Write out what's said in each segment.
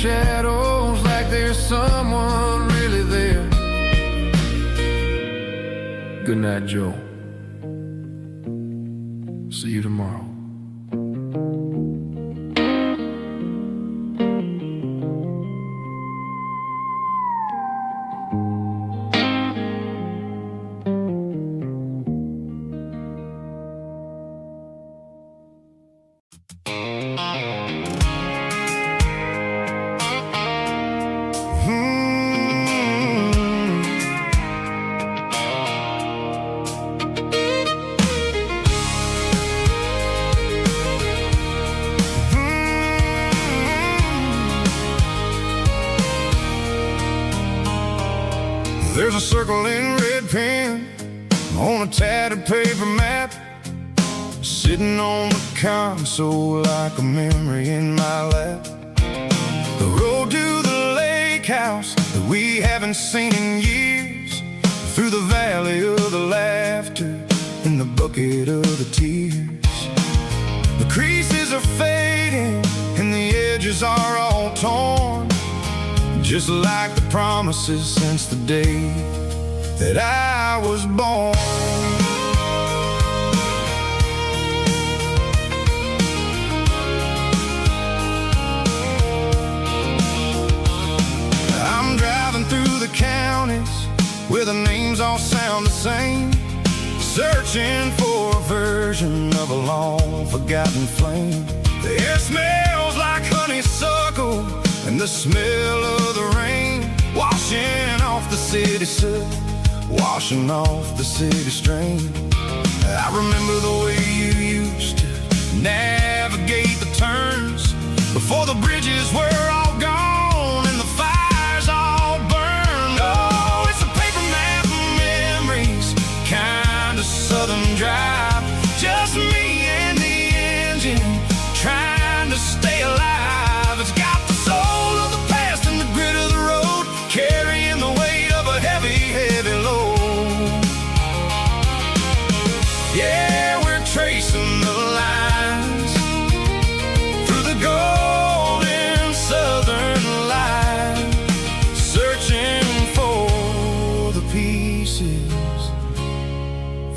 shadows like there's someone really there. Good night, Joe. See you tomorrow. There's a circle in red pen on a tattered paper map, sitting on the console like a memory in my lap. The road to the lake house that we haven't seen in years, through the valley of the laughter and the bucket of the tears. The creases are fading and the edges are all torn, just like the promises since the day that I was born. I'm driving through the counties where the names all sound the same, searching for a version of a long-forgotten flame. The air smells like honeysuckle and the smell of the rain, washing off the city soot, washing off the city strain. I remember the way you used to navigate the turns before the bridges were all gone and the fires all burned. Oh, it's a paper map of memories, kind of southern drive, just me and the engine trying to stay alive. It's got the soul of the past and the grit of the road, carrying the weight of a heavy, heavy load. Yeah, we're tracing the lines through the golden southern light, searching for the pieces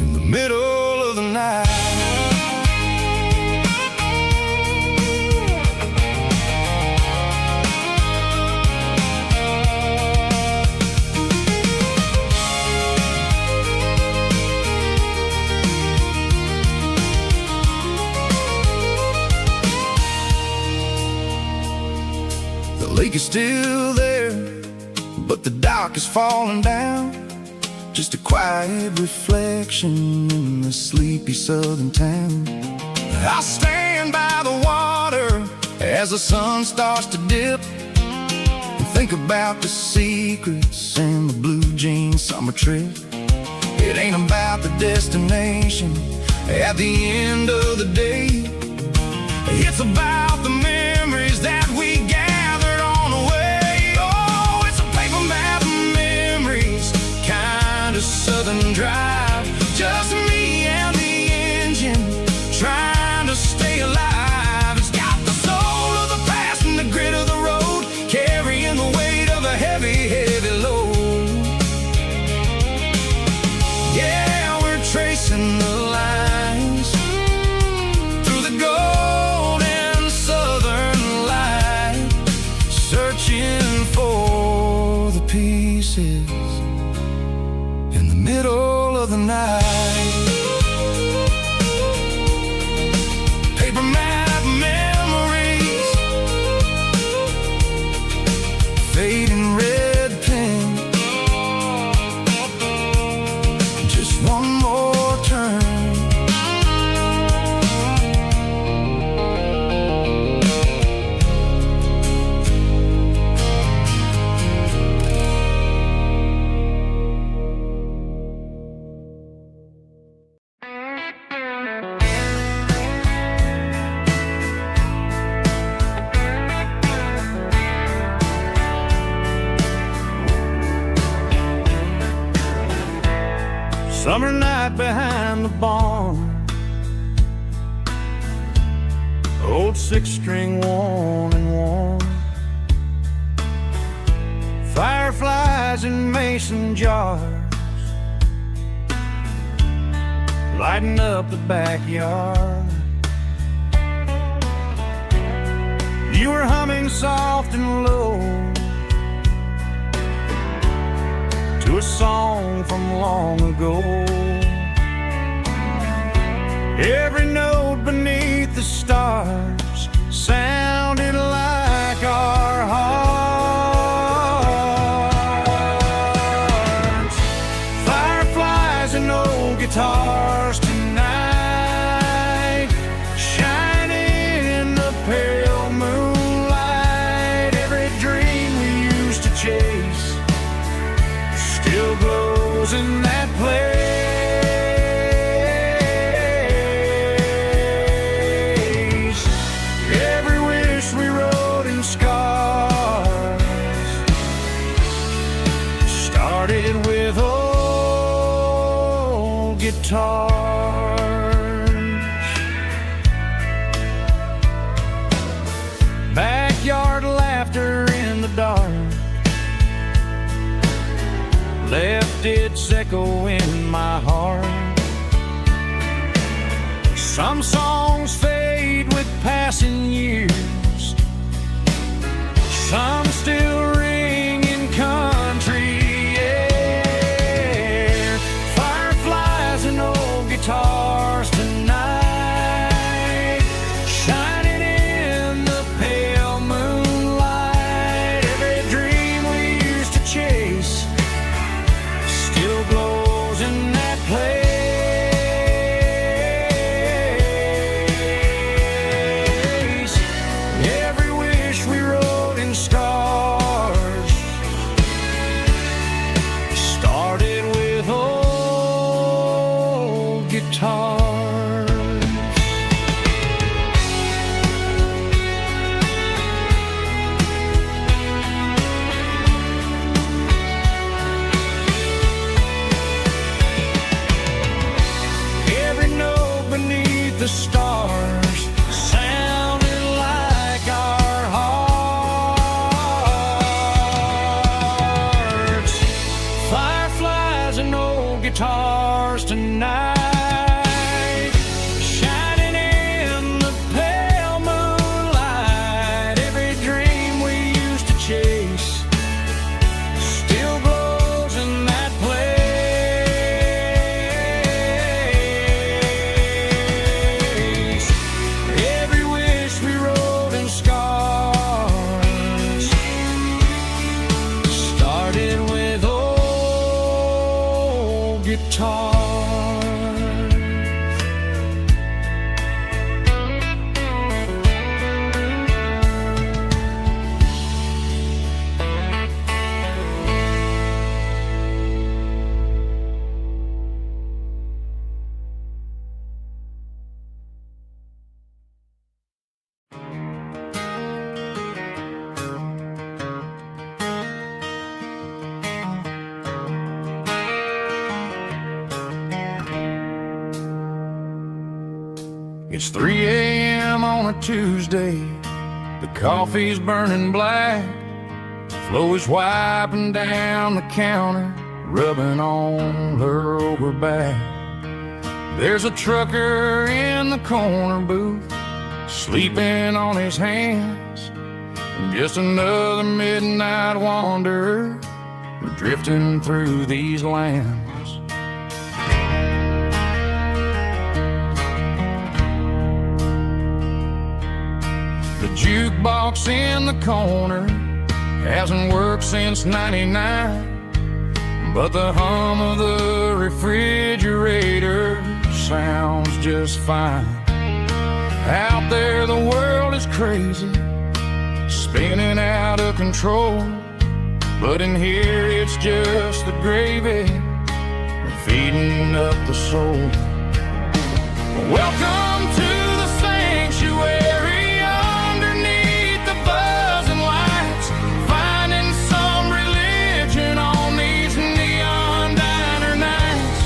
in the middle of the night. The lake is still there, but the dock is falling down, just a quiet reflection in the sleepy southern town. I stand by the water as the sun starts to dip, and think about the secrets and the blue jean summer trip. It ain't about the destination at the end of the day, it's about the memories that we gathered on the way. Oh, it's a paper map of memories, kind of southern drive, just me and the engine trying to stay alive. It's got the soul of the past and the grit of the road, carrying the weight of a heavy, heavy load. Yeah, we're tracing the lines through the golden southern light, searching for the pieces in the middle of the night. Paper map memories, fading red pen, just one more turn. Summer night behind the barn, old six-string worn and worn, Fireflies in mason jars, lighting up the backyard. You were humming soft and low to a song from long ago. Every note beneath the stars sounded like our hearts. Fireflies and old guitars tonight, shining in the pale moonlight. Every dream we used to chase still glows in that place. Every wish we wrote in scars started with old guitars. Backyard laughter in the dark left its echo in my heart. Some songs fade with passing years, some still ring in country air. Fireflies and old guitars tonight, shining in the pale moonlight. Every dream we used to chase still glows in that place. Every wish we wrote in stars started with old guitars. Every note beneath the stars sounded like our hearts. Fireflies and old guitars tonight, shining in the pale moonlight. Every dream we used to chase still glows in that place. Every wish we wrote in scars started with old guitars. It's 3 a.m. on a Tuesday. The coffee's burning black. Flo is wiping down the counter, rubbing on her over back. There's a trucker in the corner booth, sleeping on his hands. Just another midnight wanderer, drifting through these lands. The jukebox in the corner hasn't worked since '99, but the hum of the refrigerator sounds just fine. Out there the world is crazy, spinning out of control, but in here it's just the gravy feeding up the soul. Welcome to the sanctuary, underneath the buzzing lights, finding some religion on these neon diner nights,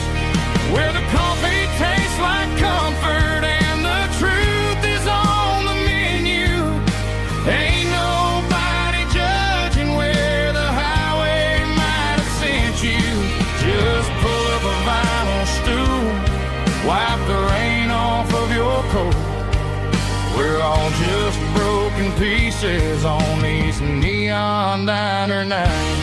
where the coffee tastes like comfort and the truth is on the menu. Ain't nobody judging where the highway pieces on these neon diner nights.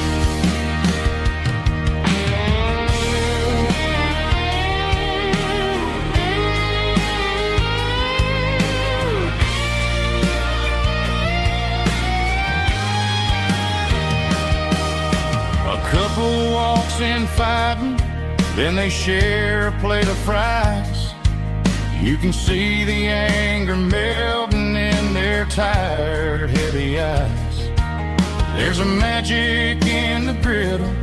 Couple walks in fighting, then they share a plate of fries. You can see the anger melting in their tired, heavy eyes. There's a magic in the griddle,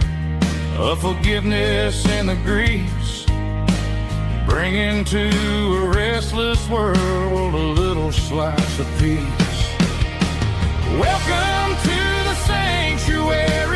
a forgiveness in the grease, bringing to a restless world a little slice of peace. Welcome to the sanctuary.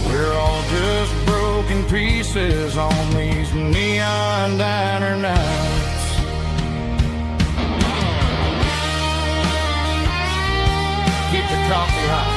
We're all just broken pieces on these neon diner nights. Keep the coffee hot.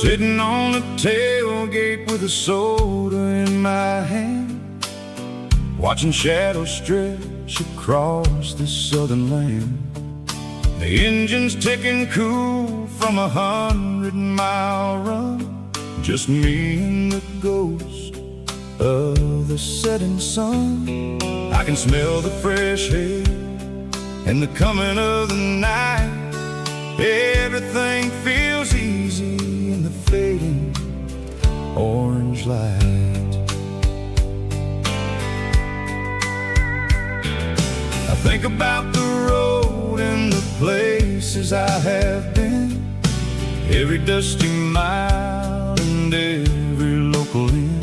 Sitting on the tailgate with a soda in my hand, watching shadows stretch across this southern land. The engine's ticking cool from 100-mile run, just me and the ghost of the setting sun. I can smell the fresh air and the coming of the night. Everything feels easy in the fading orange light. I think about the road and the places I have been, every dusty mile and every local inn.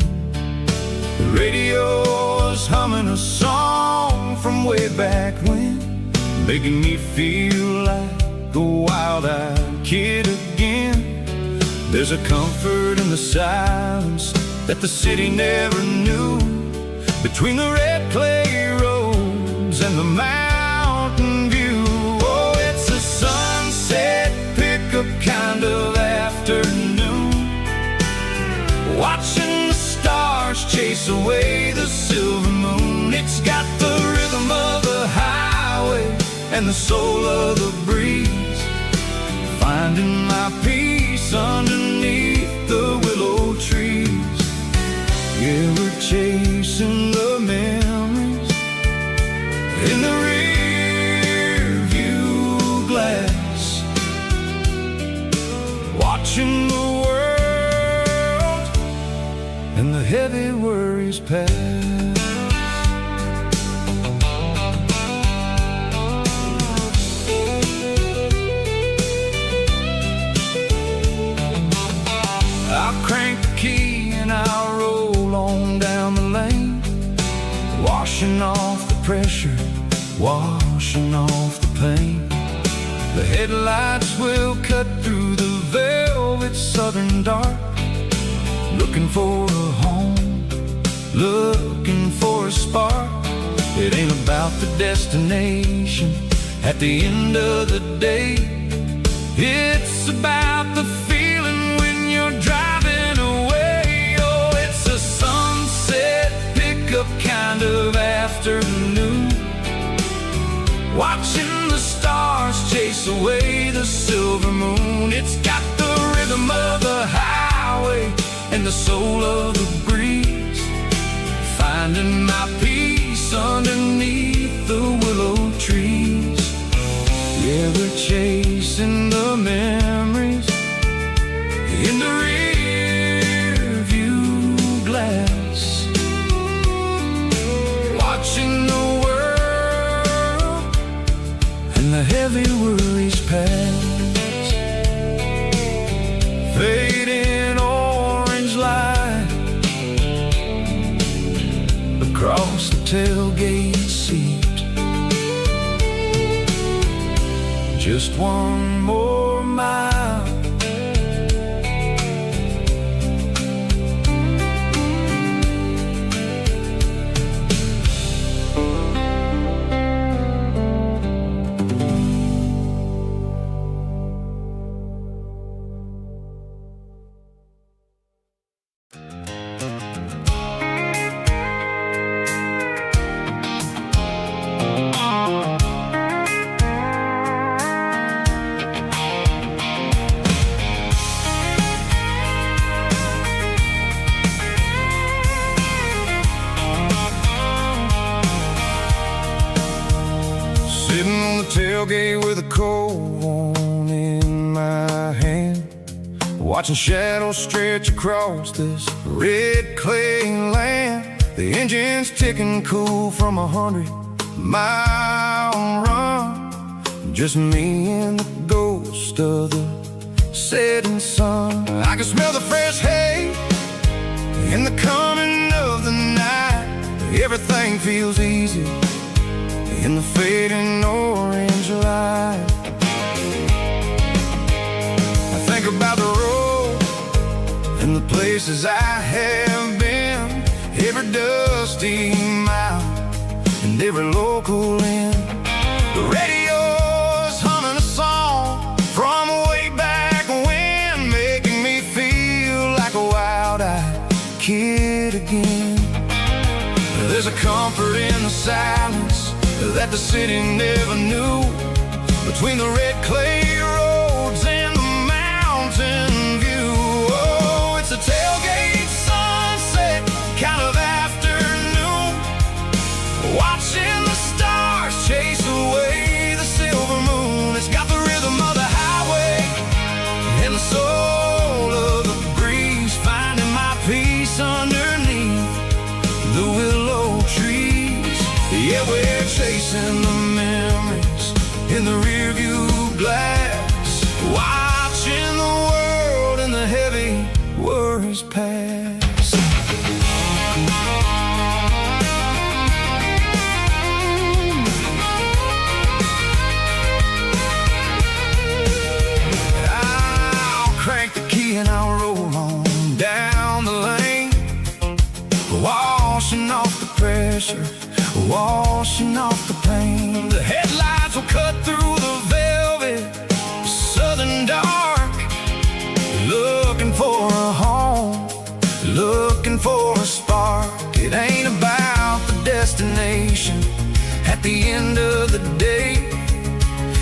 The radio is humming a song from way back when, making me feel like a wild-eyed kid again. There's a comfort in the silence that the city never knew, between the red clay roads and the mountain view. Oh, it's a sunset pickup kind of afternoon, watching the stars chase away the silver moon. It's got the rhythm of the highway and the soul of the breeze, finding my peace underneath the willow trees. Yeah, we're chasing the memories in the rear view glass, watching the world and the heavy worries pass. I'll crank the key and I'll roll on down the lane, washing off the pressure, washing off the pain. The headlights will cut through the velvet southern dark, looking for a home, looking for a spark. It ain't about the destination at the end of the day, it's about the feeling when you're driving away. Oh, it's a sunset pickup kind of afternoon, watching the stars chase away the in the soul of the breeze, finding my peace underneath the willow trees. Yeah, we're chasing the memories in the rear view glass, watching the world and the heavy worries pass. Fading orange light across the tailgate seat. Just one more mile. Sitting on the tailgate with a cold one in my hand, watching shadows stretch across this red clay land. The engine's ticking cool from 100-mile run. Just me and the ghost of the setting sun. I can smell the fresh hay in the coming of the night. Everything feels easy in the fading orange light. I think about the road and the places I have been, every dusty mile and every local inn. The radio's humming a song from way back when, making me feel like a wild-eyed kid again. There's a comfort in the silence that the city never knew, between the red clay roads and the mountain view. Oh, it's a tailgate sunset kind of afternoon, watching the stars chase away the silver moon. It's got the rhythm of the highway and the soul of the breeze, finding my peace underneath the willow trees. Yeah, we're chasing the memories in the rearview glass, watching the world and the heavy worries pass. I'll crank the key and I'll roll on down the lane, washing off the pressure, washing off the pain. The headlights will cut through the velvet southern dark, looking for a home, looking for a spark. It ain't about the destination at the end of the day,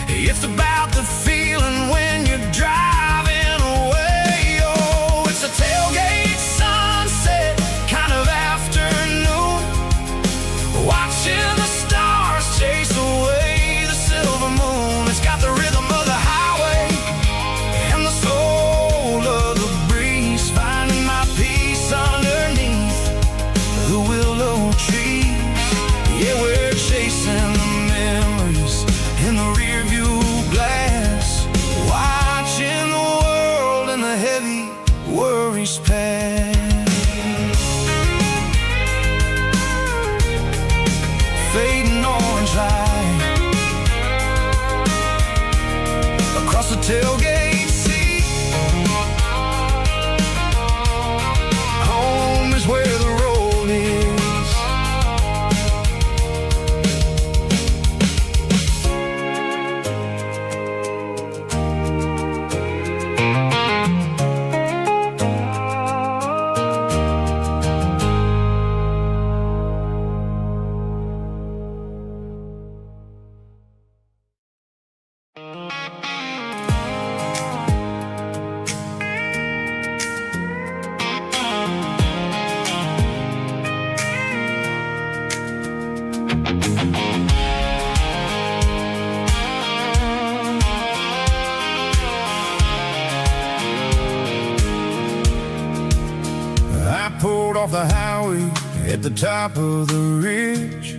it's about the feeling when you're driving away. Oh, it's a tailgate sunset kind of afternoon, watching the stars chase away the silver moon. It's got the rhythm of the highway and the soul of the breeze, finding my peace underneath the willow trees. Yeah, we're chasing the memories in the rearview glass, watching the world and the heavy worries pass. Fading orange light across the tailgate seat. Home is where the road is. off the highway at the top of the ridge,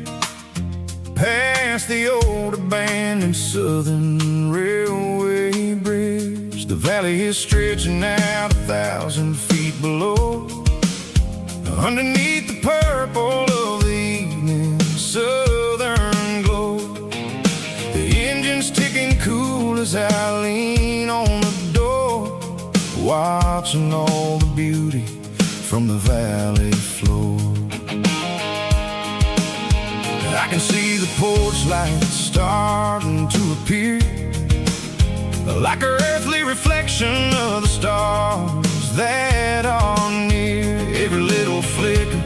past the old abandoned Southern Railway bridge. The valley is stretching out 1,000 feet below, underneath the purple of the evening southern glow. The engine's ticking cool as I lean on the door, watching all the beauty from the valley floor. I can see the porch lights starting to appear, like an earthly reflection of the stars that are near. Every little flicker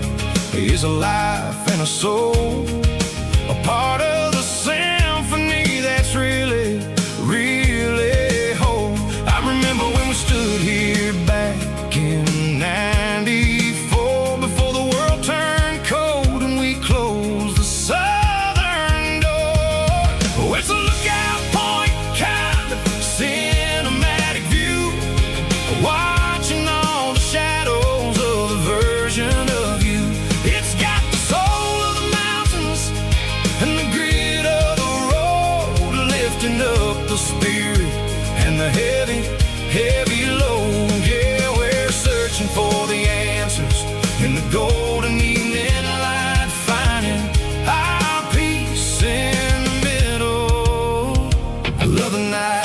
is a life and a soul, a part of the symphony that's really, really whole. I remember when we stood here back in '94, before the world turned cold and we closed the southern door. Oh, it's a lookout point, kind of cinematic view, watching all the shadows of the version of you. It's got the soul of the mountains and the grit of the road, lifting up the spirit and the heavy, heavy load. Yeah, we're searching for the answers in the golden evening light, finding our peace in the middle of the night.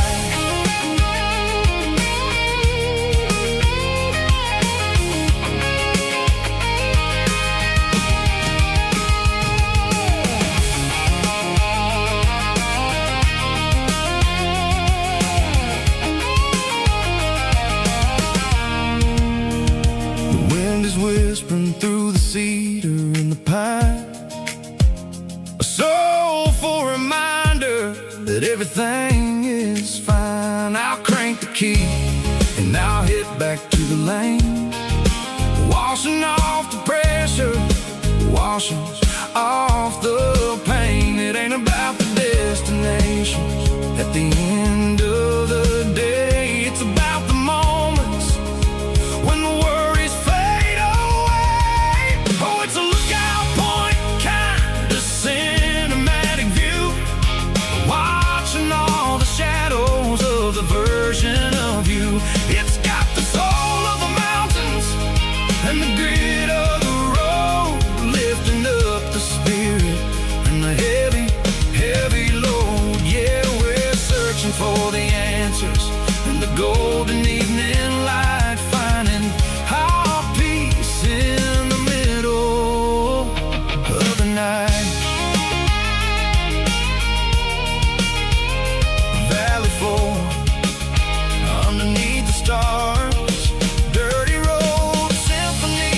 The wind is whispering through the cedar and the pine, a soulful reminder that everything is fine. I'll crank the key and I'll hit back to the lane, washing off the pressure, washing off the pain. It ain't about the destinations at the end of the day, it's about the moments when the worries fade away. Oh, it's a lookout point, kind of cinematic view, watching all the shadows of the version of you. It's got the soul of the mountains and the grit of the road, lifting up the spirit and the heavy, heavy load. Yeah, we're searching for the answers in the golden evening light, finding our peace in the middle of the night. Valley floor, underneath the stars, dirty road symphony.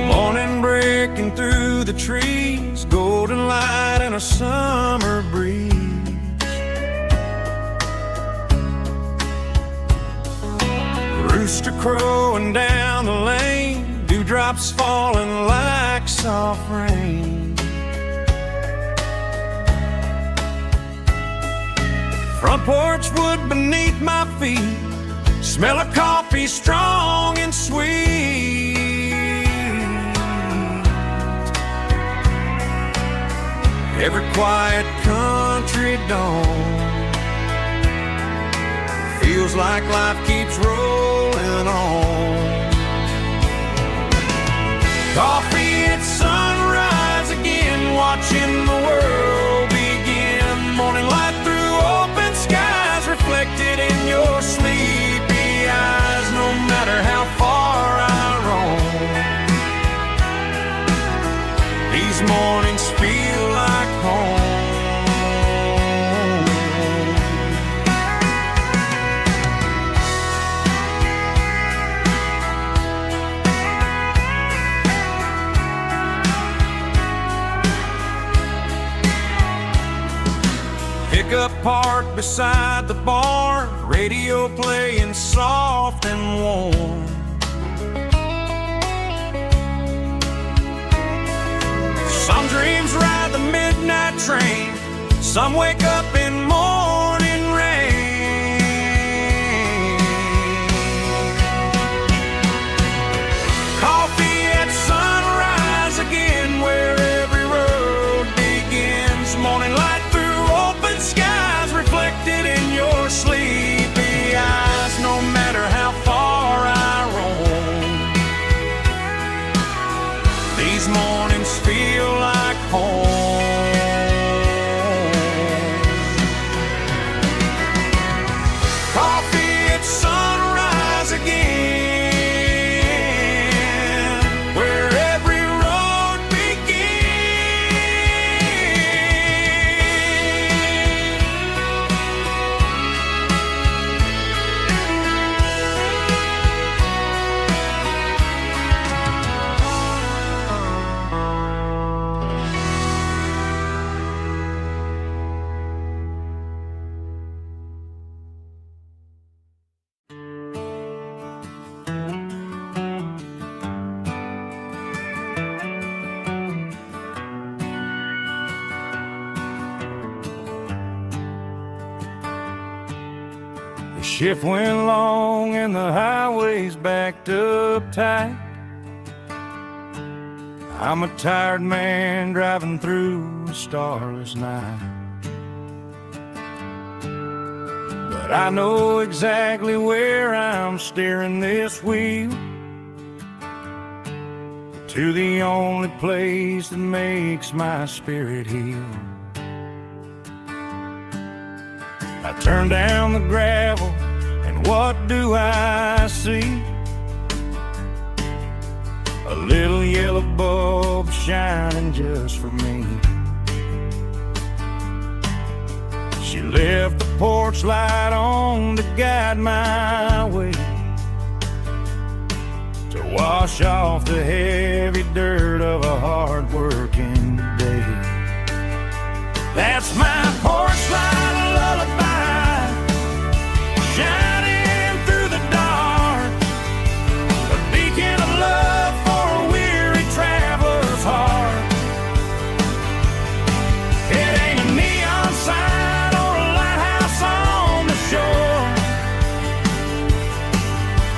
Morning breaking through the trees, golden light and a summer breeze. Rooster crowing down the lane, dewdrops falling like soft rain. Front porch wood beneath my feet, smell of coffee strong and sweet. Every quiet country dawn feels like life keeps rolling on. Coffee at sunrise again, watching the world begin. Morning light through open skies, reflected in your sleepy eyes. No matter how far I roam, these mornings feel like home. pickup parked beside the barn, radio playing soft and warm. Some dreams ride the midnight train, some wake up in morning rain. Coffee at sunrise again, where every road begins. Morning light through open skies, reflected in your sleepy eyes. No matter how far I roam, these mornings feel like home. Coffee at sunrise again, where every road The shift went long and the highway's backed up tight. I'm a tired man driving through a starless night. But I know exactly where I'm steering this wheel, to the only place that makes my spirit heal. I turn down the gravel, and what do I see? A little yellow bulb shining just for me. She left the porch light on to guide my way, to wash off the heavy dirt of a hard-working day. That's my porch light lullaby, shining through the dark, a beacon of love for a weary traveler's heart. It ain't a neon sign or a lighthouse on the shore,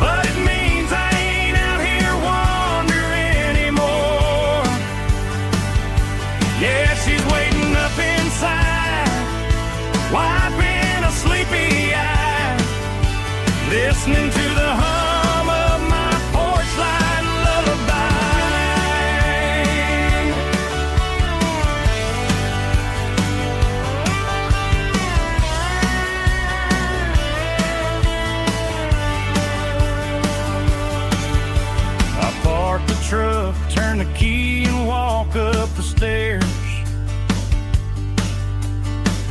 but it means I ain't out here wandering anymore. Yeah, she's waiting up inside, wiping a sleepy eye, listening to the hum of my porch light lullaby. I park the truck, turn the key and walk up the stairs,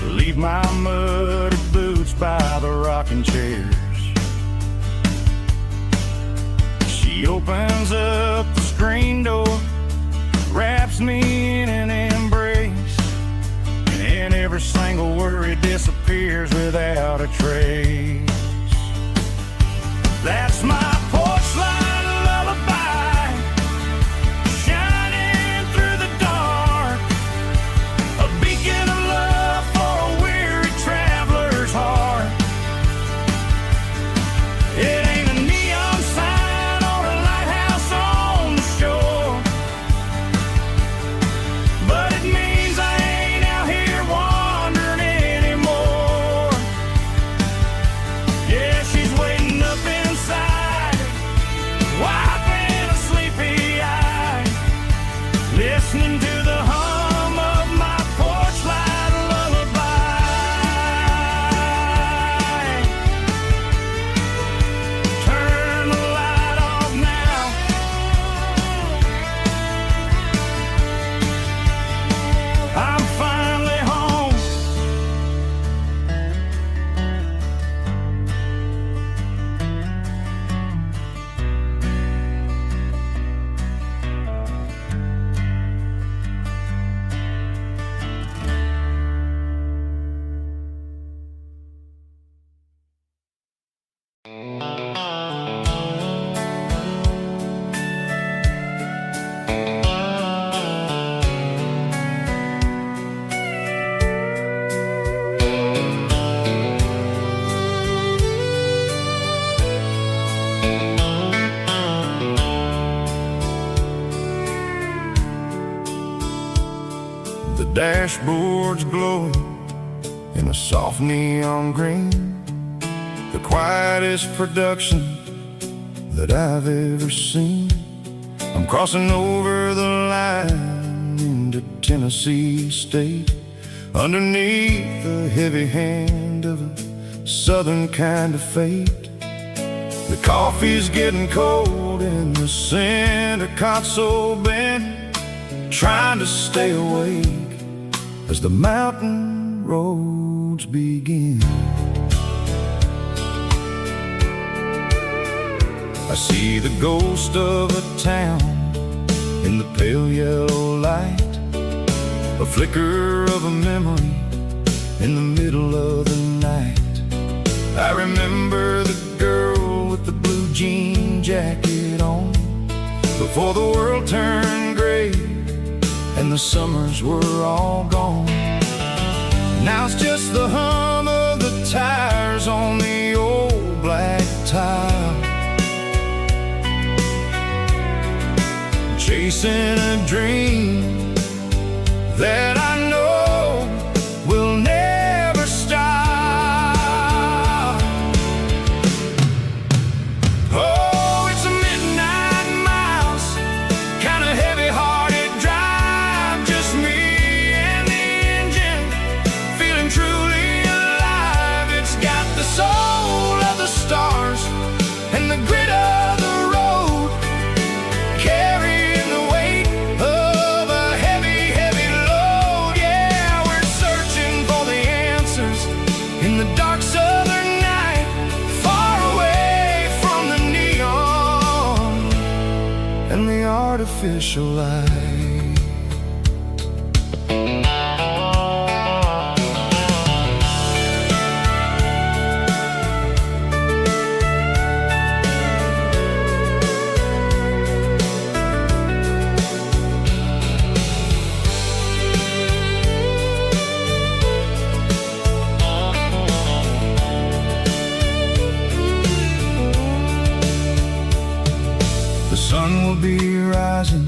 leave my muddy boots by the rocking chairs. She opens up the screen door, wraps me in an embrace, and every single worry disappears without a trace. That's my porch light lullaby, shining through the dark, a beacon of love for a weary traveler's heart. It ain't a neon sign or a lighthouse on the shore, but it means I ain't out here wandering anymore. Yeah, she's waiting up inside, The dashboard's glowing in a soft neon green, the quietest production that I've ever seen. I'm crossing over the line into Tennessee State, underneath the heavy hand of a southern kind of fate. The coffee's getting cold in the center console bin, trying to stay awake as the mountain roads begin. I see the ghost of a town in the pale yellow light, a flicker of a memory in the middle of the night. I remember the girl with the blue jean jacket on, before the world turned gray and the summers were all gone. Now it's just the hum of the tires on the old black tile, chasing a dream that I know will never stop. Oh, it's a midnight miles, kind of heavy-hearted drive, just me and the engine, feeling truly alive. It's got the soul of the stars and the grit of the road, carrying the weight of a heavy, heavy load. Yeah, we're searching for the answers in the dark southern night, far away from the neon and the artificial light. The sun will be rising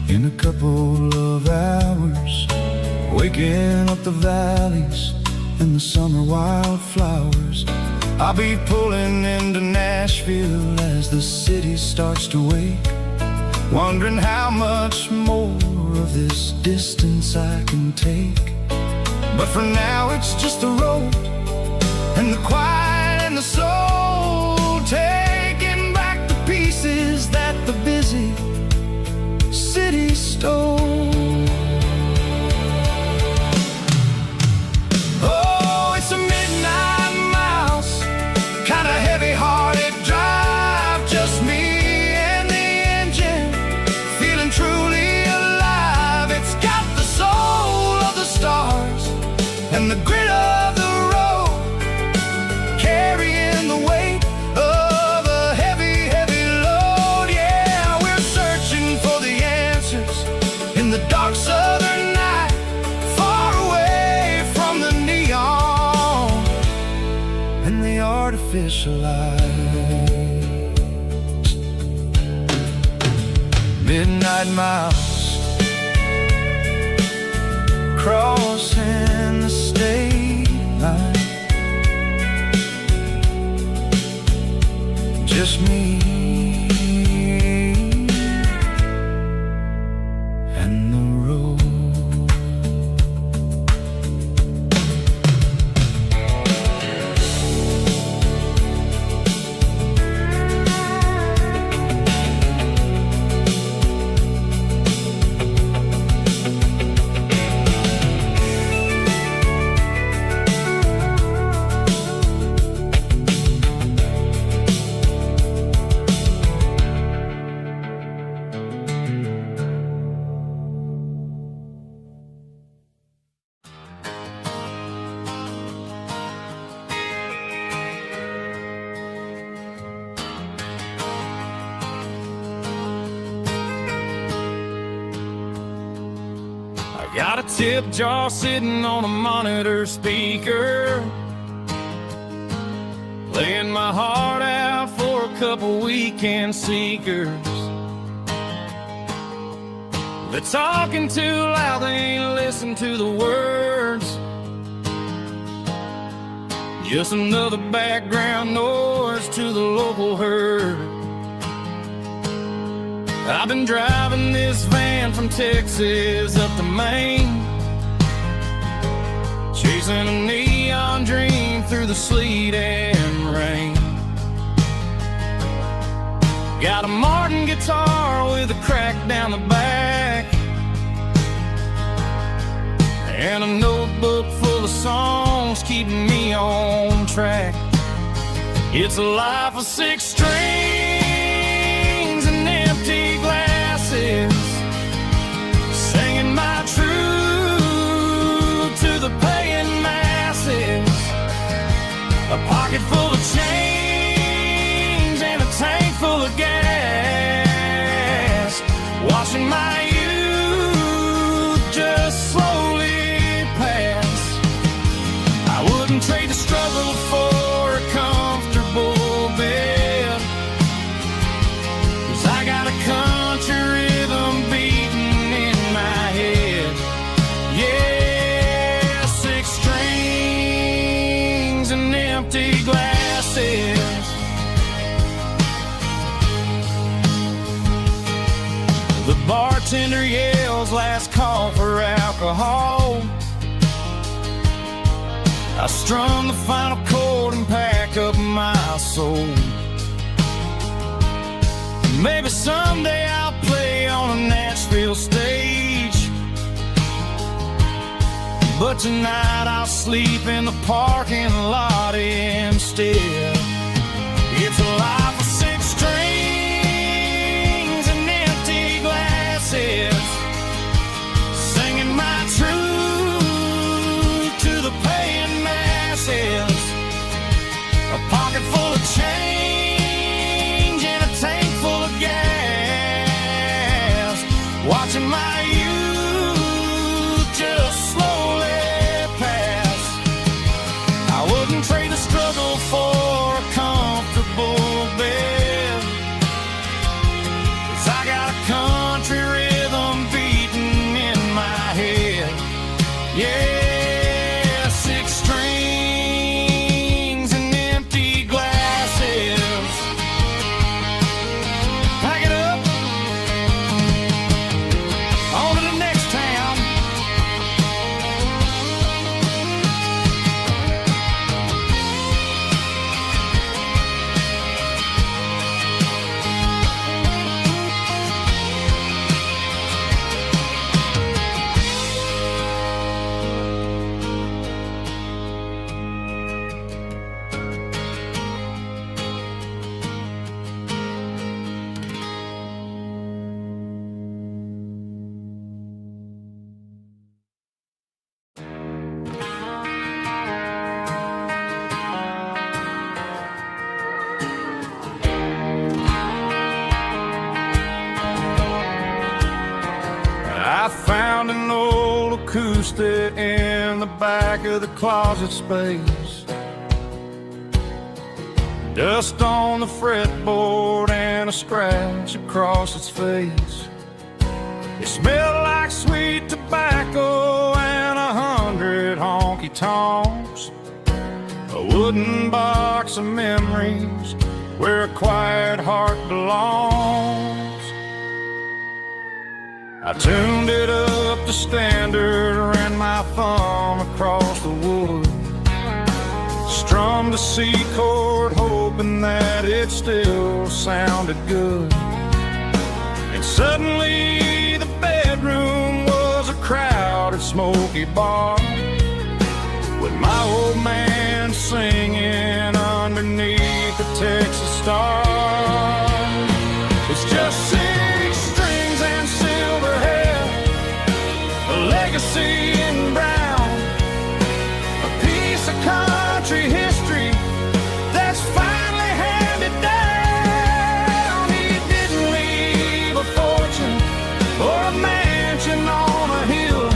in a couple of hours, waking up the valleys and the summer wildflowers. I'll be pulling into Nashville as the city starts to wake, wondering how much more of this distance I can take. But for now it's just the road and the quiet and the soul, taking back the pieces that the busy city stole. Oh, it's a midnight miles, kind of heavy-hearted drive, just me and the engine, feeling truly alive. It's got the soul of the stars and the grit of the road, carrying the weight of a heavy, heavy load. Yeah, we're searching for the answers in the dark southern night, far away from the neon and the artificial light. Midnight miles, crossing the state line, just me and the road. tip jar sitting on a monitor speaker, laying my heart out for a couple weekend seekers. They're talking too loud, they ain't listen to the words. Just another background noise to the local herd. I've been driving this van from Texas up to Maine, chasing a neon dream through the sleet and rain. Got a Martin guitar with a crack down the back, and a notebook full of songs keeping me on track. It's a life of 6 strings and empty glasses, singing my truth to the paying masses. A pocket full of change and a tank full of gas, watching my youth just slowly pass. I wouldn't trade the struggle for a comfortable bed, 'cause I got a country rhythm beating in my head. Yeah, 6 strings and empty glasses. The bartender yells last call for alcohol. I strum the final chord and pack up my soul. Maybe someday I'll play on a Nashville stage, but tonight I'll sleep in the parking lot instead. It's a life of 6 strings and empty glasses, singing my truth to the paying masses. A pocket full of change and a tank full of gas, watching my youth just slowly pass. I wouldn't trade the struggle for a comfortable bed, 'cause I got a country rhythm beating in my head. Yeah, 6 strings and empty glasses. Pack it up, on to the next town. I found an old acoustic in the back of the closet space. Dust on the fretboard and a scratch across its face. It smelled like sweet tobacco and 100 honky-tonks. A wooden box of memories where a quiet heart belongs. I tuned it up to standard, ran my thumb across the wood, strummed a C chord, hoping that it still sounded good. And suddenly the bedroom was a crowded, smoky bar, with my old man singing underneath the Texas stars. It's just 6 strings and silver hair, a legacy in brown, a piece of country history that's finally handed down. He didn't leave a fortune or a mansion on a hill,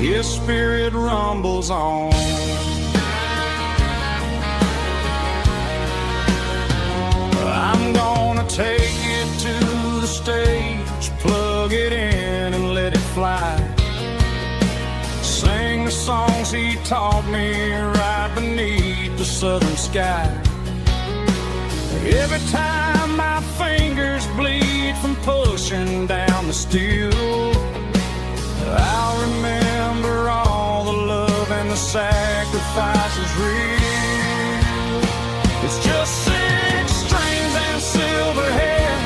His spirit rumbles on. I'm gonna take it to the stage, plug it in and let it fly. Sing the songs he taught me right beneath the southern sky. Every time my fingers bleed from pushing down the steel, I'll remember all the love and the sacrifices real. It's just 6 strings and silver hair,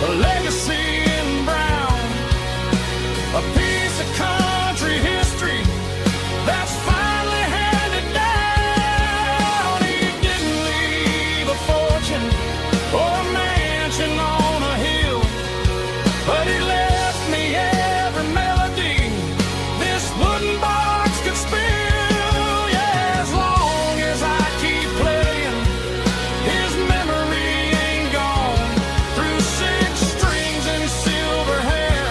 a legacy in brown, a piece of country history that's finally handed down. He didn't leave a fortune or a mansion on a hill, but he left me every melody this wooden box could spill. Yeah, as long as I keep playing, his memory ain't gone. Through 6 strings and silver hair,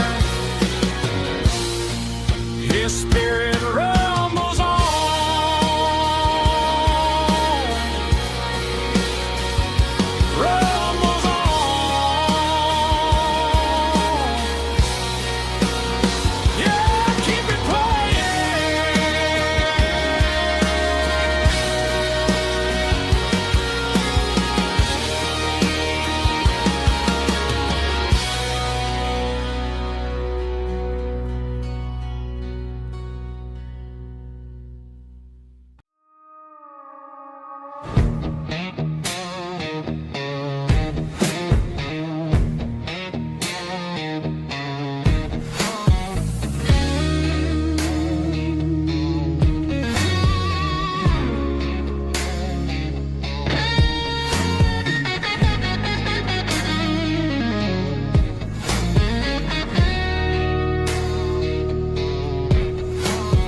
his spirit rumbles on. Rumbles on. Yeah, keep it playing.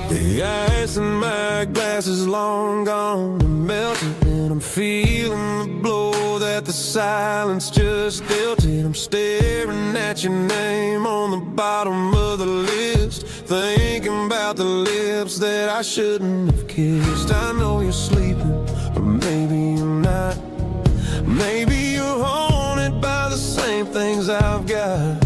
The ice in my glass is long gone and melted, and I'm feeling the blow that the silence just dealt it. I'm staring at your name on the bottom of the list, thinking about the lips that I shouldn't have kissed. I know you're sleeping, or maybe you're not. Maybe you're haunted by the same things I've got.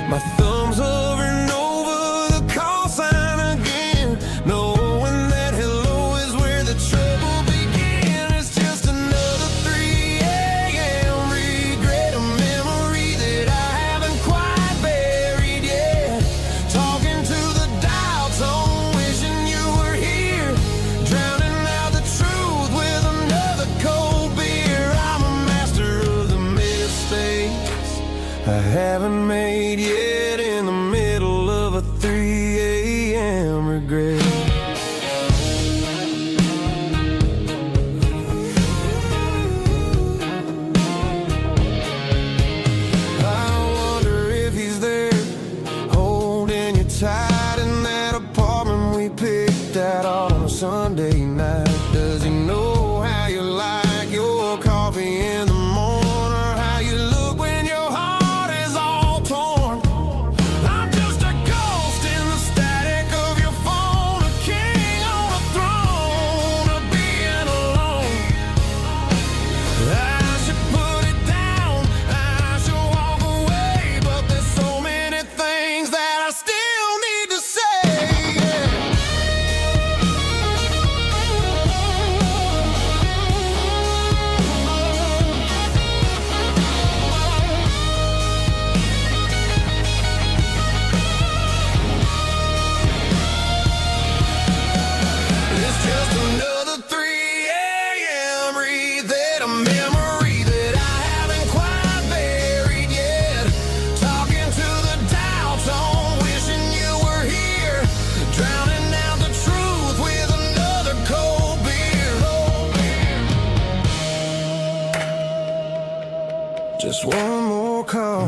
My thumb's hovering over the call sign again, knowing that hello is where the trouble began. It's just another 3 a.m. regret, a memory that I haven't quite buried yet. Talking to the dial tone, wishing you were here, drowning out the truth with another cold beer. I'm a master of the mistakes I haven't made yet, in the middle of a 3 a.m. regret. I wonder if he's there, holding you tight in that apartment we picked out on a Sunday night. Does he know how you like your coffee in the morning, or how you look when your heart is all torn? I'm just a ghost in the static of your phone, a king on a throne of being alone. I should put it down, I should walk away, but there's so many things that I still need to say. It's just another 3 a.m. read, a memory that I haven't quite buried yet. Talking to the dial tone, wishing you were here, drowning out the truth with another cold beer. Just one more call,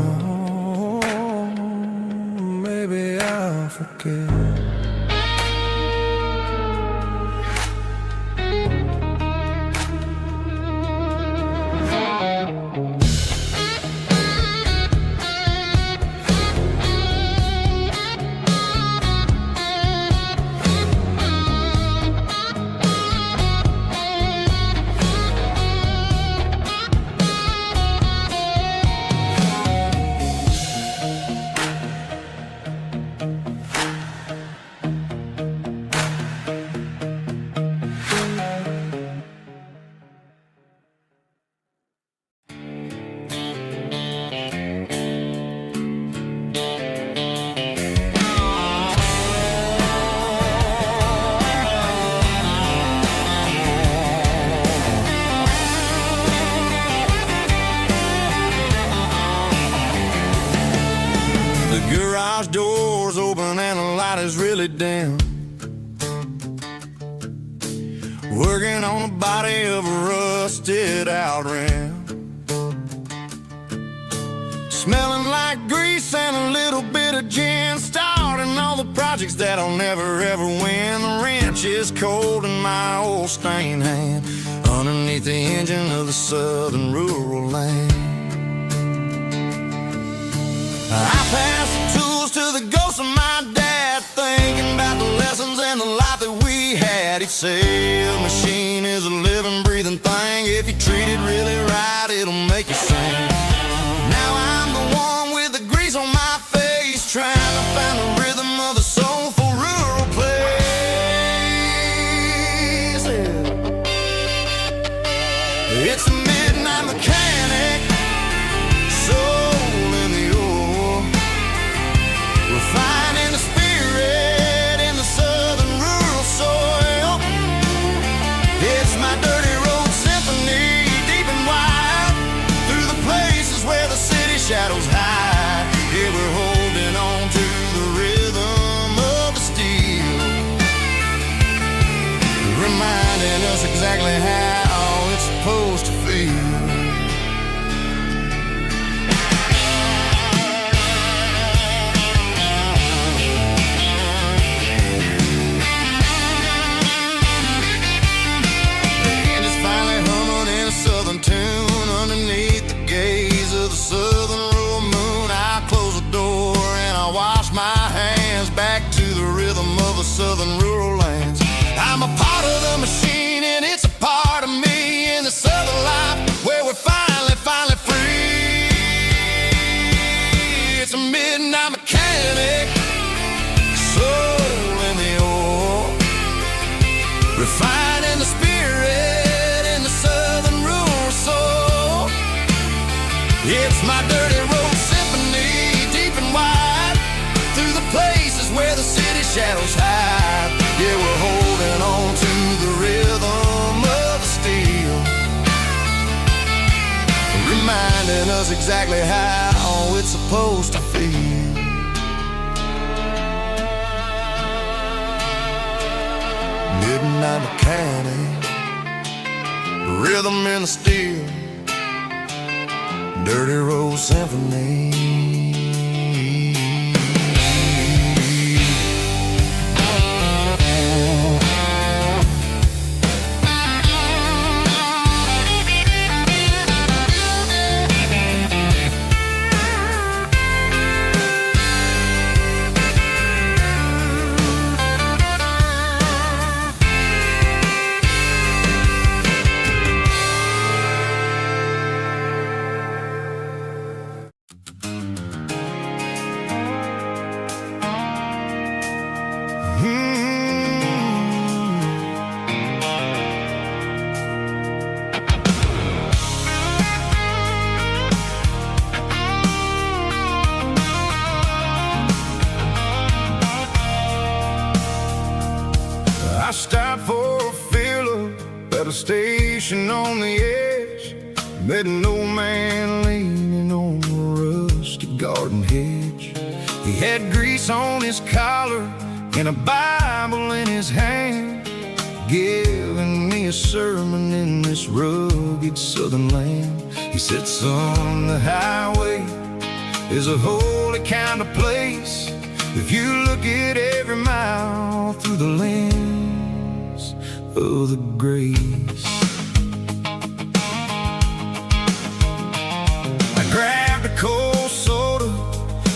maybe I'll forget. night is really dim, working on the body of a rusted out rim, smelling like grease and a little bit of gin, starting all the projects that'll never ever win. The wrench is cold in my old stained hand, underneath the engine of the southern rural land. I pass the tools to the ghost of my dad, thinking about the lessons and the life that we had. He'd say a machine is a living, breathing thing. If you treat it really right, it'll make you sing. Now I'm the one with the grease on my face, trying to find the rhythm of the soulful rural place. It's a midnight mechanic, soul in the ore, refining the spirit in the southern rural soil. It's my dirty road symphony, deep and wide, through the places where the city shadows hide. Yeah, we're holding on to the rhythm of the steel, reminding us exactly how it's supposed to feel. Southern tune underneath the gaze of the southern rural moon. I close the door and I wash my hands, back to the rhythm of the southern rural lands. I'm a part of the machine and it's a part of me, in the southern life where we're finally free. It's a midnight mechanic, soul in the ore, refining the spirit in the southern rural soul. It's my dirty road symphony, deep and wide, through the places where the city shadows hide. Yeah, we're holding on to the rhythm of the steel, reminding us exactly how it's supposed to feel. Midnight mechanic, rhythm in the steel, dirty road symphony. I stopped for a fill-up at a station on the edge, met an old man leaning on a rusty garden hedge. He had grease on his collar and a Bible in his hand, giving me a sermon in this rugged southern land. He said, son, the highway is a holy kind of place if you look at every mile through the lens of the grace. I grabbed a cold soda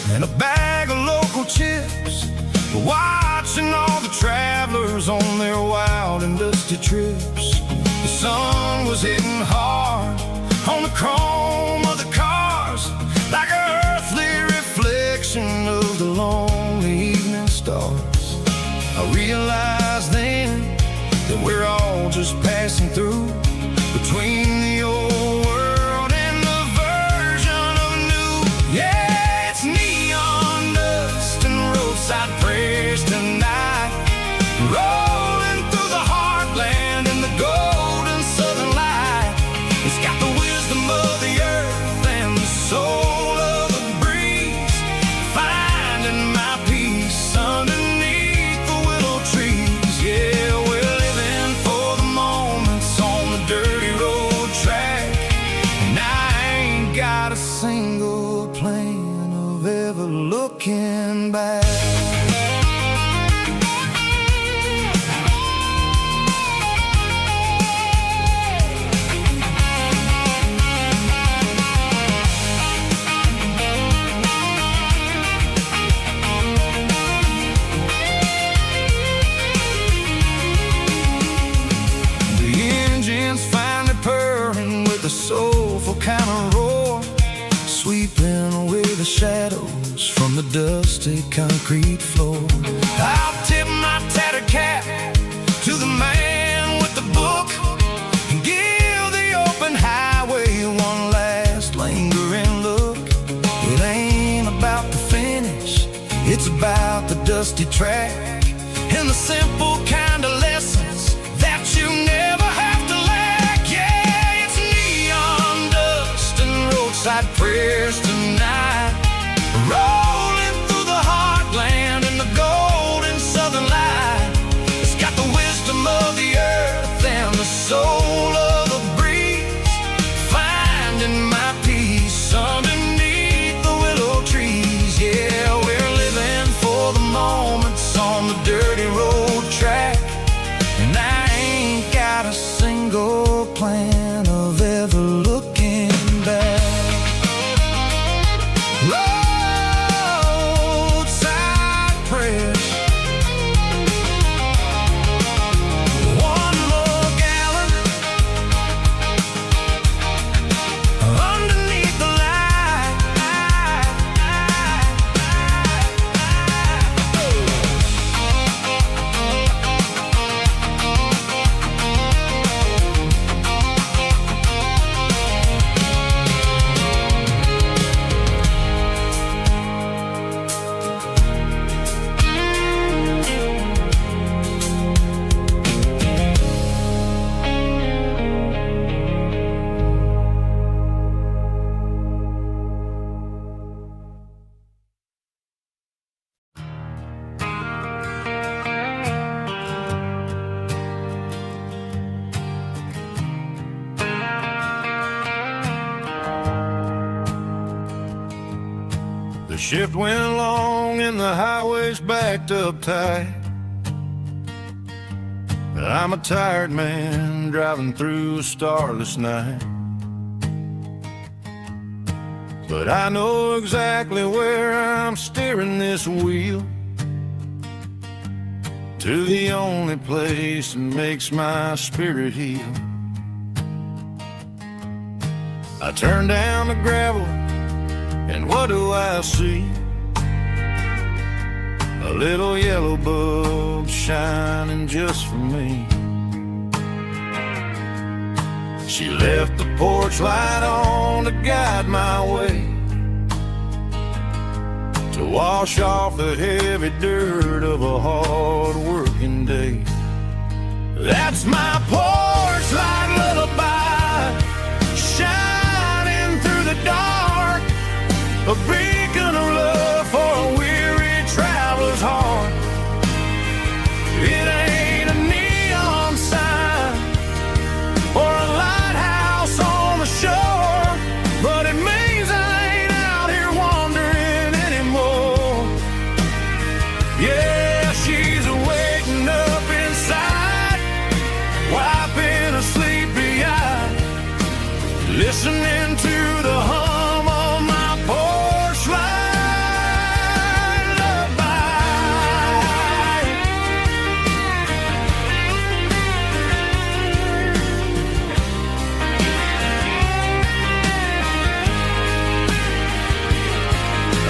and a bag of local chips, watching all the travelers on their wild and dusty trips. The sun was hitting hard on the chrome of the cars, like an earthly reflection of the lonely evening stars. I realized then that we're all just passing through, between the old world and the version of new. Yeah, it's neon dust and roadside prayers tonight, rolling through the heartland in the golden southern light. It's got the wisdom of the earth and the soul of the breeze, finding my peace underneath dusty concrete floor. I'll tip my tattered cap to the man with the book and give the open highway one last lingering look. It ain't about the finish, it's about the dusty track and the simple kind of lessons that you never have to lack. Yeah, it's neon dust and roadside prayers tonight, rolling through the heartland in the golden southern light. It's got the wisdom of the earth and the soul of the breeze, finding my peace underneath the willow trees. Yeah, we're living for the moments on the dirty road track, and I ain't got a single plan of ever looking back. Roadside prayers, one more gallon underneath the light. The shift went long and the highway's backed up tight. I'm a tired man driving through a starless night, but I know exactly where I'm steering this wheel, to the only place that makes my spirit heal. I turn down the gravel, and what do I see? A little yellow bulb shining just for me. She left the porch light on to guide my way, to wash off the heavy dirt of a hard-working day. That's my porch light lullaby, shining through the dark, a beacon of love for a weary traveler's heart. It ain't a neon sign or a lighthouse on the shore, but it means I ain't out here wandering anymore. Yeah, she's waking up inside, wiping a sleepy eye, listening to the hum of my porch light lullaby.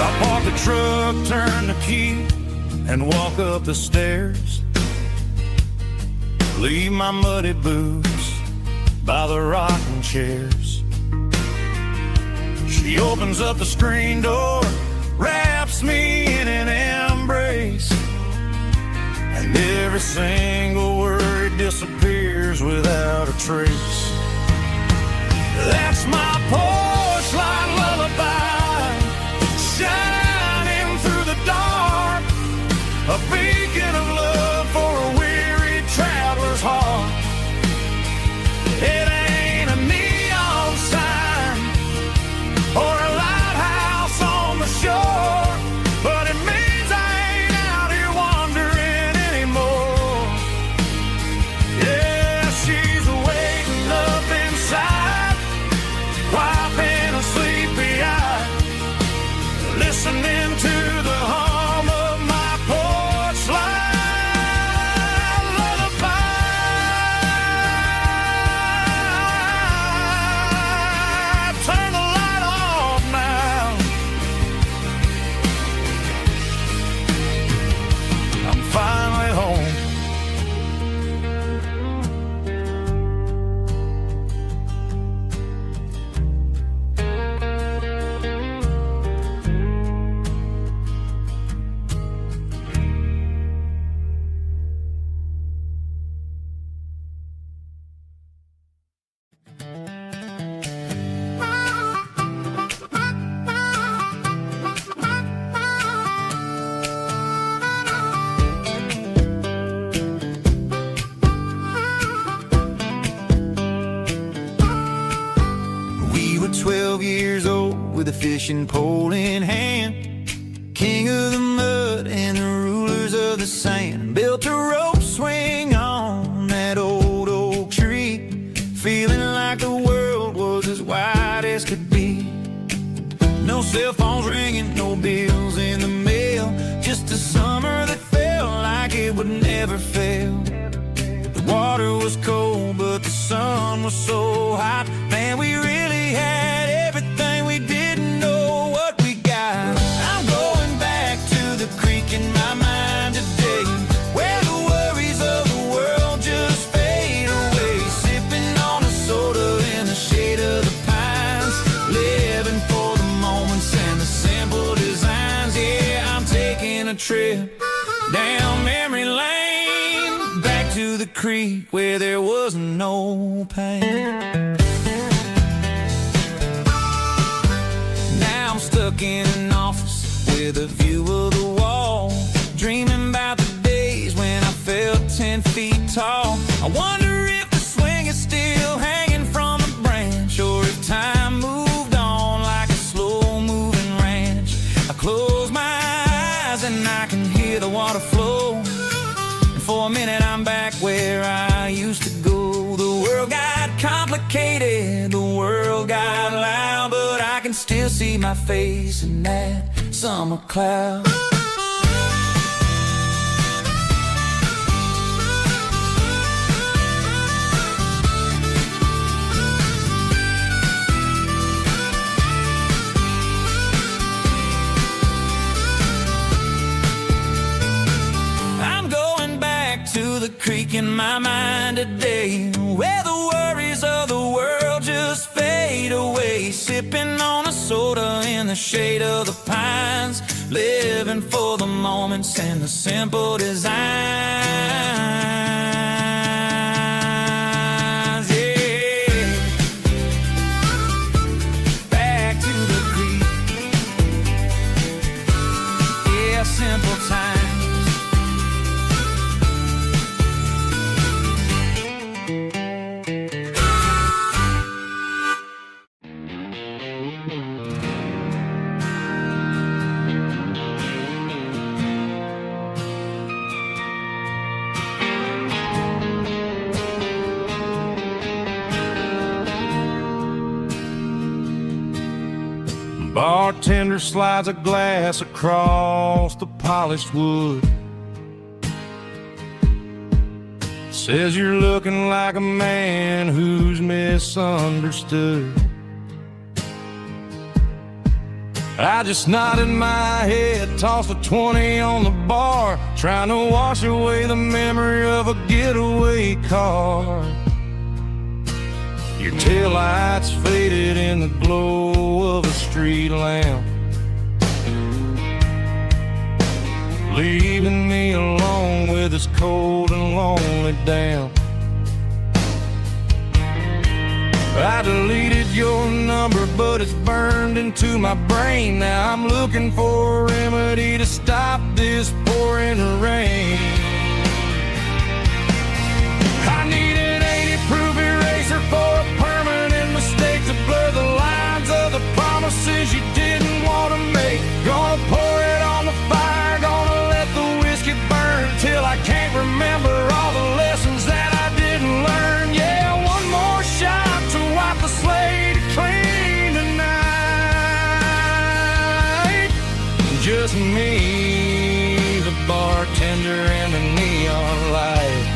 I park the truck, turn the key, and walk up the stairs. Leave my muddy boots by the rocking chairs. She opens up the screen door, wraps me in an embrace, and every single word disappears without a trace. That's my porch light lullaby, shining through the dark, a beacon of love for a weary traveler's heart. It ain't a neon sign or a lighthouse on the shore, but it means I ain't out here wandering anymore. Yeah, she's waiting up inside, wiping a sleepy eye, listening to the hum of my porch light fishing pole in hand. King of the mud and the rulers of the sand. Built a rope swing on that old oak tree, feeling like the world was as wide as could be. No cell phones ringing, no bills in the mail, just a summer that felt like it would never fail. The water was cold, but the sun was so hot. Man, we really had everything we didn't know what we got. I'm going back to the creek in my mind today, where the worries of the world just fade away. Sipping on a soda in the shade of the pines, living for the moments and the simple designs. Yeah, I'm taking a trip down memory lane, back to the creek where there was no pain. Now I'm stuck in an office with a view of the wall, dreaming about the days when I felt 10 feet tall. I wonder if the swing is still hanging from a branch, or if time moved on like a slow-moving ranch. I close my eyes and I can hear the water flow, and for a minute I'm back where I used to go. The world got complicated, the world got loud, but I can still see my face in that summer cloud. I'm going back to the creek in my mind today, where the worries of the world just fade away. Sipping on a soda in the shade of the pines, living for the moments and the simple designs. Yeah, back to the creek. Yeah, simple times. Bartender slides a glass across the polished wood, says you're looking like a man who's misunderstood. I just nodded my head, tossed a 20 on the bar, trying to wash away the memory of a getaway car. Your taillights faded in the glow of a street lamp, leaving me alone with this cold and lonely damp. I deleted your number, but it's burned into my brain. Now I'm looking for a remedy to stop this pouring rain. I need an 80-proof eraser for a permanent mistake, to blur the lines of the promises you didn't want to make. Gonna pour it on the fire, gonna let the whiskey burn till I can't remember all the lessons that I didn't learn. Yeah, one more shot to wipe the slate clean tonight. Just me, the bartender, and the neon light.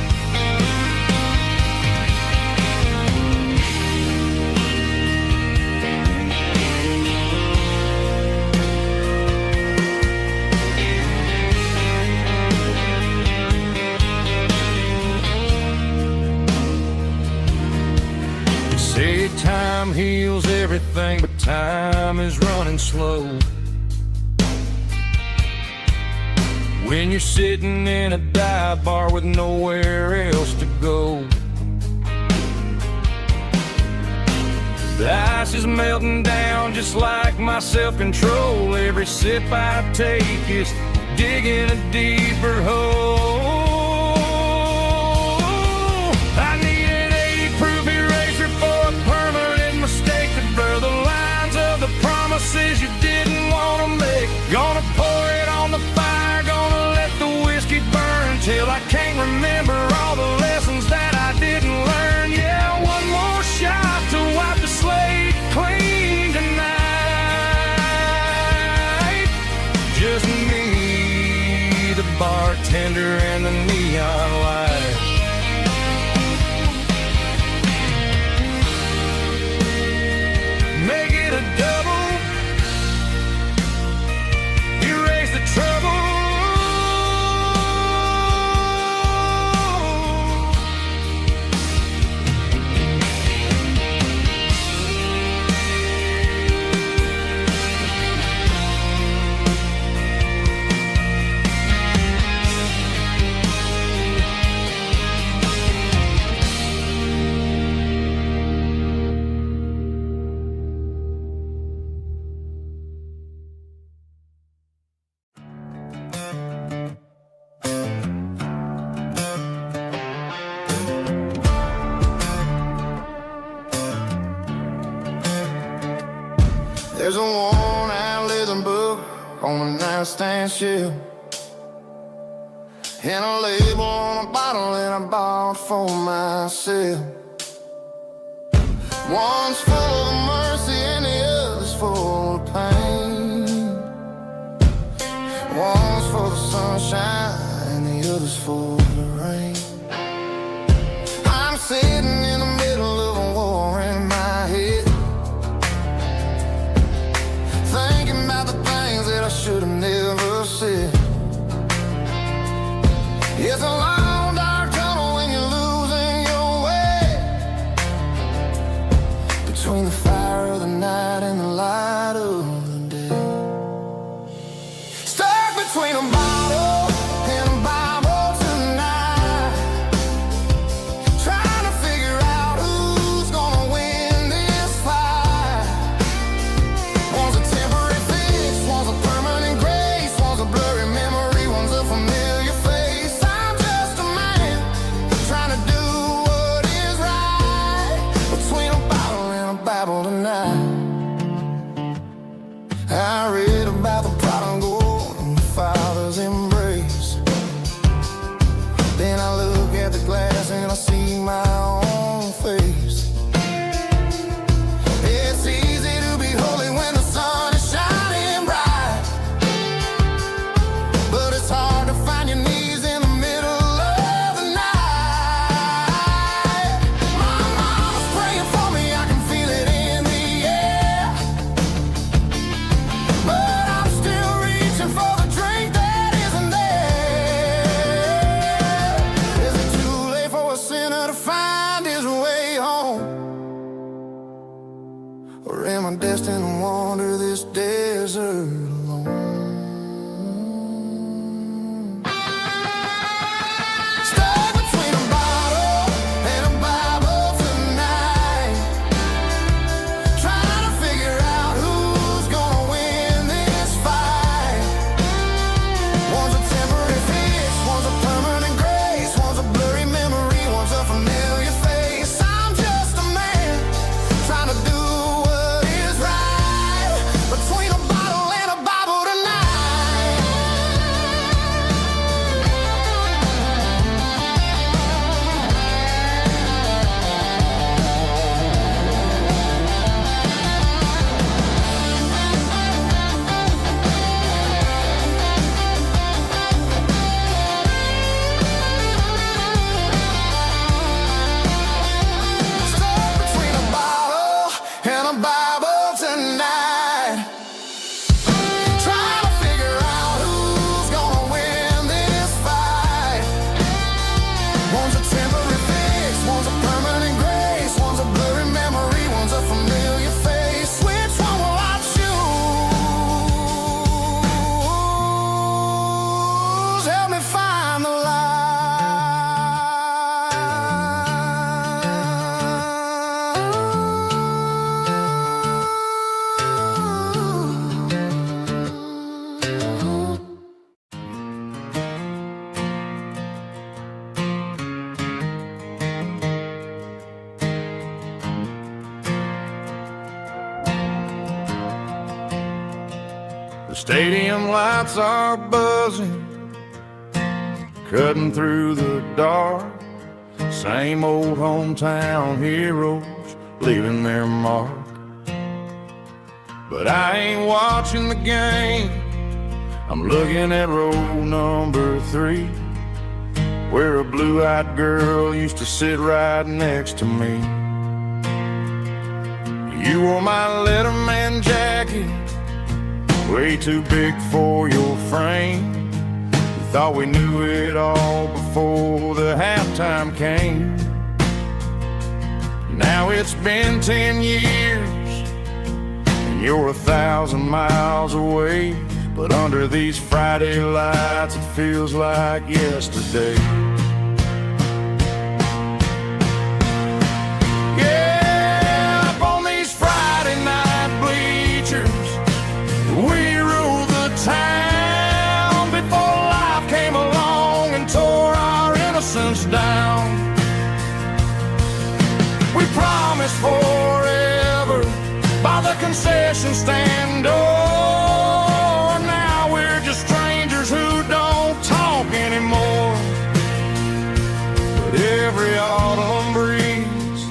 Say time heals everything, but time is running slow. When you're sitting in a dive bar with nowhere else to go, the ice is melting down just like my self-control. Every sip I take is digging a deeper hole. I need an 80-proof eraser for a permanent mistake, to blur the lines of the promises you till I can't remember all the lessons that I didn't learn. Yeah, one more shot to wipe the slate clean tonight. Just me, the bartender, and the neon light. Make it a double, erase the trouble. There's a worn-out leather book on the nightstand shelf, and a label on a bottle that I bought for myself. One's full of mercy and the other's full of pain. One's for the sunshine and the other's for the rain. I'm sitting in the middle of a war in my head, thinking about the things that I should have never said. It's a long dark tunnel when you're losing your way, between the fire of the night and the light of the day. Stuck between a bottle and a Bible tonight, trying to figure out who's gonna win this fight. One's a temporary fix, one's a permanent grace, one's a blurry memory, one's a familiar face. I'm just a man trying to do what is right, between a bottle and a Bible tonight. I read about the prodigal and the father's embrace. Then I look at the glass and I see my own face. It's easy to be holy when the sun is shining bright, but it's hard to find your knees in the middle of the night. My mama's praying for me, I can feel it in the air, but I'm still reaching for the drink that isn't there. Is it too late for a sinner to find his way home? Or am I destined to wander this desert alone? Stuck between a bottle and a Bible tonight, trying to figure out who's gonna win this fight. One's a temporary fix, one's a permanent grace, one's a blurry memory, one's a familiar face. I'm just a man trying to do what is right, between a bottle and a Bible tonight. Stuck between a bottle and a Bible tonight, trying to figure out who's gonna win this fight. One's a temporary fix, one's a permanent grace, one's a blurry memory, one's a familiar face. Which one will I choose? Help me find the light. The stadium lights are buzzing, cutting through the dark. Same old hometown heroes leaving their mark. But I ain't watching the game, I'm looking at row number 3, where a blue-eyed girl used to sit right next to me. You wore my Letterman jacket, way too big for your frame. We thought we knew it all before the halftime came. Now it's been 10 years, and you're 1,000 miles away. But under these Friday lights, it feels like yesterday. Yeah, up on these Friday night bleachers, we ruled the town before life came along and tore our innocence down. We promised forever by the concession stand door. Now we're just strangers who don't talk anymore. But every autumn breeze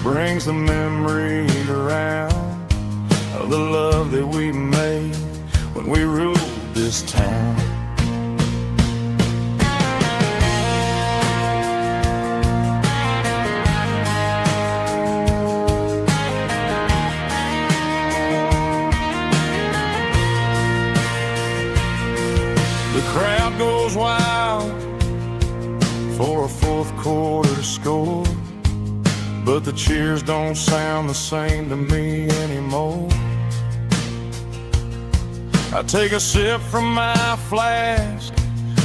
brings the memory around of the love that we made when we ruled this town. The crowd goes wild for a fourth quarter score, but the cheers don't sound the same to me anymore. I take a sip from my flask,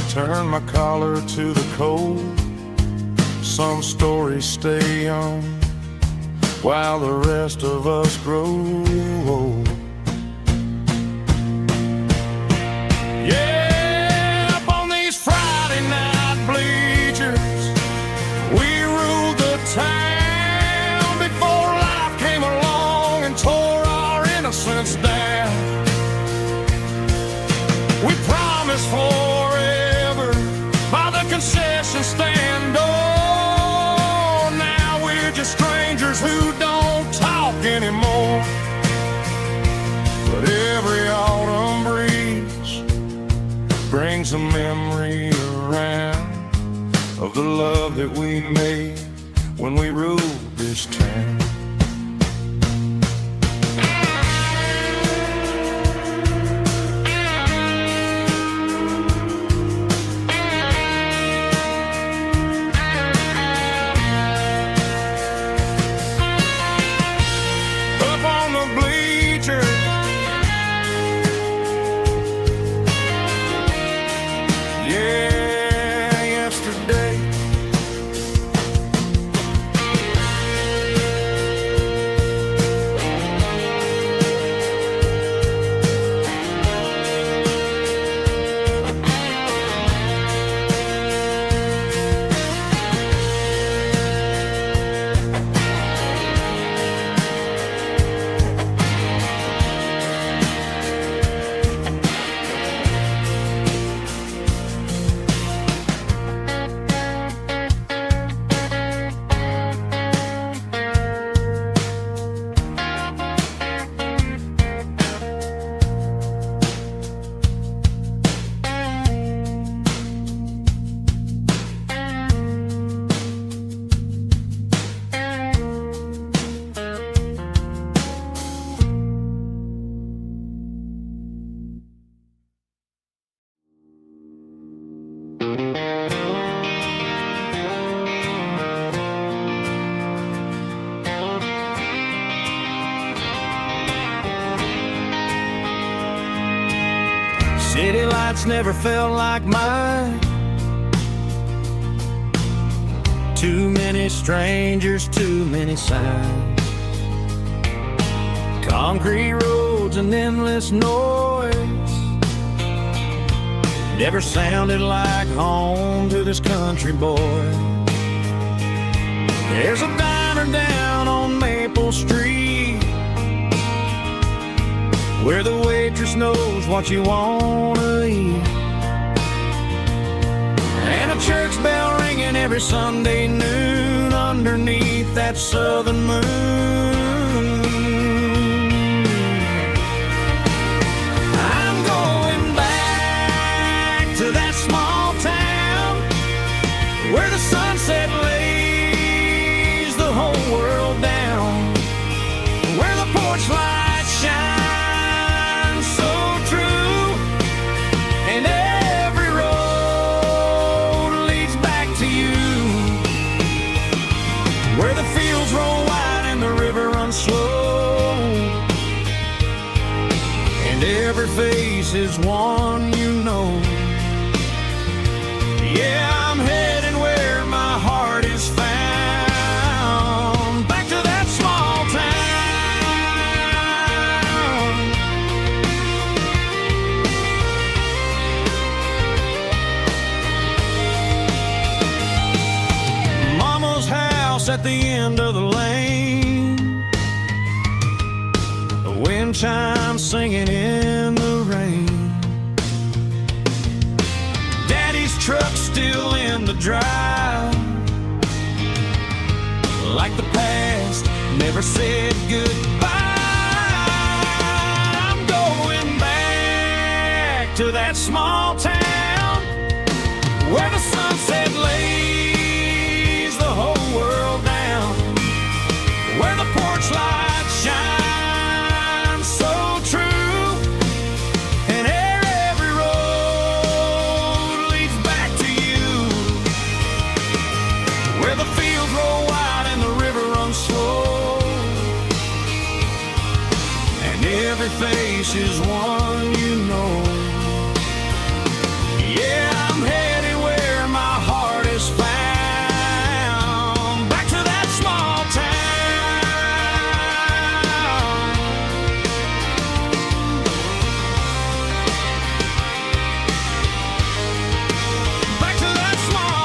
turn my collar to the cold. Some stories stay on while the rest of us grow old. Down. We promised forever by the concession stand door. Now we're just strangers who don't talk anymore. But every autumn breeze brings a memory around of the love that we made when we ruled this town. City lights never felt like mine. Too many strangers, too many signs. Concrete roads and endless noise never sounded like home to this country boy. There's a diner down on Maple Street where the waitress knows what you wanna eat. church bell ringing every Sunday noon underneath that southern moon. I'm going back to that small town where the sunset lays the whole world down, where the porch light shines so true, and every road leads back to you, where the fields roll wide and the river runs slow, and every face is one you know. Yeah, I'm heading where my heart is found, back to that small town. Mama's house at the end of the lane, the wind chimes singing in the rain, Daddy's truck still in the drive, like the past never said goodbye. I'm going back to that small town where the sunset lays the whole world down, where the porch light shines so true, and every road leads back to you, where the fields roll wide and the river runs slow, and every face is one you know. Yeah, I'm headed where my heart is found, back to that small town. Back to that small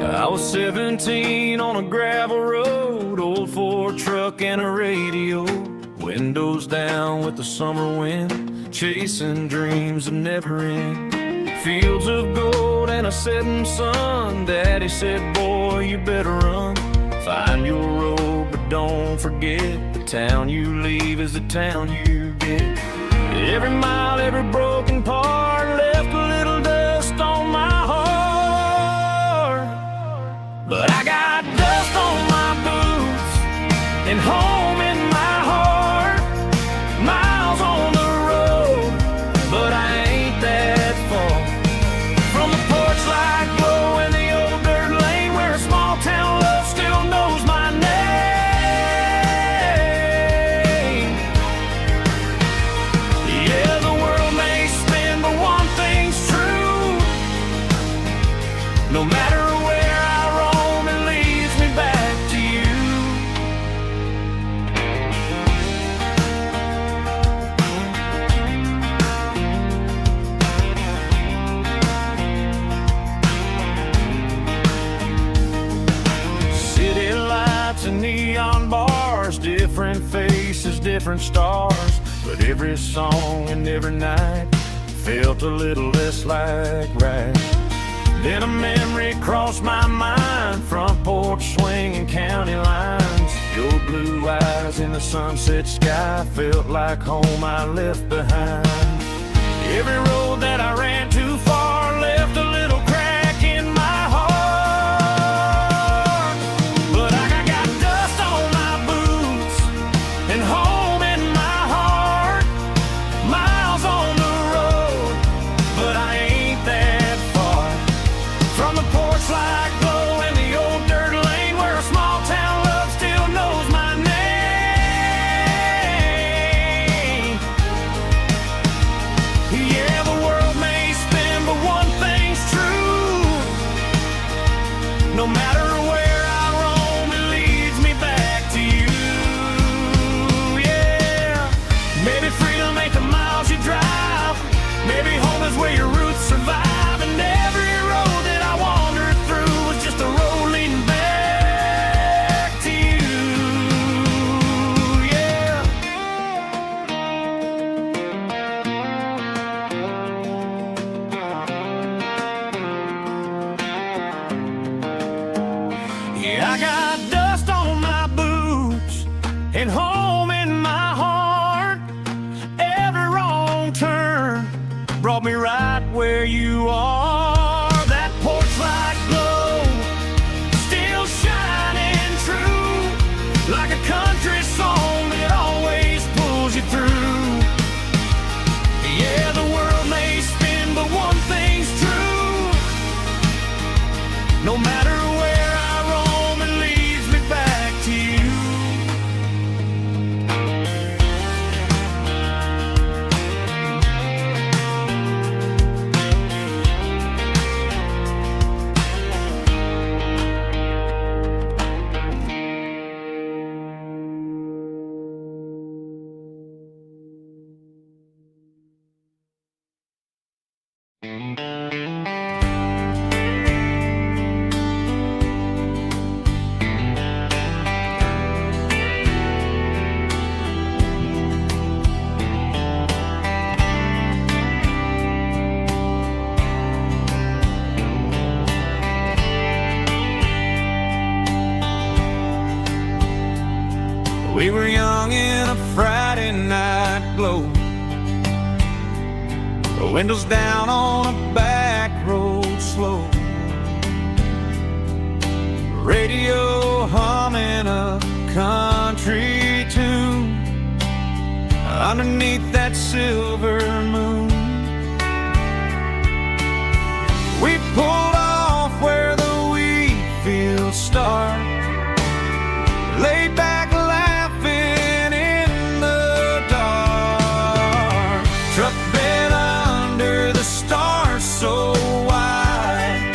I was 17 on a gravel road, old Ford truck and a radio, windows down with the summer wind, chasing dreams that never end, fields of gold and a setting sun. Daddy said, boy, you better run, find your road, but don't forget, the town you leave is the town you get. Every mile, every broken part left a little dust on my heart, but I got dust on my boots and home in my heart. Miles on the road, but I ain't that far from the porch light glow and the old dirt lane where a small town love still knows my name. Yeah, the world may spin, but one thing's true. No matter where I roam, it leads me back to you. City lights and neon bars, different faces, different stars, but every song and every night felt a little less like right. Then a memory crossed my mind, front porch swinging county lines, your blue eyes in the sunset sky felt like home I left behind. Every road that I ran too far left a little crack in my heart, but I got dust on my boots and home in my heart. Miles on the road, but I ain't that far from the porch light glow and the old dirt lane where a small town love still knows my name. Yeah, the world may spin, but one you are. That porch light glow, still shining true, like a country song that always pulls you through. Yeah, the world may spin, but one thing's true. No matter where I roam, it leads me back to you. We were young in a Friday night glow, the windows down on a back road slow, radio humming a country tune underneath that silver moon. We pulled off where the wheat fields start, laid back laughing in the dark. Truck bed under the stars so wide,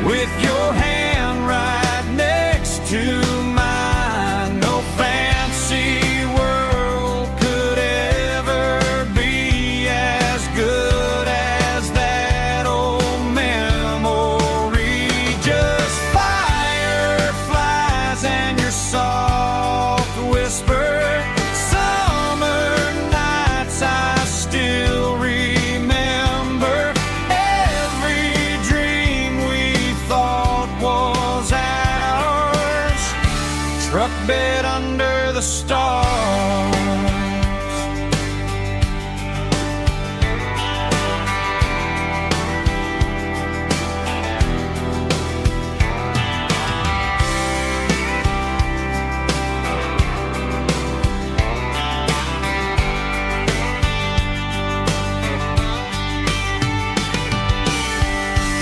with your hand right next to mine. No fancy world could ever be as good as that old memory. Just fireflies and your soft whisper. Summer nights I still remember. Every dream we thought was ours. Truck bed under the stars.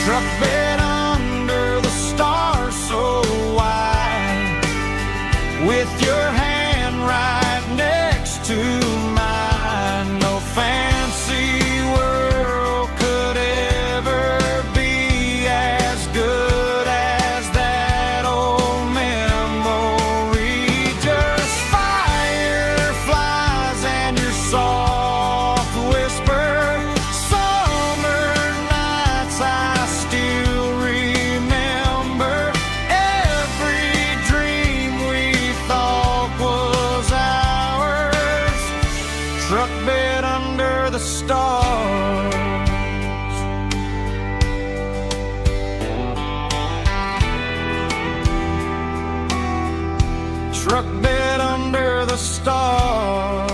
Truck bed under the stars so wide, with your hand right next to mine. No fancy world could ever be as good as that old memory. Just fireflies and your soft whisper. Summer nights I still remember. Every dream we thought was ours. Truck bed under the stars. Truck bed under the stars.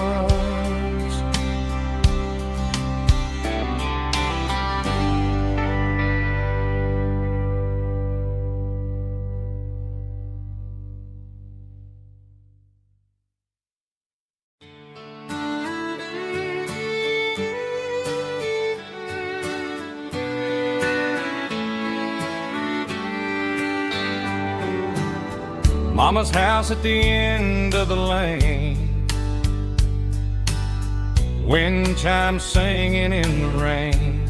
Mama's house at the end of the lane, wind chimes singing in the rain.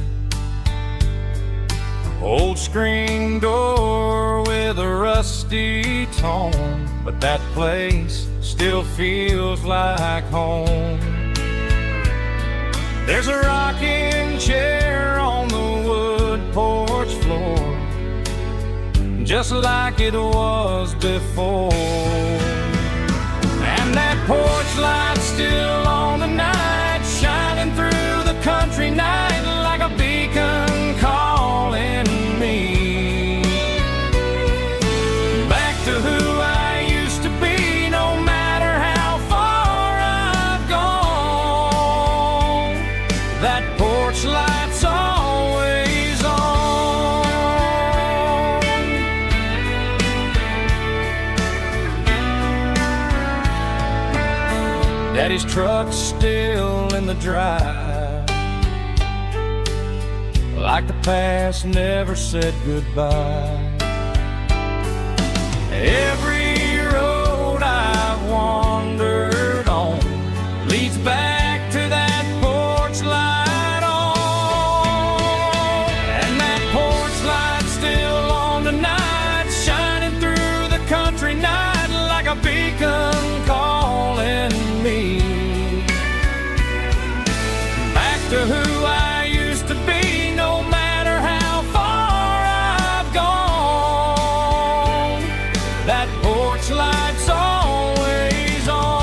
Old screen door with a rusty tone, but that place still feels like home. There's a rocking chair on the wood porch floor, just like it was before. And that porch light's still on the night, shining through the country night like a beacon calling me back to who I used to be. No matter how far I've gone, that porch light's always Daddy's truck's still in the drive, like the past never said goodbye. Every road I've wandered on leads back to that porch light on. And that porch light's still on tonight, shining through the country night like a beacon calling me back to who I used to be, no matter how far I've gone. That porch light's always on.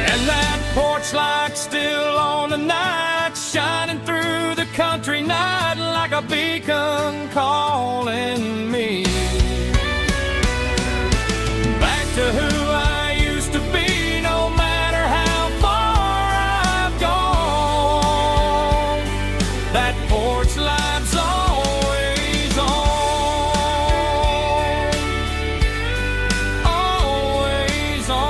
And that porch light's still on tonight, shining through the country night like a beacon calling me back to who I used to be, no matter how far I've gone. That porch light's always on, always on.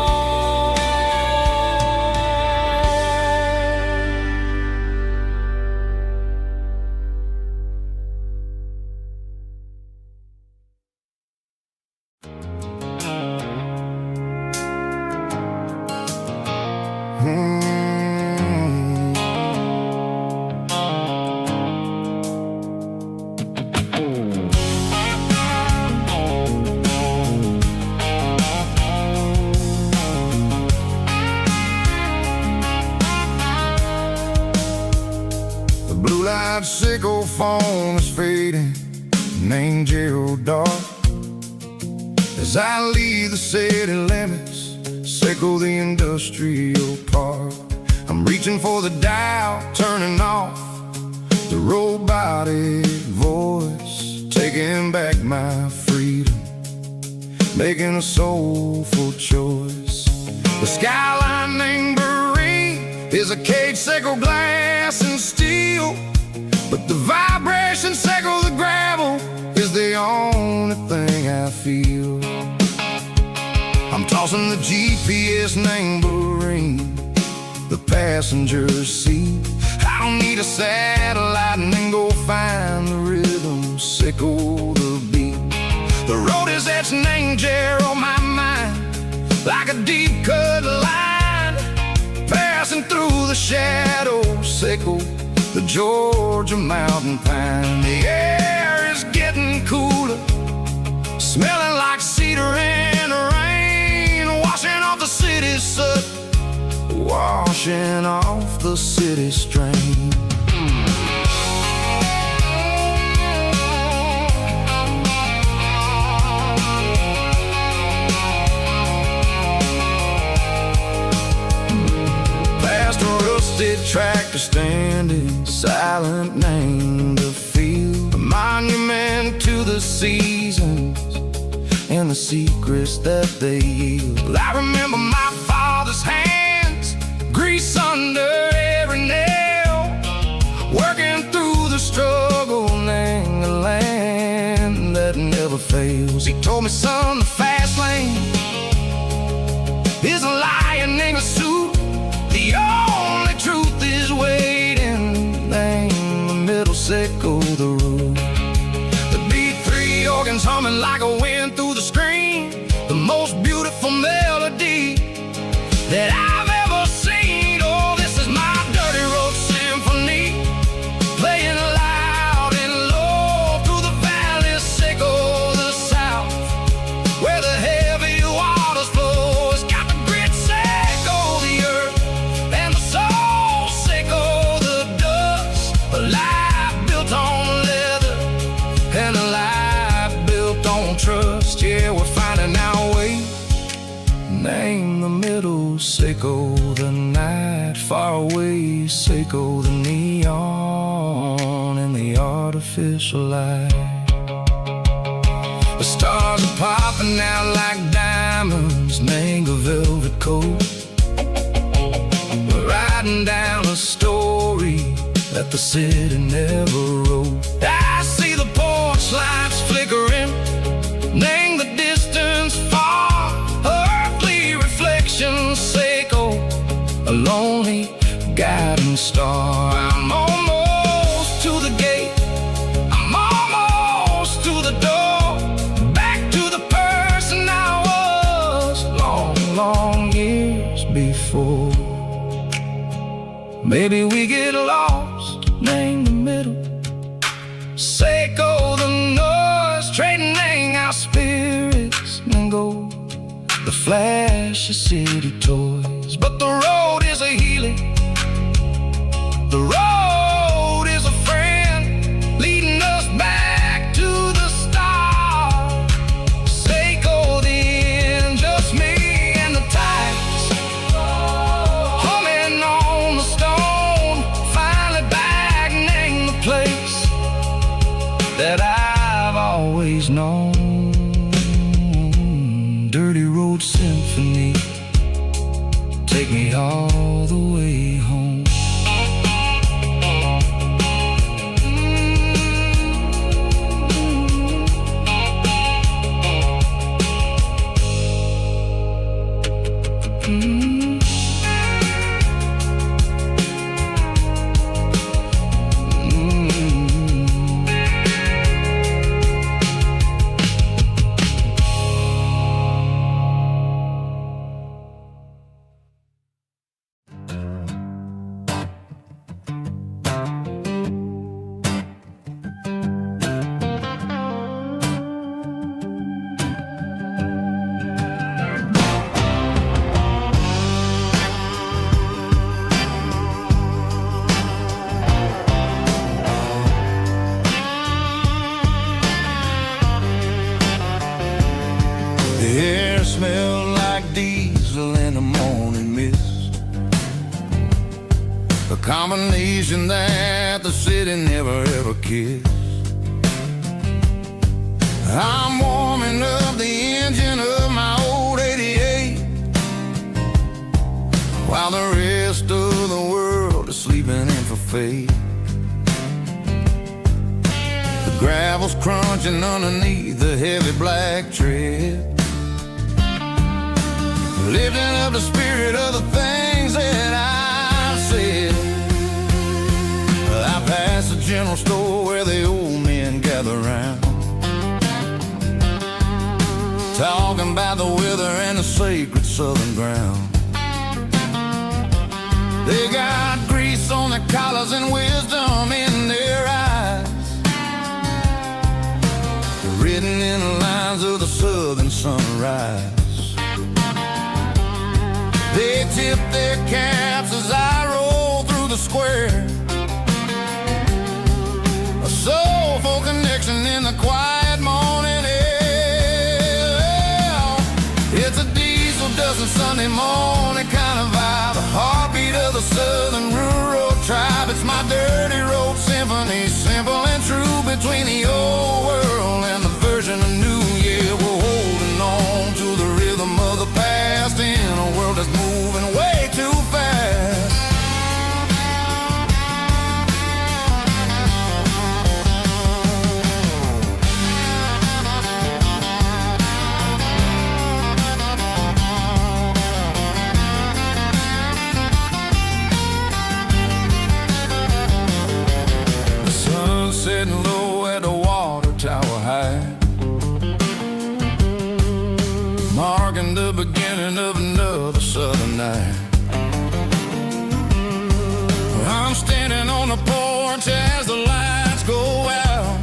The blue light sickle foam is fading, named Gerald dark. As I leave the city limits, sickle the industrial park. I'm reaching for the dial, turning off the robotic voice, taking back my freedom, making a soulful choice. The skyline named Marine is a cage, sickle glass and steel, but the vibration sickle the gravel is the only thing I feel. I'm tossing the GPS named Marine, the passenger seat. I don't need a satellite and then go find the rhythm, sickle the beat. The road is etched named Gerald on my mind, like a deep cut line, passing through the shadows, sickle the Georgia mountain pine. The air is getting cooler, smelling like cedar in the rain, washing off the city soot, washing off the city strain. Past a rusted tractor standing silent, named the field, a monument to the seasons and the secrets that they yield. I remember my father's hands, grease under every nail, working through the struggle, named the land that never fails. He told me, son, the fast lane is a lion in a suit, the only truth is waiting, named the middle, sickle the road. The B3 organs humming like a wind through the screen, the most beautiful melody that I've ever seen. Oh, this is my dirty road symphony, playing loud and low through the valley, sickle the south, where the heavy waters flow. It's got the grit, sickle the earth, and the soul, sickle the dust. A life built on leather and a life built on trust. Yeah, we're finding our way, name the middle, sickle the night, far away, sickle the neon and the artificial light. The stars are popping out like diamonds, named a velvet coat. We're riding down a story that the city never wrote. a lonely guiding star. I'm almost to the gate, I'm almost to the door, back to the person I was long, long years before. Maybe we get lost, name the middle, Seiko the noise, trading our spirits and go the flash of city toys. But the road is a healing, the road is a friend, leading us back to the start. Seiko the end, just me and the tides, humming on the stone, finally back, name the place that I've always known. Dirty road symphony, take me all the way home. The air smelled like diesel in the morning mist, a combination that the city never ever kissed. I'm warming up the engine of my old 88, while the rest of the world is sleeping in for fate. The gravel's crunching underneath the heavy black tread, lifting up the spirit of the things that I've said. I passed the general store where the old men gather round, talking about the weather and the sacred southern ground. They got grease on their collars and wisdom in their eyes, written in the lines of the southern sunrise. They tip their caps as I roll through the square, a soulful connection in the quiet morning air. It's a diesel dozen Sunday morning kind of vibe, a heartbeat of the southern rural tribe. It's my dirty road symphony, simple and true, between the old world and the version of new. Yeah, we're holding on to the rhythm of the past in a world that's moving way too fast. The sun setting low at the water tower high, marking the beginning of another southern night. I'm standing on the porch as the lights go out,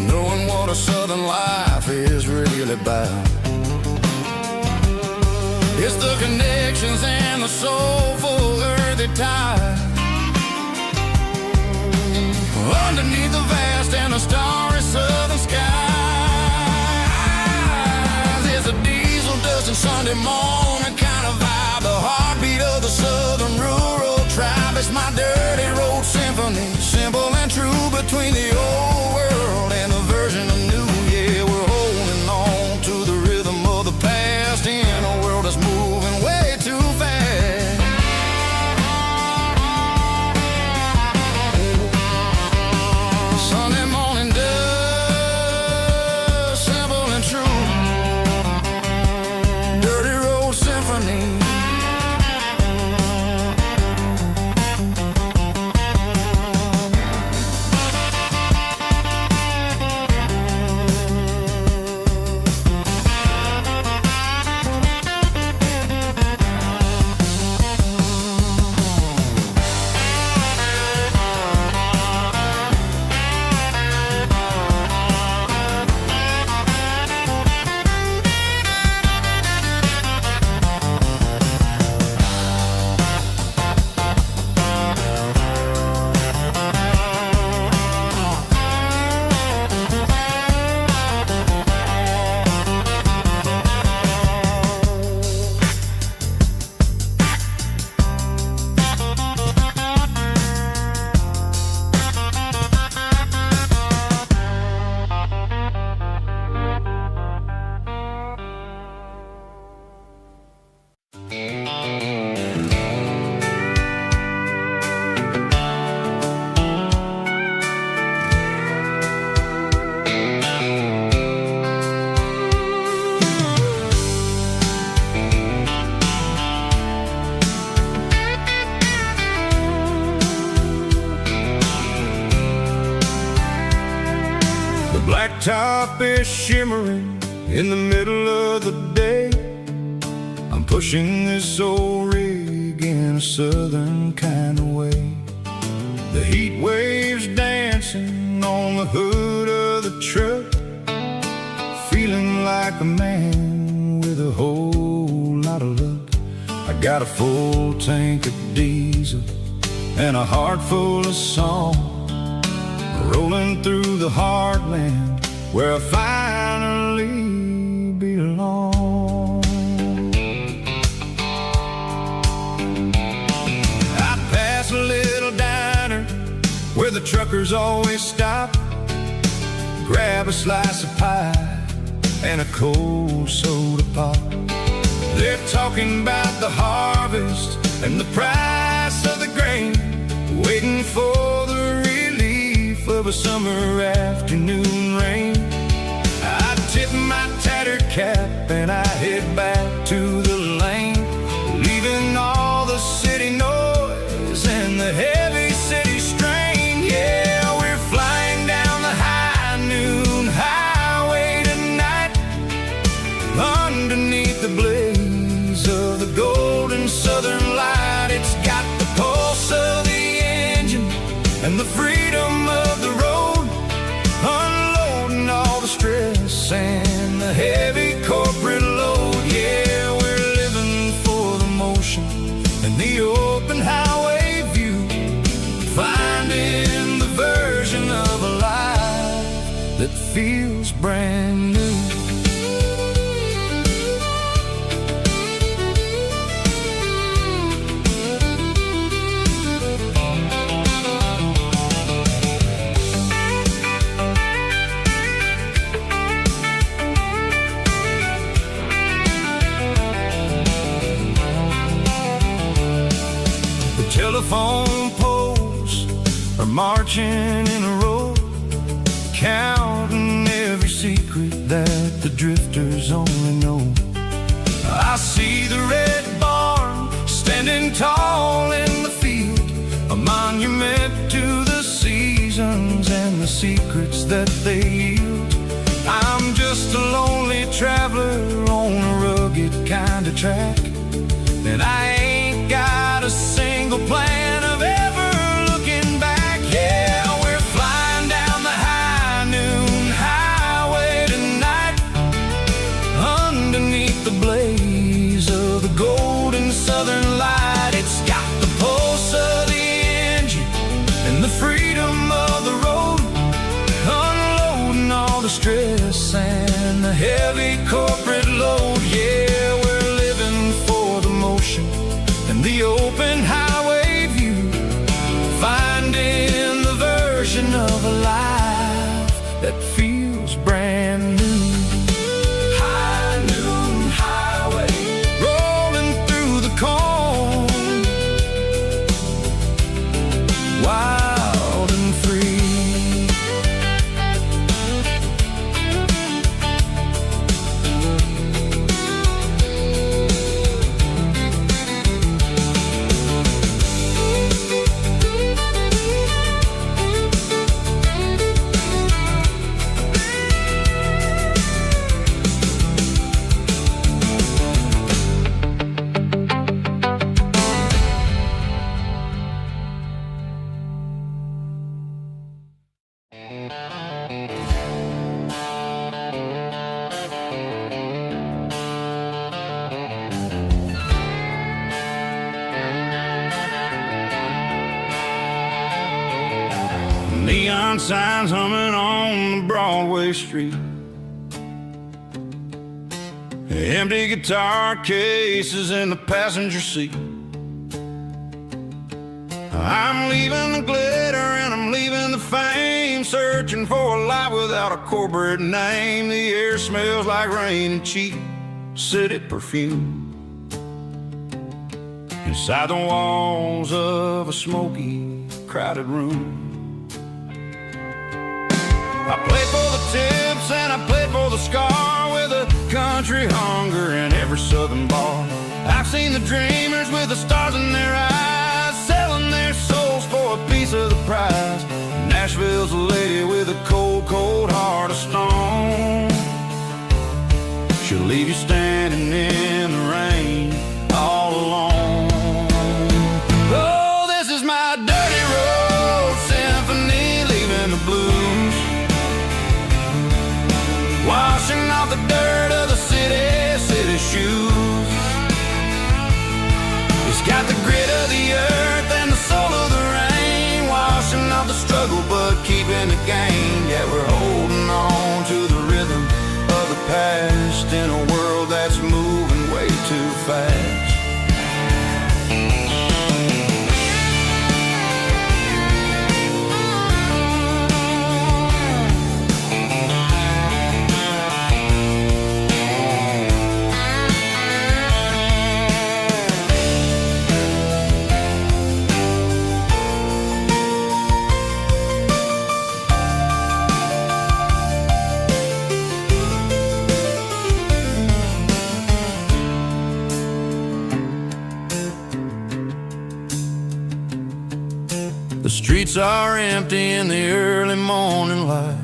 knowing what a southern life is really about. It's the connections and the soulful earthy tide, underneath the vast and the starry southern skies. It's a diesel dusting Sunday morning kind of vibe, the heartbeat of the southern rural tribe. It's my dirty road symphony, simple and true, between the old world and the version of new. Yeah, we're holding on to the rhythm of the past in a world that's moving way too fast. Sunday morning dust, simple and true, dirty road up is shimmering in the middle of the day. I'm pushing this old rig in a southern kind of way. The heat waves dancing on the hood of the truck, feeling like a man with a whole lot of luck. I got a full tank of diesel and a heart full of song, rolling through the heartland where I finally belong. I pass a little diner where the truckers always stop, grab a slice of pie and a cold soda pop. They're talking about the harvest and the price of the grain, waiting for the relief of a summer afternoon rain. I tip my tattered cap and I head back to the lane, leaving all the city noise and the heavy city strain. Yeah, we're flying down the high noon highway tonight, underneath the blaze of the golden southern light. It's got the pulse of the engine and the freedom of the road, unloading all the stress and the heavy corporate load. Yeah, we're living for the motion and the open highway view, finding the version of a life that feels brand new. Telephone poles are marching in a row, counting every secret that the drifters only know. I see the red barn standing tall in the field, a monument to the seasons and the secrets that they yield. I'm just a lonely traveler on a rugged kind of track, and I ain't got a single plan of ever looking back. Yeah, we're flying down the high noon highway tonight, underneath the blaze of the golden southern light. It's got the pulse of the engine and the freedom of the road, unloading all the stress and the heavy corporate load. Yeah, we're living for the motion and the open highway view, finding the version of a life that feels brand new. High noon highway, rolling through the corn, wild and free. Neon signs humming on the Broadway street, empty guitar cases in the passenger seat. I'm leaving the glitter and I'm leaving the fame, searching for a life without a corporate name. The air smells like rain and cheap city perfume, inside the walls of a smoky, crowded room. I played for the tips and I played for the scar, with a country hunger in every southern bar. I've seen the dreamers with the stars in their eyes, selling their souls for a piece of the prize. Nashville's a lady with a cold, cold heart of stone. keeping the gain. Yeah, we're holding on to the rhythm of the past in a world that's moving way too fast. The streets are empty in the early morning light.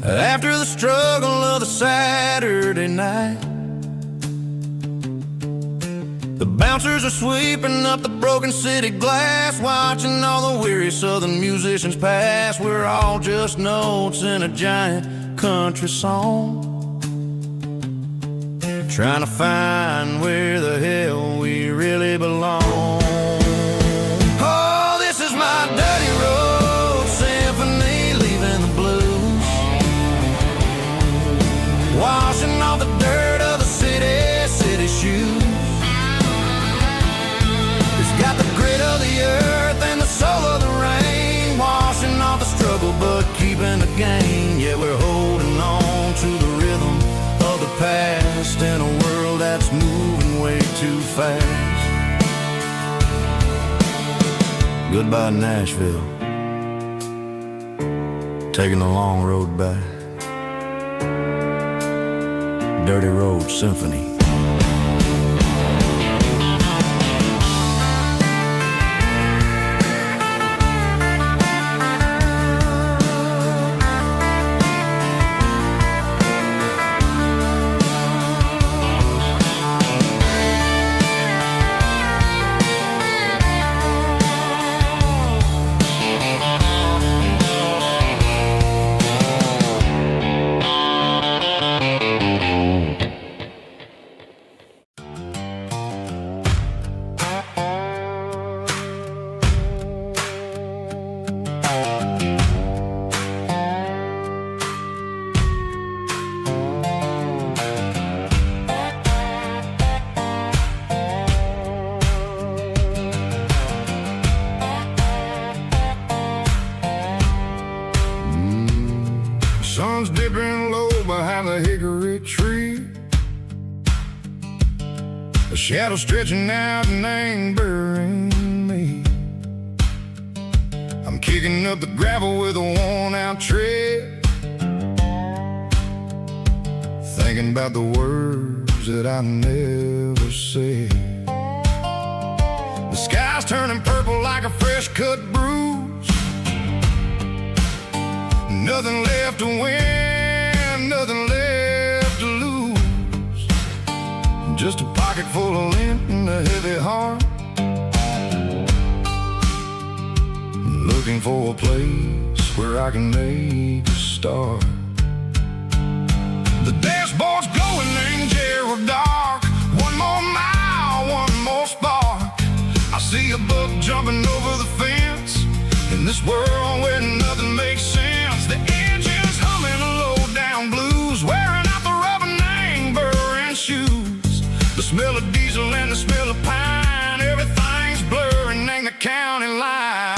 After the struggle of the Saturday night, the bouncers are sweeping up the broken city glass, watching all the weary southern musicians pass. We're all just notes in a giant country song, trying to find where the hell we really belong. Washing off the dirt of the city shoes. It's got the grit of the earth and the soul of the rain, washing off the struggle but keeping the gain. Yeah, we're holding on to the rhythm of the past in a world that's moving way too fast. Goodbye Nashville, taking the long road back. Dirty Road Symphony. Sun's dipping low behind the hickory tree. A shadow stretching out and angering me. I'm kicking up the gravel with a worn-out tread, thinking about the words that I never said. The sky's turning purple like a fresh-cut bruise. Nothing left to win, nothing left to lose. Just a pocket full of lint and a heavy heart, looking for a place where I can make a start. The dashboard's glowing in Gerald dark. One more mile, one more spark. I see a buck jumping over the fence in this world where nothing makes sense. The engine's humming a low-down blues, wearing out the rubber-name burring shoes. The smell of diesel and the smell of pine, everything's blurring in the county line.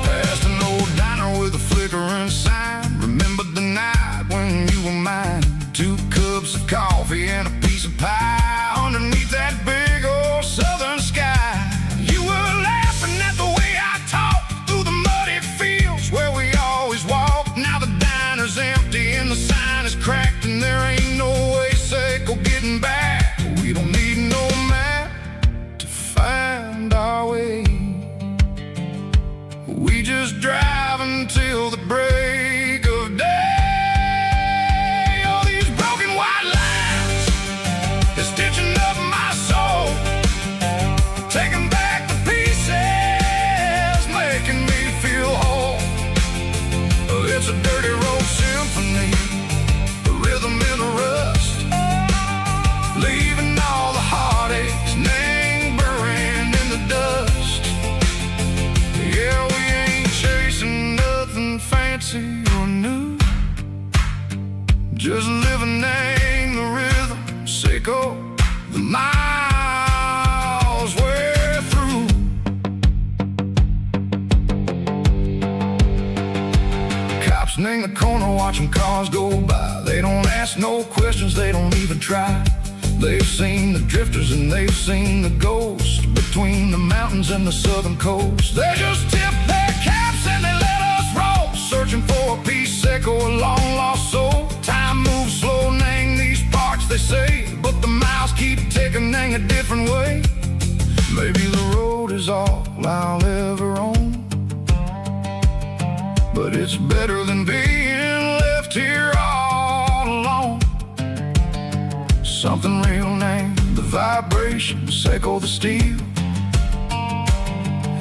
Past an old diner with a flickering sign. Remember the night when you were mine. 2 cups of coffee and a piece of pie underneath that big old southern sky. You were laughing at the way I talked through the muddy fields where we always walked. watching cars go by. They don't ask no questions, they don't even try. They've seen the drifters and they've seen the ghosts between the mountains and the southern coast. They just tip their caps and they let us roll, searching for a piece seco, a long lost soul. Time moves slow, nang these parts they say, but the miles keep ticking, nang a different way. Maybe the road is all I'll ever own, but it's better than being left here all alone. Something real named the vibrations echo the steel.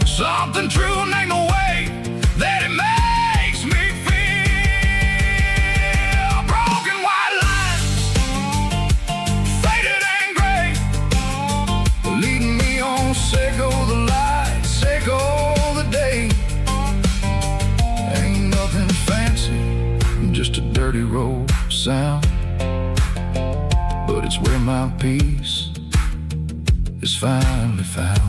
Something true named the way that it makes me feel. Broken white lines, faded and gray, leading me on, Seco the light, Seco the day. Ain't nothing fancy, just a dirty road sound, but it's where my peace is finally found.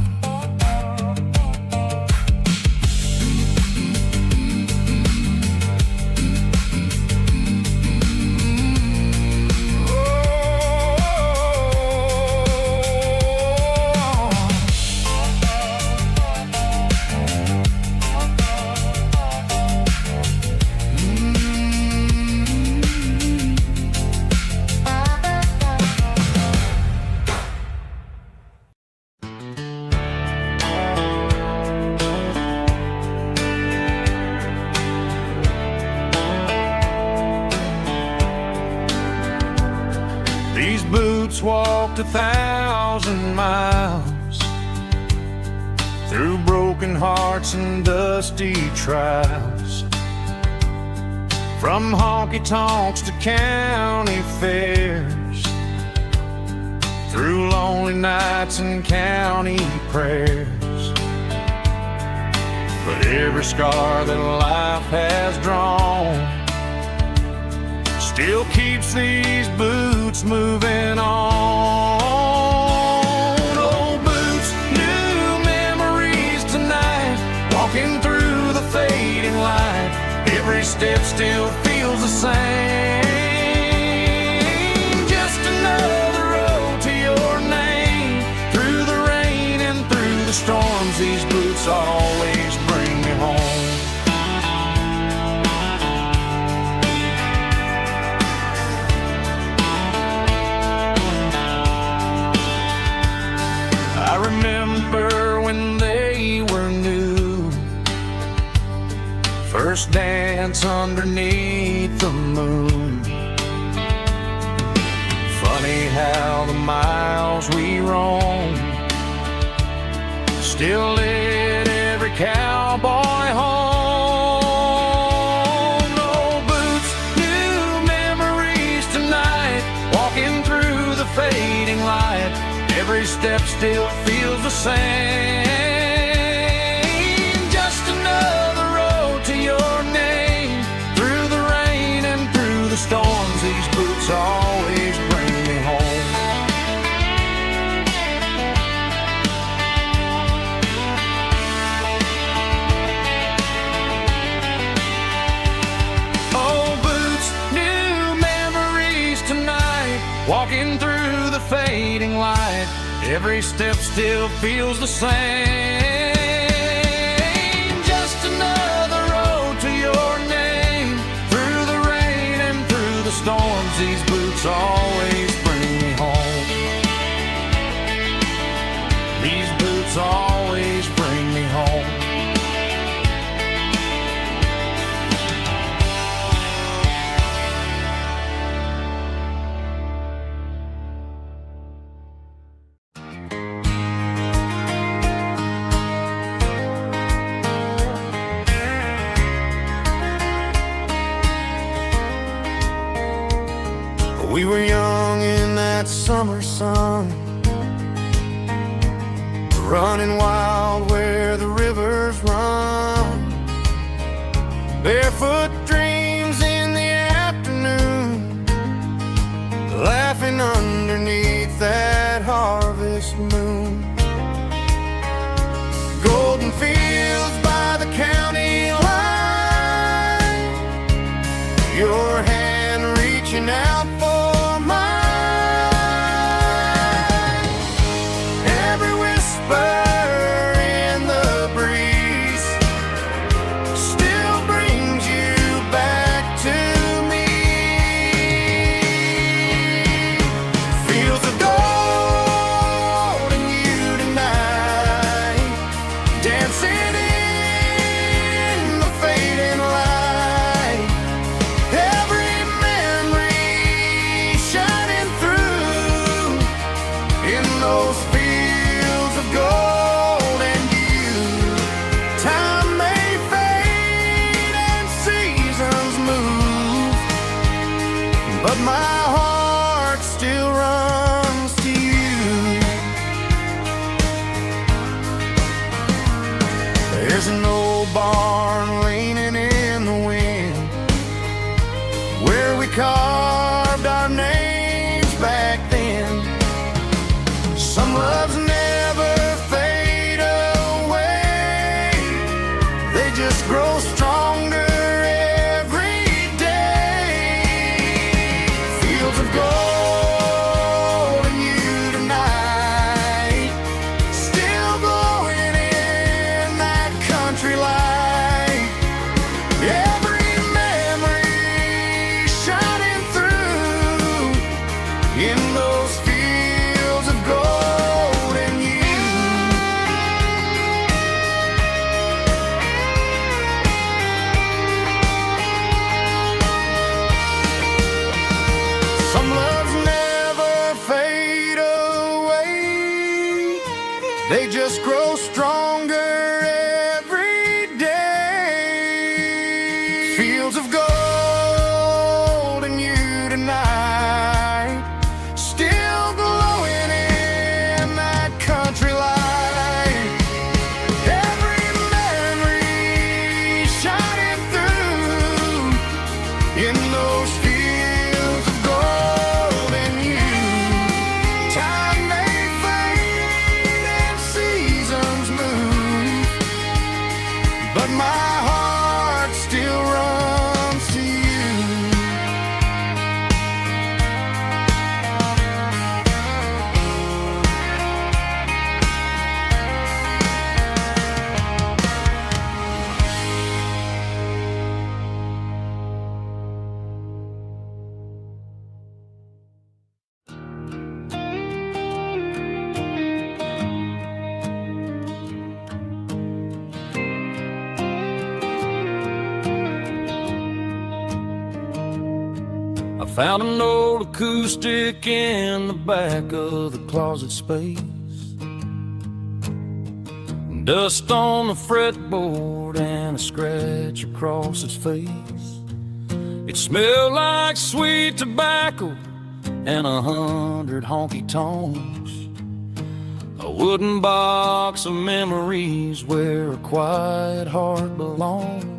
These boots walked 1,000 miles through broken hearts and dusty trials, from honky-tonks to county fairs, through lonely nights and county prayers. But every scar that life has drawn still keeps these boots moving on. Old boots, new memories tonight, walking through the fading light. Every step still feels the same. Just another road to your name. Through the rain and through the storms, these boots always bring me home. I remember when they were new, first dance underneath the moon. Funny how the miles we roam still lit every cowboy home. Old boots, new memories tonight, walking through the fading light. Every step still feels the same. Just another road to your name. Through the rain and through the storms, these boots always bring me home. Old boots, new memories tonight, walking through the fading light. Every step still feels the same. Just another road to your name. Through the rain and through the storms, these boots always bring me home. These boots always bring me home. We were young in that summer sun, running wild where the rivers run. Barefoot dreams in the afternoon, laughing underneath that harvest moon. Golden fields by the county line, your whisper in the breeze still brings you back to me. Fields of gold and you tonight, dancing in the fading light. Every memory shining through in those fields of gold and you. Time may fade and seasons move, but my heart still runs to you. There's an old barn leaning in the wind where we carved our names back then. Some loves never fade away, they just grow stronger every day. Fields of gold and you tonight, still glowing in that country light. Every memory shining through in those fields of gold and you. Some loves never fade away, they just grow stronger every day. Fields of gold and you tonight, still glowing in that country light. Every memory shining through in those fields of gold and you. Time may fade and seasons move, but my heart still runs to you. I found an old acoustic in the back of the closet space. Dust on the fretboard and a scratch across its face. It smelled like sweet tobacco and 100 honky tonks. A wooden box of memories where a quiet heart belongs.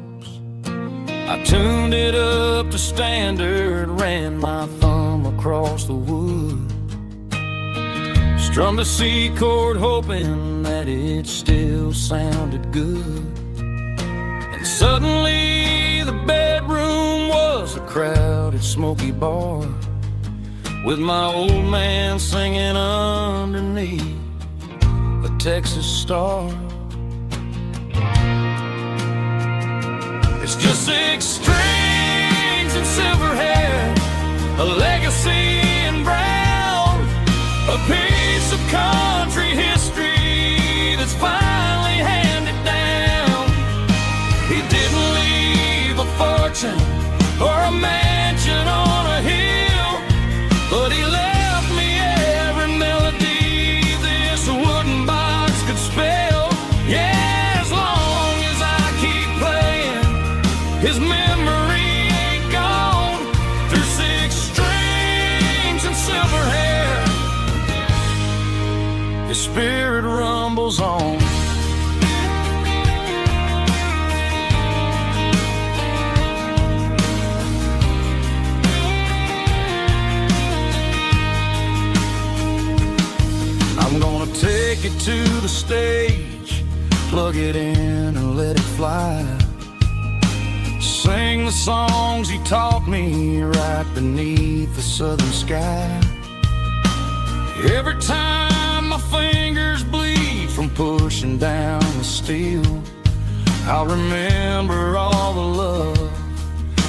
I tuned it up to standard, ran my thumb across the wood, strummed a C chord hoping that it still sounded good. And suddenly the bedroom was a crowded smoky bar, with my old man singing underneath a Texas star. It's just 6 strings and silver hair, a legacy in brown, a piece of country history that's finally handed down. He didn't leave a fortune or a mansion on a hill, but he left me every melody this wooden box could spell. Yeah, as long as I keep playing, his memory ain't gone. Through 6 strings and silver hair, his spirit rumbles on. I'm gonna take it to the stage, plug it in and let it fly. Sing the songs he taught me right beneath the southern sky. Every time my fingers bleed from pushing down the steel. I'll remember all the love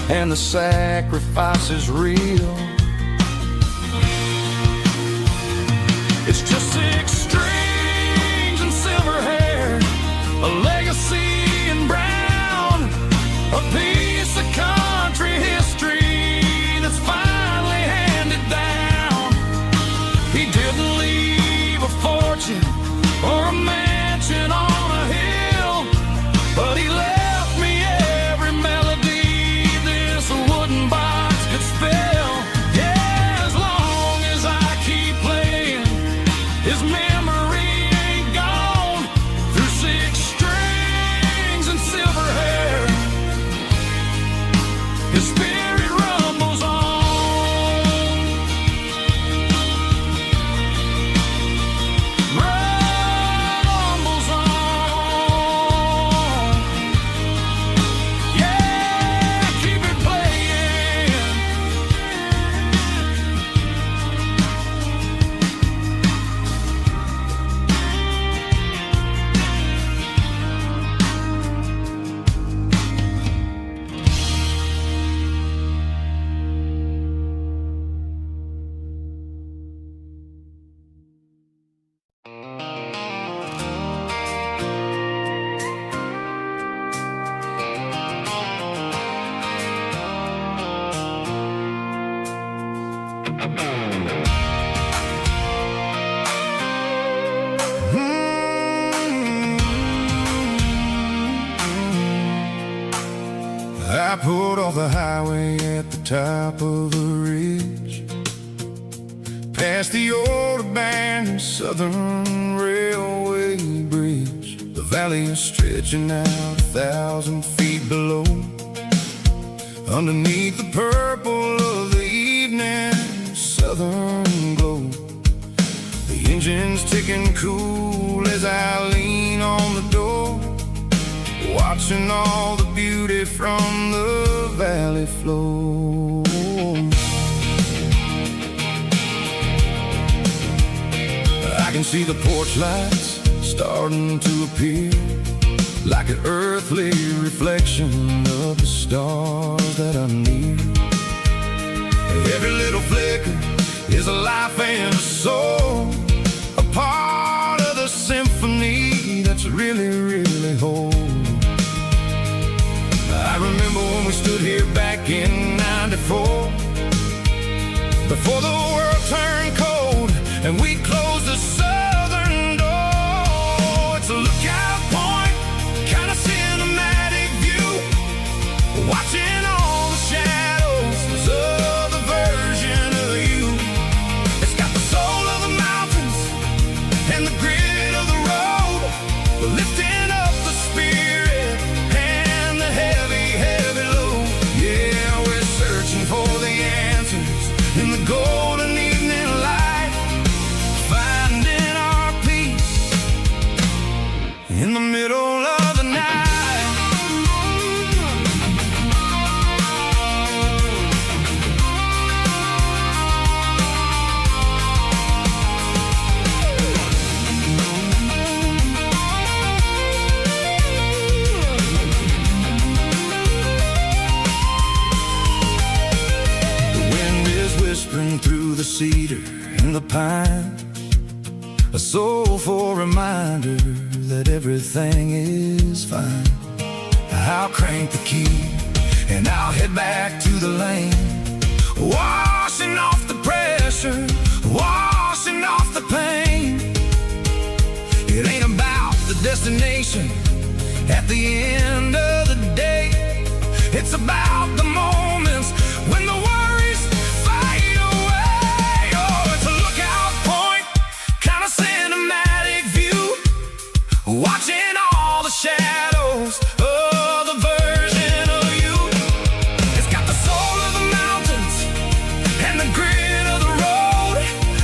and the sacrifices real. It's just 6 strings and silver hair, a legacy in brown, a piece of country history that's finally handed down. He didn't leave a fortune or a mansion on a hill, but he left me every melody this wooden box could spell. Yeah, as long as I keep playing, his memory ain't gone. Through 6 strings and silver hair, his spirit rumbles on. Rumbles on. Yeah, keep it playing. I pulled off the highway at the top of a ridge, past the old abandoned Southern Railway bridge. The valley is stretching out 1,000 feet below. Underneath the purple of the evening southern glow, the engine's ticking cool as I lean on the door, watching all the beauty from the valley flow. I can see the porch lights starting to appear, like an earthly reflection of the stars that are near. Every little flicker is a life and a soul, a part of the symphony that's really, really whole. I remember when we stood here back in '94, before the world turned cold and we closed the southern door. It's a lookout point, kind of cinematic view, watching all the shadows of the version of you. It's got the soul of the mountains and the grit of the road, lifting up the spirit and the heavy, heavy load. Yeah, we're searching for the answers in the golden evening light, finding our peace in the middle of the night. Whispering through the cedar and the pine, a soulful reminder that everything is fine. I'll crank the key and I'll head back to the lane, washing off the pressure, washing off the pain. It ain't about the destination at the end of the day, it's about the moments when the worries fade away. Oh, it's a lookout point, kind of cinematic view, watching all the shadows of the version of you. It's got the soul of the mountains and the grit of the road,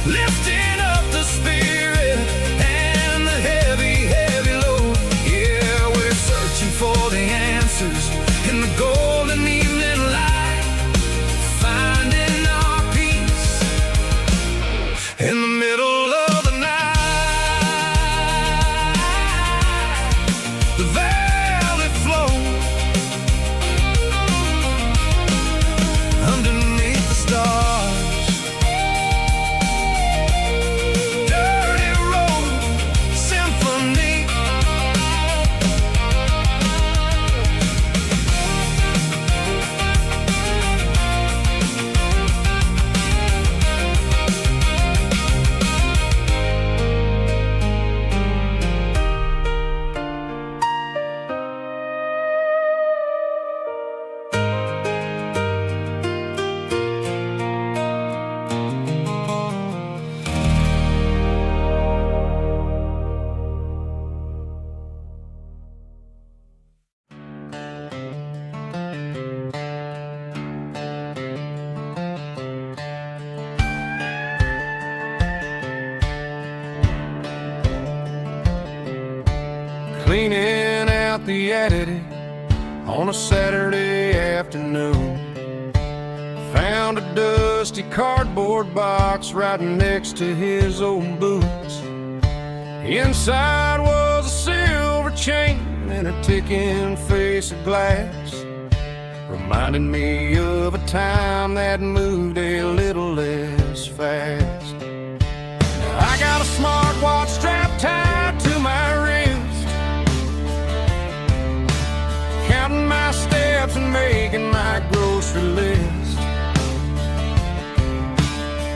lifting up the spirit and the heavy, heavy load. Yeah, we're searching for the answers in the golden evening light. cleaning out the attic on a Saturday afternoon. Found a dusty cardboard box right next to his old boots. Inside was a silver chain and a ticking face of glass, reminding me of a time that moved a little less fast. Now I got a smartwatch strapped tied to my wrist, counting my steps and making my grocery list.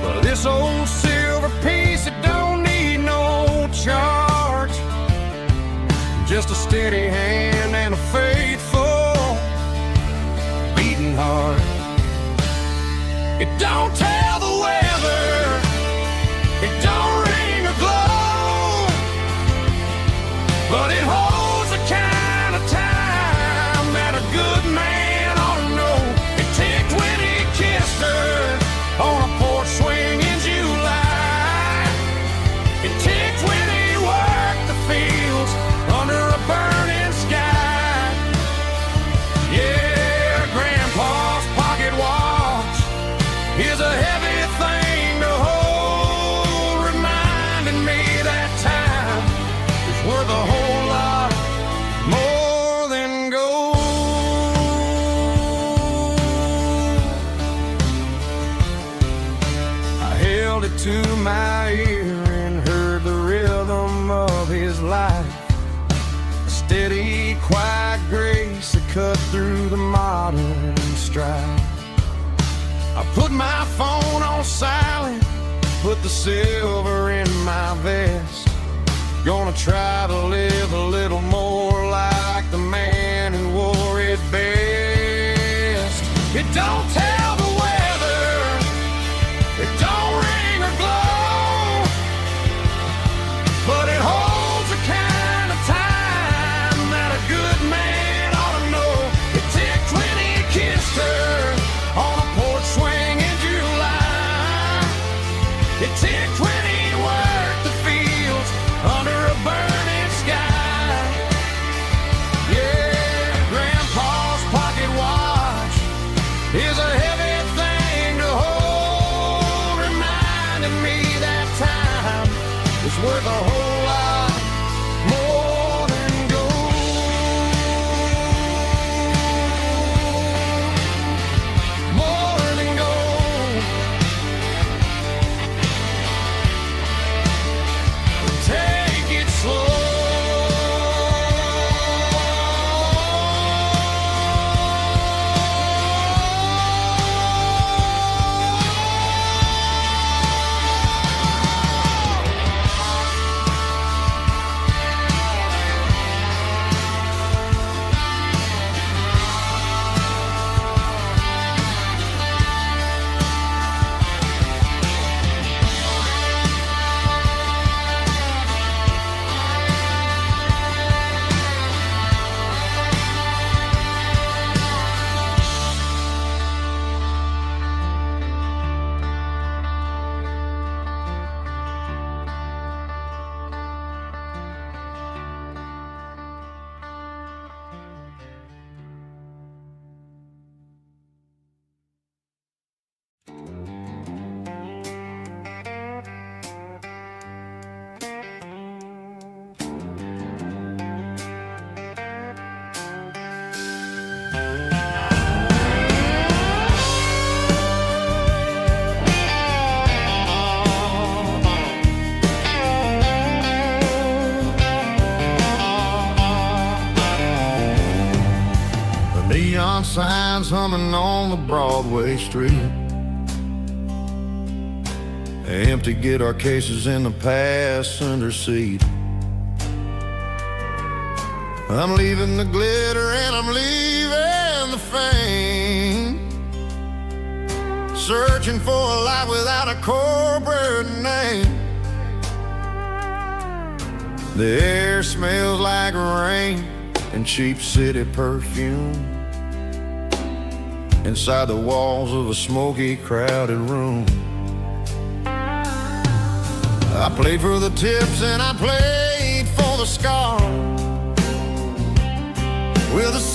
But this old silver piece, it don't need no charge, just a steady hand and a faithful beating heart. It don't tell the weather, it don't ring or glow, but it holds the kind of time that a good man ought to know. It ticked when he kissed her on a porch swing in July. It ticked when he worked the fields under a burning sky. Yeah, Grandpa's pocket watch is a heavy thing to hold, reminding me that time is worth a whole lot more than gold. I held it to my ear and heard the rhythm of his life, a steady, quiet grace that cut through the modern strife. I put my phone on silent, put the silver in my vest. Gonna try to live a little more like the man who wore it best. It don't tell the weather, it don't ring or glow, but it holds the kind of time that a good man ought to know. It ticked when he kissed her on a porch swing in July. It ticked when he worked the fields under a burning sky. Yeah, Grandpa's pocket watch is a heavy thing to hold, reminding me that time is worth a whole lot more than gold. More than gold. Take it slow. Neon signs humming on the Broadway street, empty guitar cases in the passenger seat. I'm leaving the glitter and I'm leaving the fame, searching for a life without a corporate name. The air smells like rain and cheap city perfume inside the walls of a smoky, crowded room. I played for the tips and I played for the scars.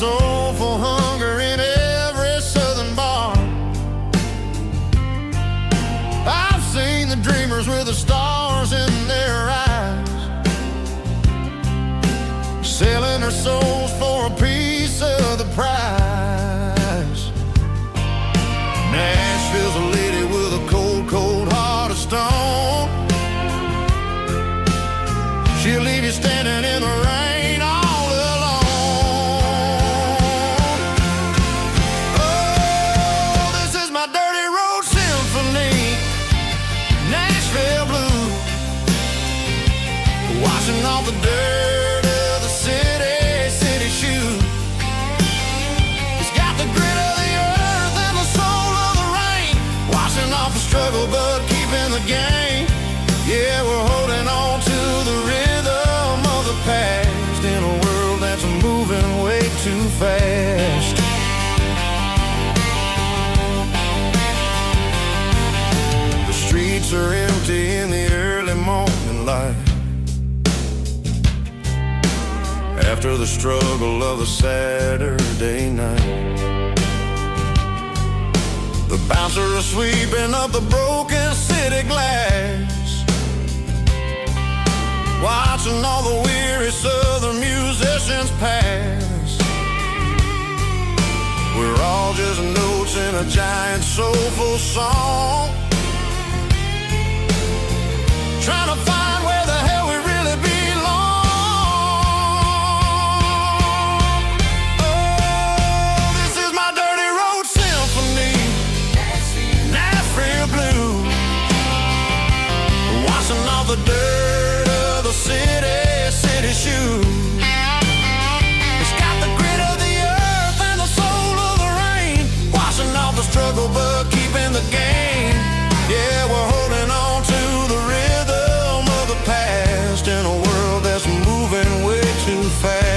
soulful hunger in every southern bar. I've seen the dreamers with the stars in their eyes, selling their souls for a piece of the prize. Nashville's a lady with a cold, cold heart of stone. She'll leave you standing in the rain all alone. Oh, this is my dirty road symphony, Nashville blues, washing off the dirt of the city shoes. It's got the grit of the earth and the soul of the rain, washing off the struggle but keeping the game. Yeah, we're holding on to the rhythm of the past in a world that's moving way too fast. The streets are empty in the early morning light, after the struggle of a Saturday night. The bouncers are sweeping up the broken city glass, watching all the weary southern musicians pass. We're all just notes in a giant soulful song, trying to find where the hell we really belong. Oh, this is my dirty road symphony, Nashville blues, washing off the dirt of the city shoes. It's got the grit of the earth and the soul of the rain, washing off the struggle but keeping the game. Yeah, we're holding on to the rhythm of the past in a world that's moving way too fast.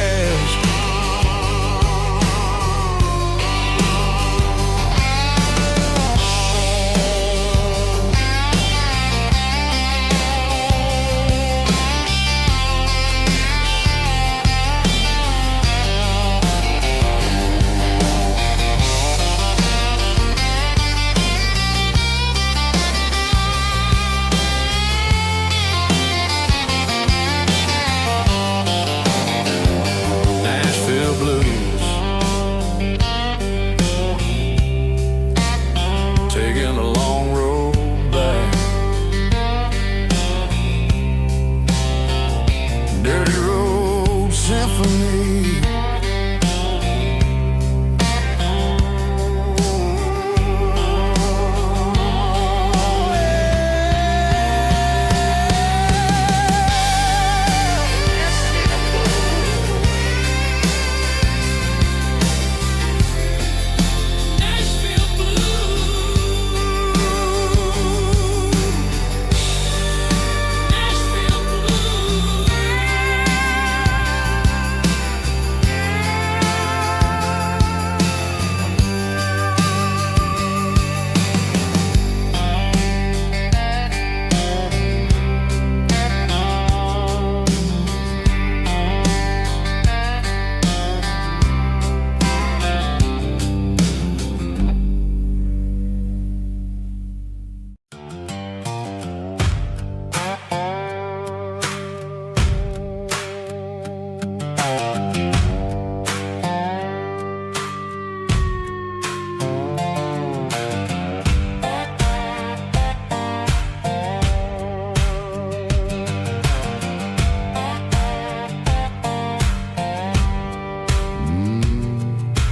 Nashville blues, taking a long road back. Dirty road symphony.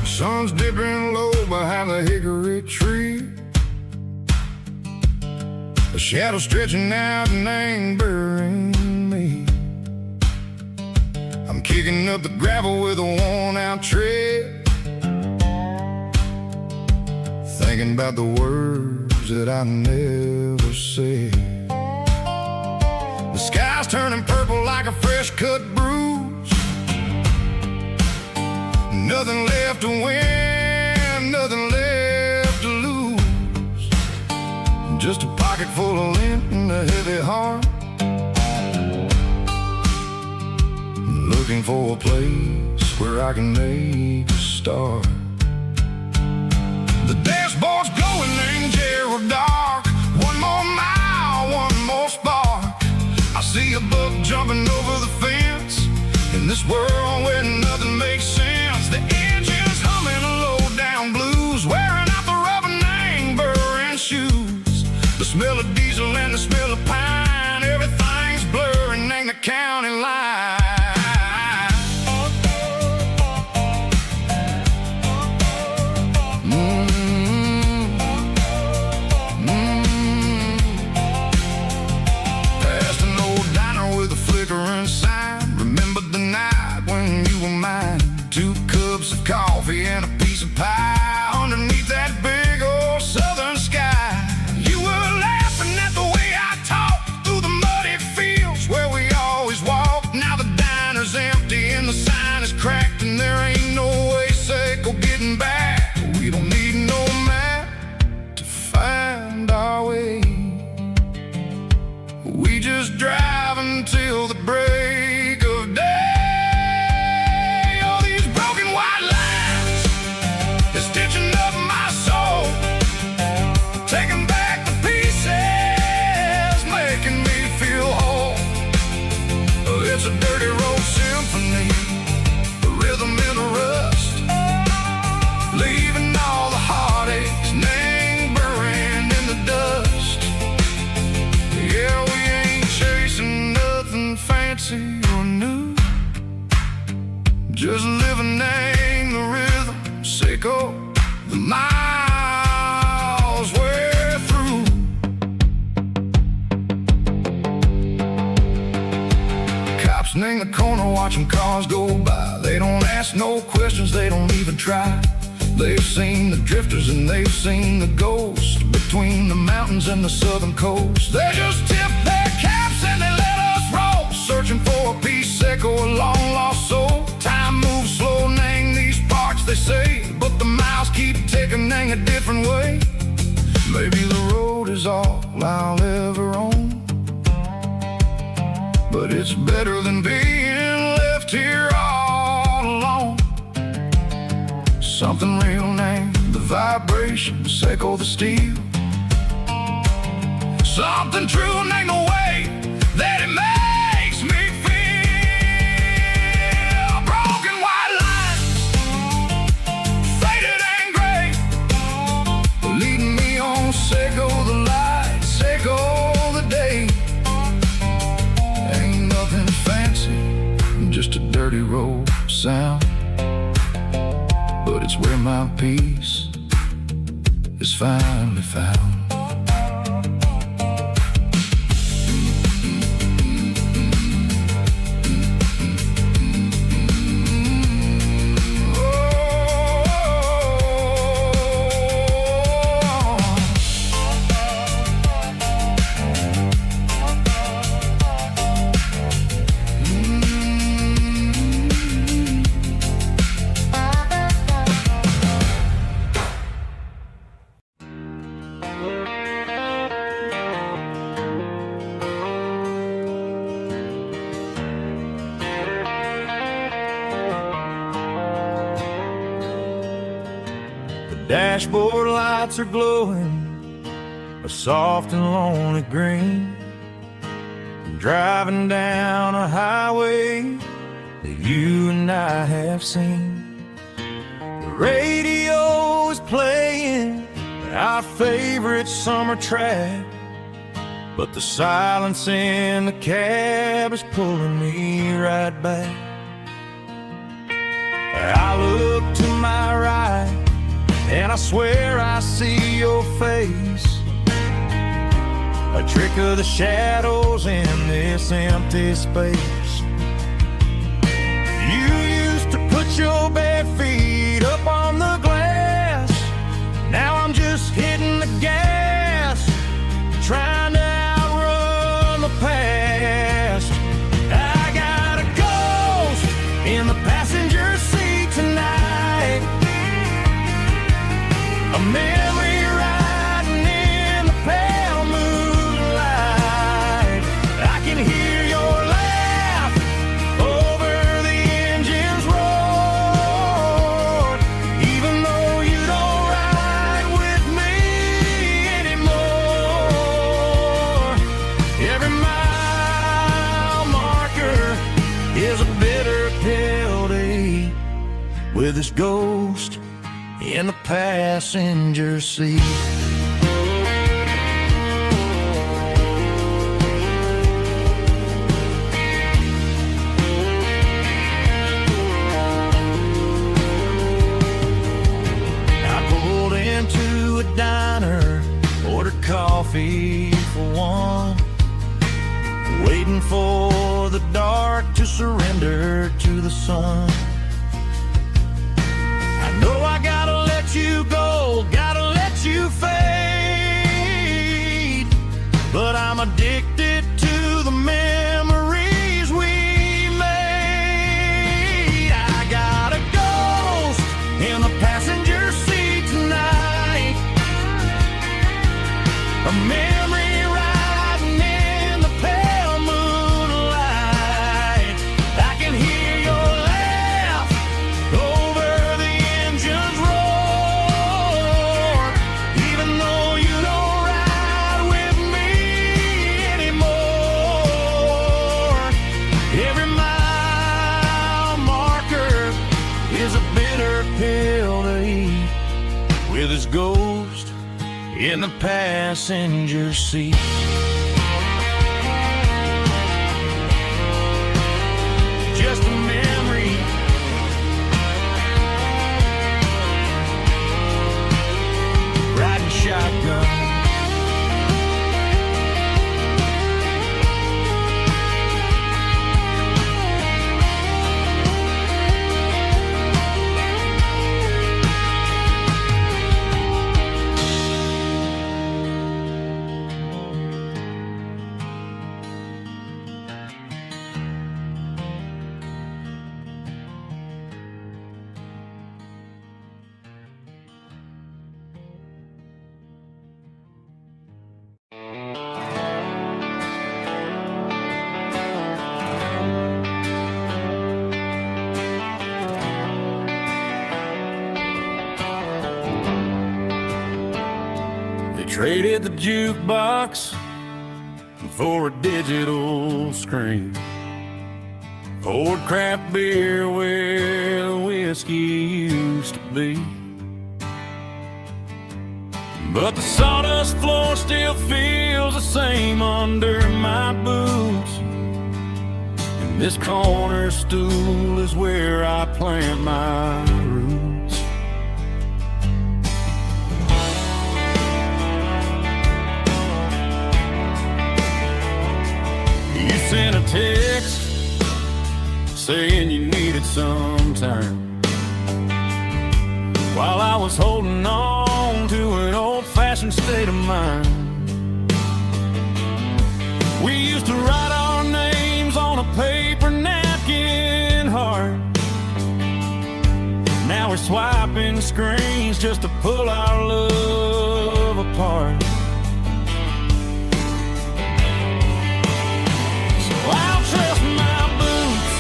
Sun's dipping low behind the hickory tree, a shadow stretching out and ain't burying me. I'm kicking up the gravel with a worn-out tread, thinking about the words that I never said. The sky's turning purple like a fresh-cut bruise, nothing left to win, nothing left to lose. Just a pocket full of lint and a heavy heart, looking for a place where I can make a start. The dashboard's glowing in Gerald dark. One more mile, one more spark. I see a buck jumping over the fence. In this world where nothing makes sense, the engine's humming a low-down blues, wearing out the rubber name burring shoes. The smell of diesel and the smell of pine, everything's blurring in the county line. Past an old diner with a flickering sign. Remember the night when you were mine. 2 cups of coffee and a piece of pie underneath that big old southern sky. You were laughing at the way I talked through the muddy fields where we always walked. Now the diner's empty and the sign is cracked, and there ain't no way Seiko getting back. We don't need no map to find our way. We just drive until the break of day. All these broken white lines is stitching up my soul, taking back the pieces, making me feel whole. It's a dirty road symphony, a rhythm in a rust, leaving all the heartaches, name burning in the dust. Yeah, we ain't chasing nothing fancy or new, just living in the rhythm, Seiko, the miles we're through. Cops in the corner watching cars go by. They don't ask no questions, they don't even try. They've seen the drifters and they've seen the ghosts between the mountains and the southern coast. They just tip their caps and they let us roll, searching for a piece, Seiko, a long lost soul. Time moves slow, nang these parts, they say, but the miles keep ticking, nang a different way. Maybe the road is all I'll ever own, but it's better than being left here all alone. Something real, name the vibration, Seiko the steel. Something true, name the way that it makes me feel. Broken white lines, faded and gray, leading me on, Seiko the light, Seiko the day. Ain't nothing fancy, just a dirty road sound, but it's where my peace is finally found. Dashboard lights are glowing a soft and lonely green. I'm driving down a highway that you and I have seen. The radio is playing our favorite summer track, but the silence in the cab is pulling me right back. I look to my right and I swear I see your face, a trick of the shadows in this empty space. You used to put your bare feet up on the glass. Now I'm just hitting the gas, trying to outrun the past. I got a ghost in the passenger seat tonight, a memory riding in the pale moonlight. I can hear your laugh bitter pill to eat with his ghost in the passenger seat. Diner, ordered coffee for one, waiting for the dark to surrender to the sun. I know I gotta let you go, gotta let you fade, but I'm addicted to the memories we made. I got a ghost in the passenger seat tonight, a memory riding in the pale moonlight. I can hear your laugh over the engine's roar, even though you don't ride with me anymore. Every mile marker is a bitter pill to eat with his ghost in the passenger seat. Just a memory, riding shotgun. Traded the jukebox for a digital screen, poured craft beer where the whiskey used to be. But the sawdust floor still feels the same under my boots, and this corner stool is where I plant my roots. Sent a text saying you needed some time, while I was holding on to an old-fashioned state of mind. We used to write our names on a paper napkin heart. Now we're swiping screens just to pull our love apart. I'll trust my boots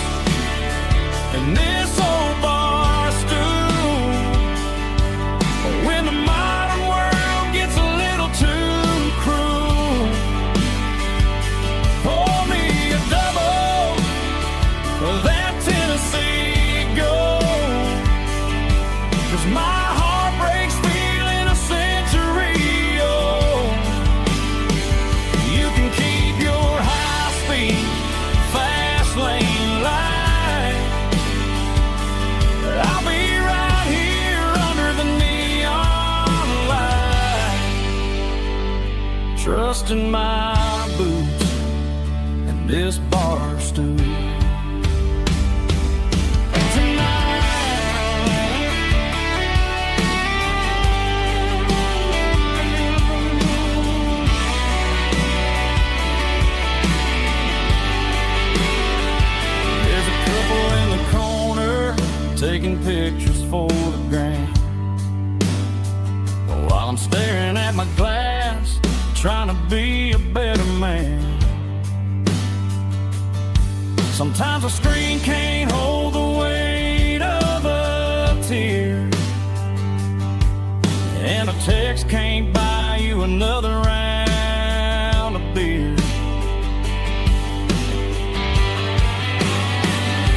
and this old bar stool when the modern world gets a little too cruel. Pour me a double of that Tennessee Gold, 'cause my heart breaks feeling a century old. You can keep your high-speed fast lane light, I'll be right here under the neon light, trusting my boots and this bar stool. Taking pictures for the gram, while I'm staring at my glass, trying to be a better man. Sometimes a screen can't hold the weight of a tear, and a text can't buy you another round of beer.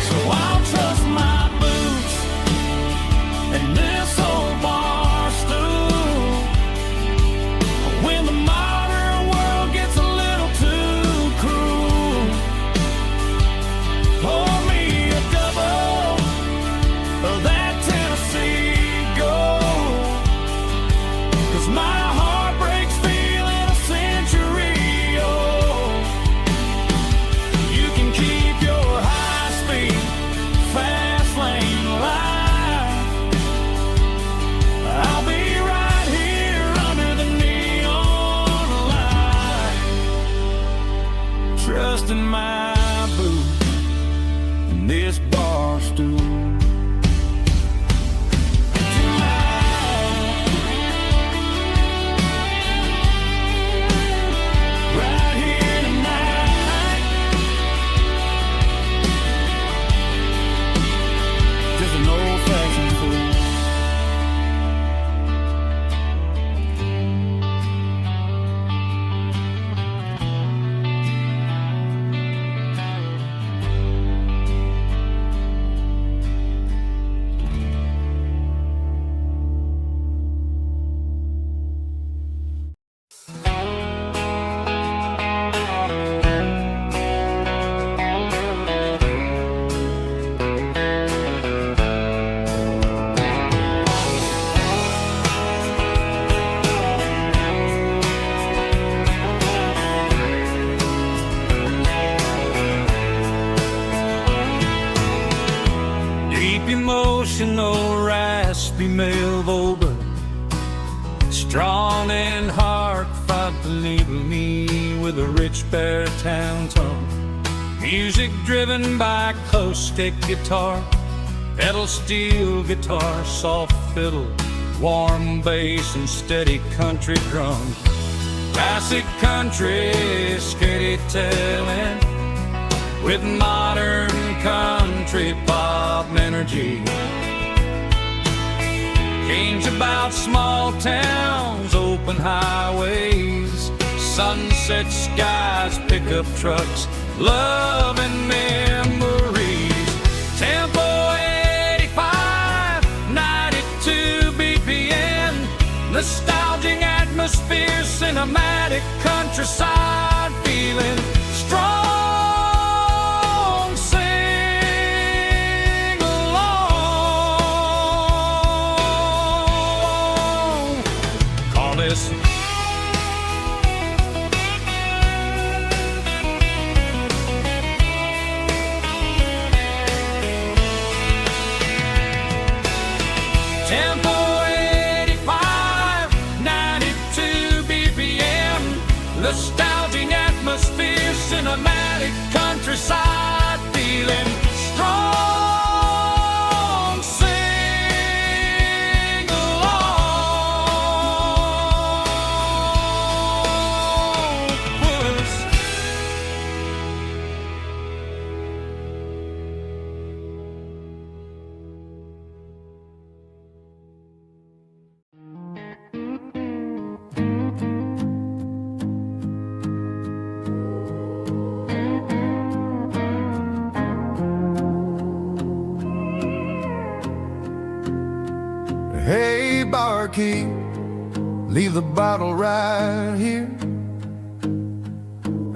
So bar stool. Right here tonight, just an old-fashioned fool. Deep emotional, raspy male vocal, strong and heartfelt, believe me, with a rich baritone tone. Music driven by acoustic guitar, pedal steel guitar, soft fiddle, warm bass and steady country drums. Classic country storytelling with modern country pop energy. Games about small towns, open highways, sunset skies, pickup trucks, love and memories. Tempo 85, 92 BPM, nostalgic atmosphere, cinematic countryside feeling strong. Tempo 85, 92 BPM, nostalgic atmosphere, cinematic countryside feeling strong. Sing along with us. Hey, barkeep, leave the bottle right here.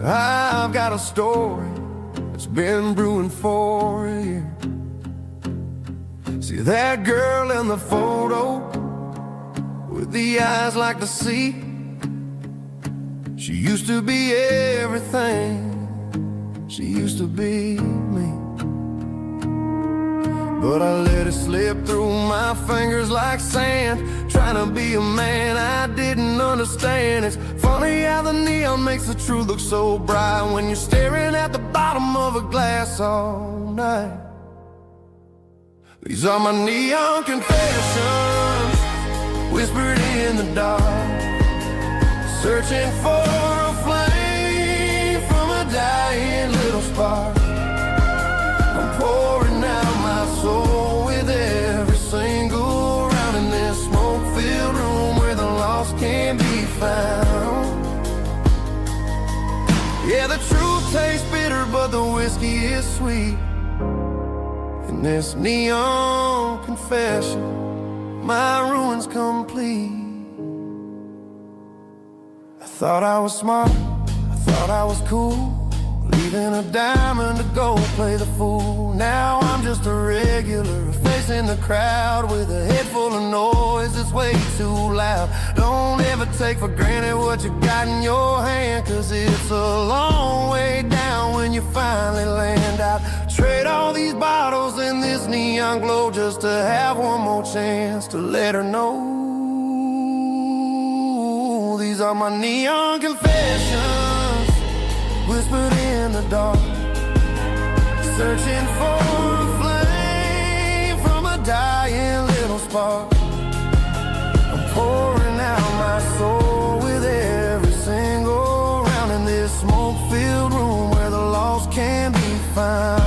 I've got a story that's been brewing for a year. See that girl in the photo with the eyes like the sea? She used to be everything. She used to be me. But I let it slip through my fingers like sand, trying to be a man I didn't understand. It's funny how the neon makes the truth look so bright when you're staring at the bottom of a glass all night. These are my neon confessions, whispered in the dark, searching for a flame from a dying little spark. I'm pouring out my soul with every single round in this smoke-filled room where the lost can't be found. Yeah, the truth tastes bitter, but the whiskey is sweet. In this neon confession, my ruin's complete. I thought I was smart, I thought I was cool, leaving a diamond to go play the fool. Now I'm just a regular, facing the crowd with a head full of noise that's way too loud. Don't ever take for granted what you got in your hand, cause it's a long way down when you finally land out. Trade all these bottles and this neon glow just to have one more chance to let her know. These are my neon confessions, whispered in the dark, searching for a flame spark. I'm pouring out my soul with every single round in this smoke-filled room where the lost can be found.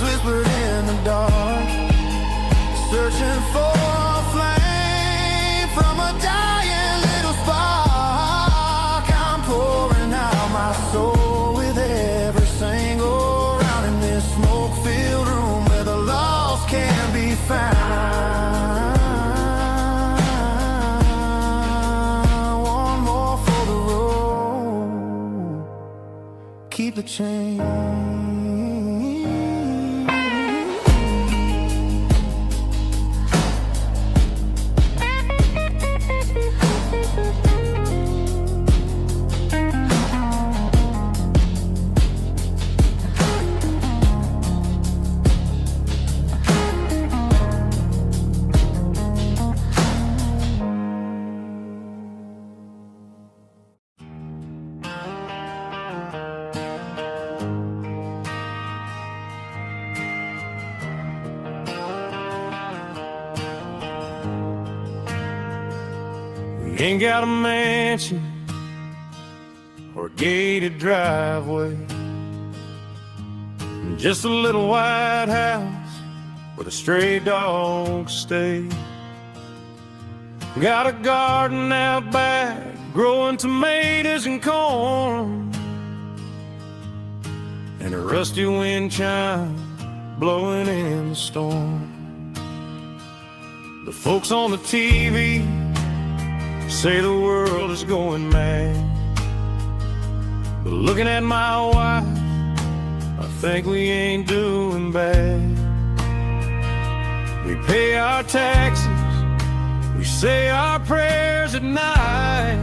Whispered in the dark, searching for a flame from a dying little spark. I'm pouring out my soul with every single round in this smoke-filled room where the lost can be found. One more for the road, keep the change. Ain't got a mansion or a gated driveway, just a little white house where the stray dogs stay. Got a garden out back growing tomatoes and corn, and a rusty wind chime blowing in the storm. The folks on the TV say the world is going mad, but looking at my wife, I think we ain't doing bad. We pay our taxes, we say our prayers at night,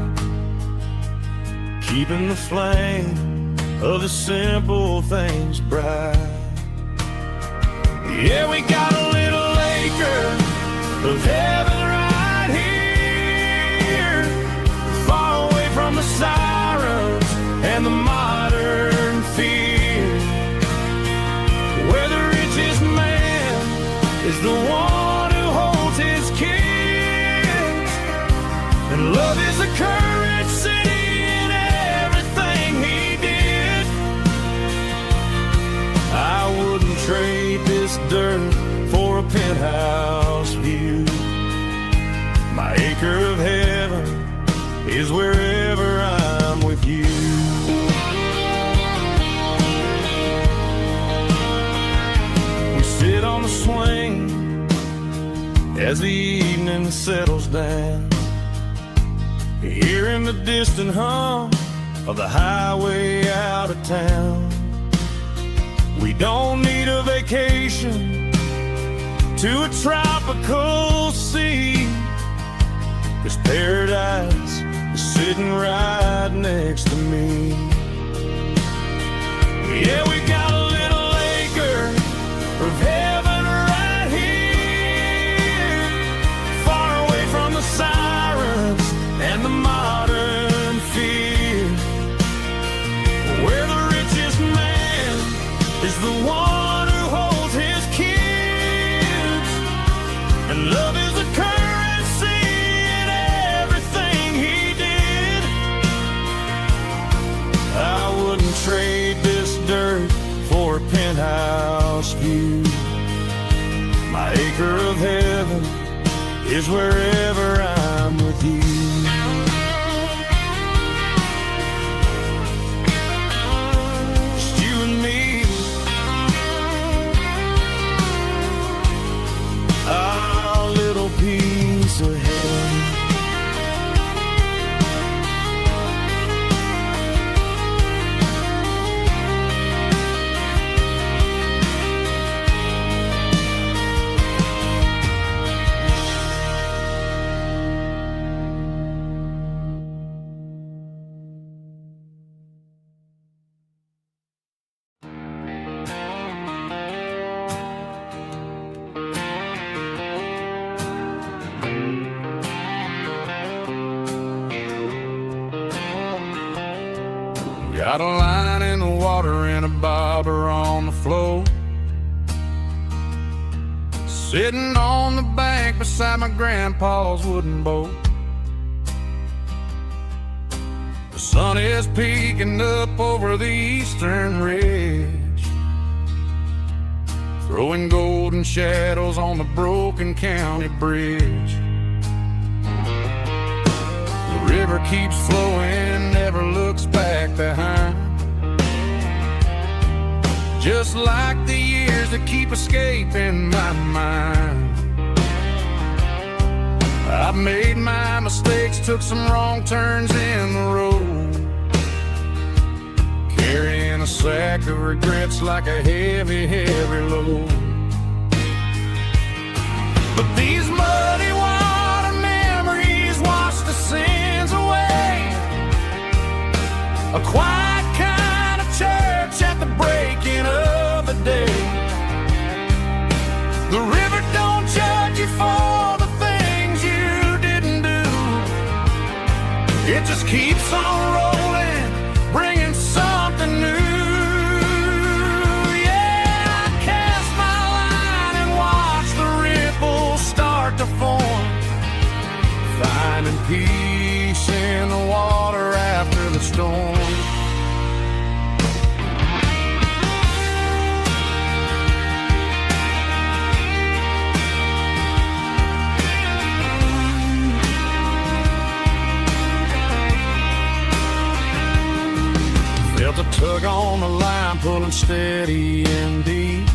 keeping the flame of the simple things bright. Yeah, we got a little acre of heaven right here, far away from the sirens and the modern fear, where the richest man is the one who holds his kids, and love is the currency in everything he did. I wouldn't trade this dirt for a penthouse view. My acre of heaven is wherever I'm with you. We sit on the swing as the evening settles down, hearing the distant hum of the highway out of town. We don't need a vacation to a tropical sea, 'cause paradise is sitting right next to me. Yeah, we got a little acre of heaven right here, far away from the sirens and the modern fear, where the richest man is the one who holds his kids, and love is the currency in everything he did. I wouldn't trade this dirt for a penthouse view. My acre of heaven is wherever I'm with you. Just you and me, our little piece of heaven. water in a bobber on the floor. Sitting on the bank beside my grandpa's wooden boat. The sun is peeking up over the eastern ridge, throwing golden shadows on the broken county bridge. The river keeps flowing, never looks back behind, just like the years that keep escaping my mind. I've made my mistakes, took some wrong turns in the road, carrying a sack of regrets like a heavy, heavy load. But these muddy water memories wash the sins away. A quiet kind of church at the breaking of the day. The river don't judge you for the things you didn't do. It just keeps on rolling, bringing something new. Yeah, I cast my line and watch the ripples start to form, finding peace in the water after the storm. Felt a tug on the line, pulling steady and deep.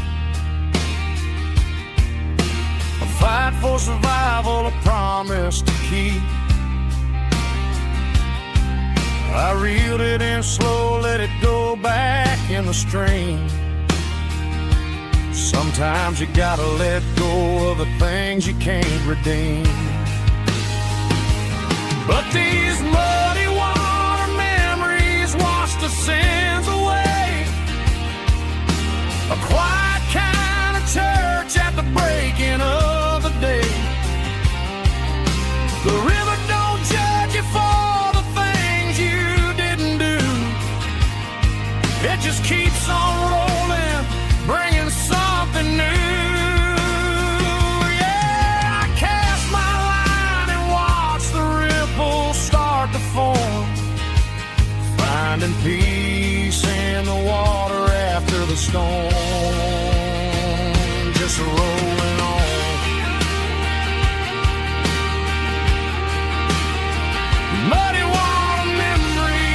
A fight for survival, a promise to keep. I reeled it in slow, let it go back in the stream. Sometimes you gotta let go of the things you can't redeem. But these muddy water memories wash the sins away. A quiet kind of church at the breaking of the day. The river don't judge you for the things you didn't do. It just keeps on rolling, bringing something new. Yeah, I cast my line and watch the ripples start to form, finding peace in the water after the storm. Just rolling on. Muddy water memory.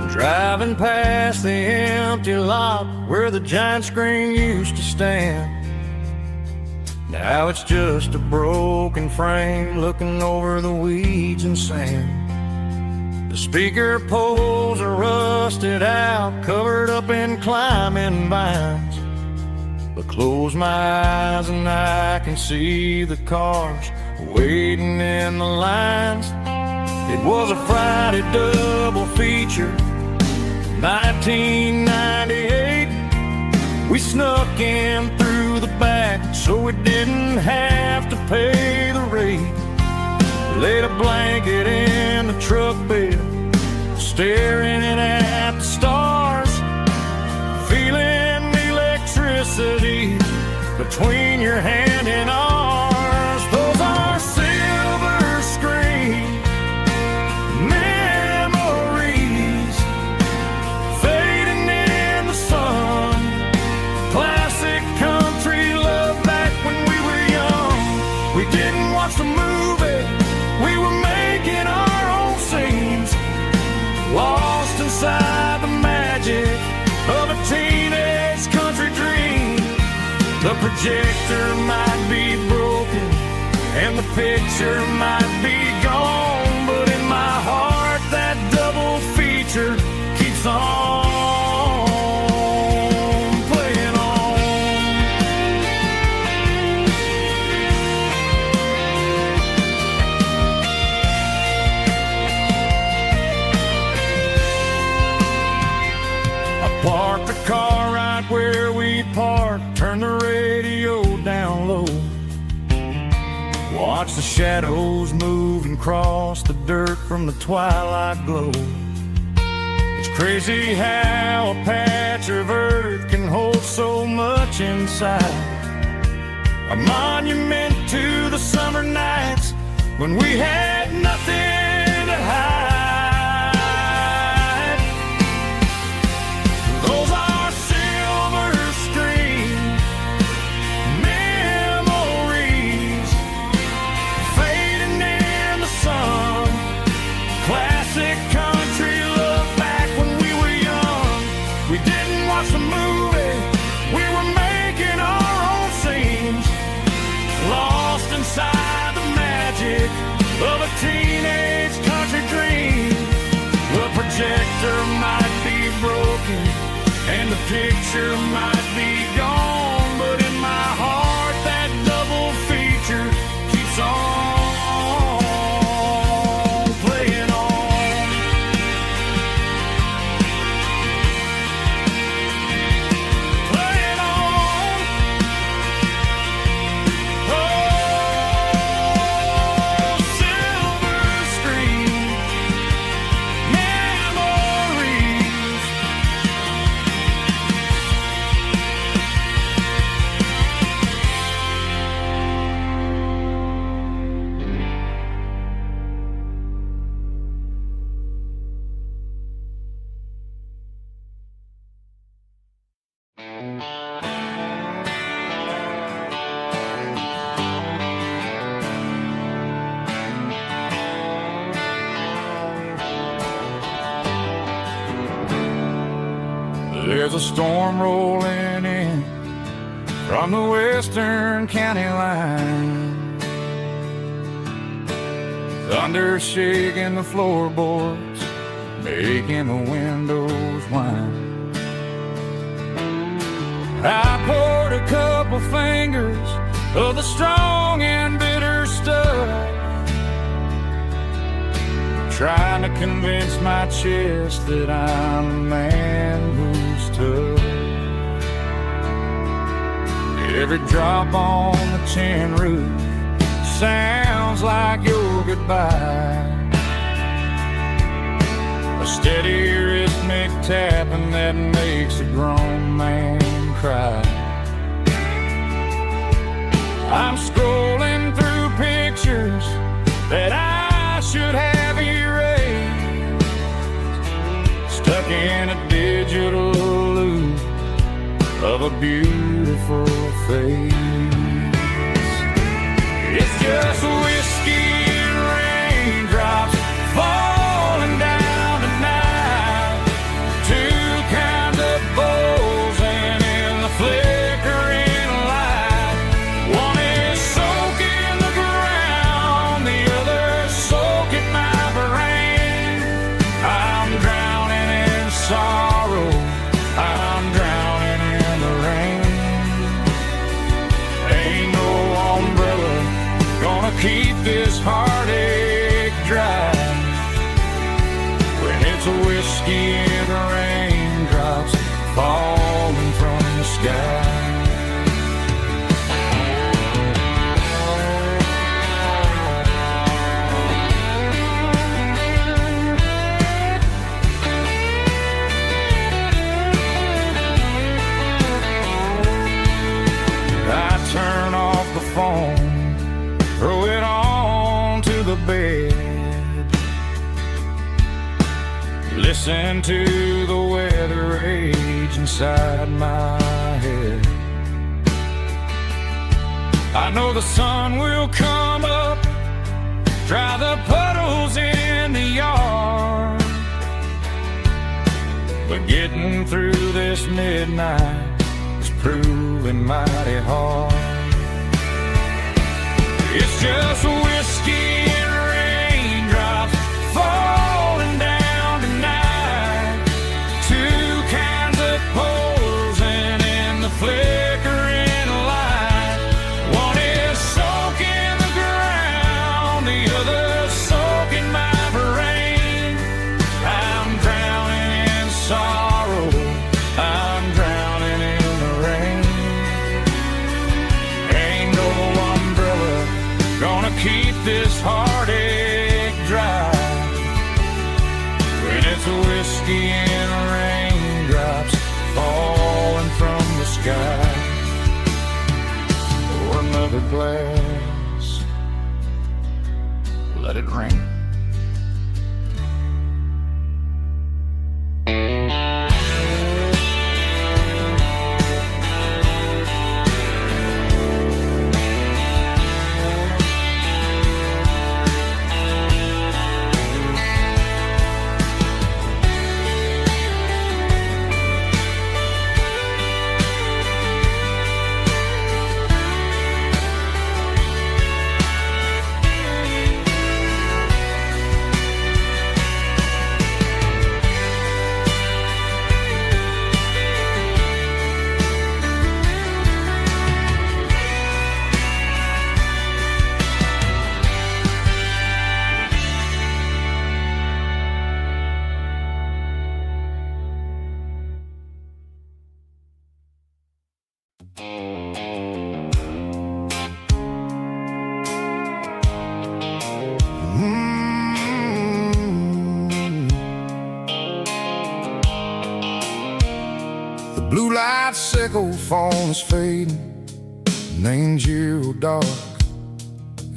Driving past the empty lot where the giant screen used to stand. Now it's just a broken frame looking over the weeds and sand. The speaker poles are rusted out, covered up in climbing vines. But close my eyes and I can see the cars waiting in the lines. It was a Friday double feature, 1998. We snuck in through the back so we didn't have to pay the rate. Laid a blanket in the truck bed, staring at the stars, feeling electricity between your hand and ours. Those are silver screen memories, fading in the sun. Classic country love back when we were young. We didn't watch the movie, we were making our own scenes, lost inside the magic of a teenage country dream. The projector might be broken and the picture might be gone, watch the shadows move and cross the dirt from the twilight glow. It's crazy how a patch of earth can hold so much inside. A monument to the summer nights when we had nothing to hide. Those are silver screen memories fading in the sun. Classic country look back when we were young. We didn't watch the movie, we were making our own scenes, lost inside the magic of a teenage country dream. The projector might be broken and the picture might be gone, but in my heart that double feature keeps on playing on. Playing on. Oh, silver screen memories. There's a storm rolling in from the western county line. Thunder shaking the floorboards, making the windows whine. I poured a couple fingers of the strong and bitter stuff, trying to convince my chest that I'm a man who's tough. Every drop on the tin roof sounds like your goodbye, a steady rhythmic tapping that makes a grown man cry. I'm scrolling through pictures that I should have erased, stuck in a digital loop of a beautiful face. It's just whiskey and raindrops falling down tonight, two kinds of bowls and in the flickering light. One is soaking the ground, the other soaking my brain. I'm drowning in sorrow, I'm drowning in the rain. Ain't no umbrella gonna keep this heartache dry when it's a whiskey and raindrops falling from the sky. I turn off the phone, throw it on to the bed, listen to the weather rage inside my head. I know the sun will come up, dry the puddles in the yard, but getting through this midnight is proving mighty hard. It's just whiskey and raindrops falling down tonight, two kinds of poles and in the flickering light. One is soaking the ground, the other soaking my brain. I'm drowning in sorrow, I'm drowning in the rain. Ain't no umbrella gonna keep glass. Let it rain. The blue light sickle phone is fading, name's you dark.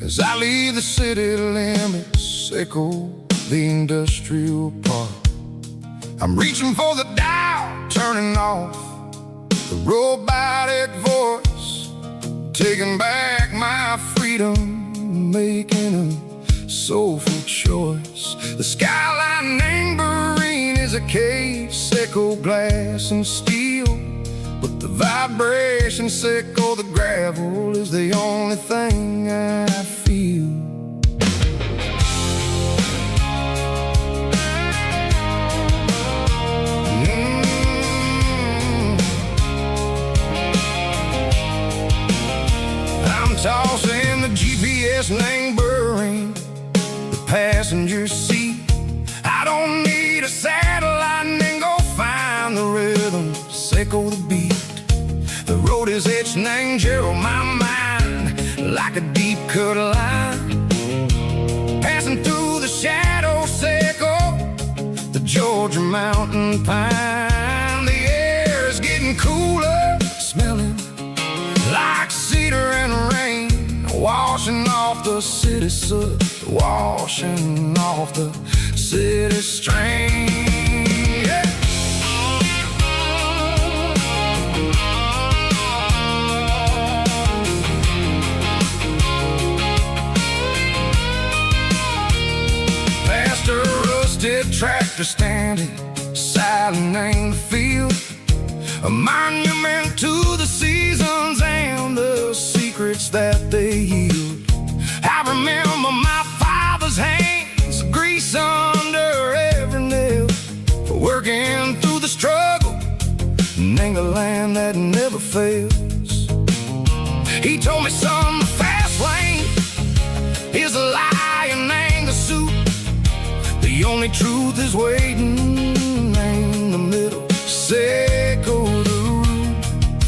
As I leave the city limits, echo the industrial park. I'm reaching for the dial, turning off the robotic voice, taking back my freedom, making a soulful choice. The skyline neighboring is a case, echo glass and steel, but the vibration sickle, the gravel is the only thing I feel. I'm tossing the GPS neighboring the passenger seat. I don't need a satellite and go find the rhythm, sickle the beat. The road is etching angel my mind like a deep cut line, passing through the shadow sickle, the Georgia mountain pine. The air is getting cooler, smelling like cedar and rain, washing off the city soot, washing off the city strain. Yeah. Past a rusted tractor standing silent in the field, a monument to the seasons and the secrets that they yield. I remember my father's hands, grease under every nail, for working through the struggle in the land that never fails. He told me, son, the fast lane is a lie and ain't the suit. The only truth is waiting in the middle, sickle the root.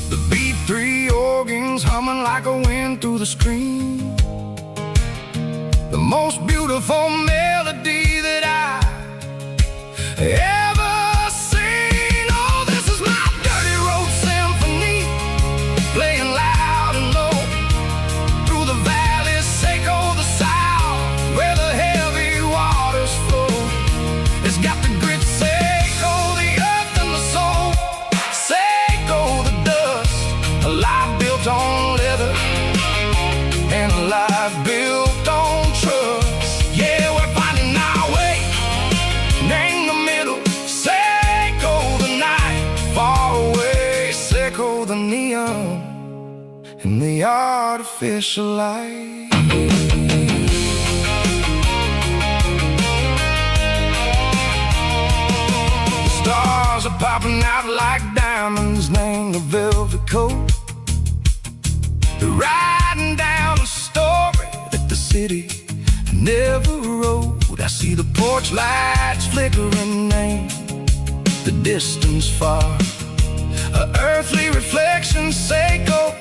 The B3 organs humming like a wind through the screen, the most beautiful melody that I ever seen. Oh, this is my dirty road symphony, playing loud and low through the valleys, sickle the south, where the heavy waters flow. It's got the grit, sickle the earth and the soul, sickle the dust, a life built on leather and a life built on trust. Yeah, we're finding our way in the middle, sickle the night, far away, sickle the neon and the artificial light. The stars are popping out like diamonds, named the velvet coat. They're riding down a story that the city never wrote. I see the porch lights flickering, name the distance far, a earthly reflection, sickle,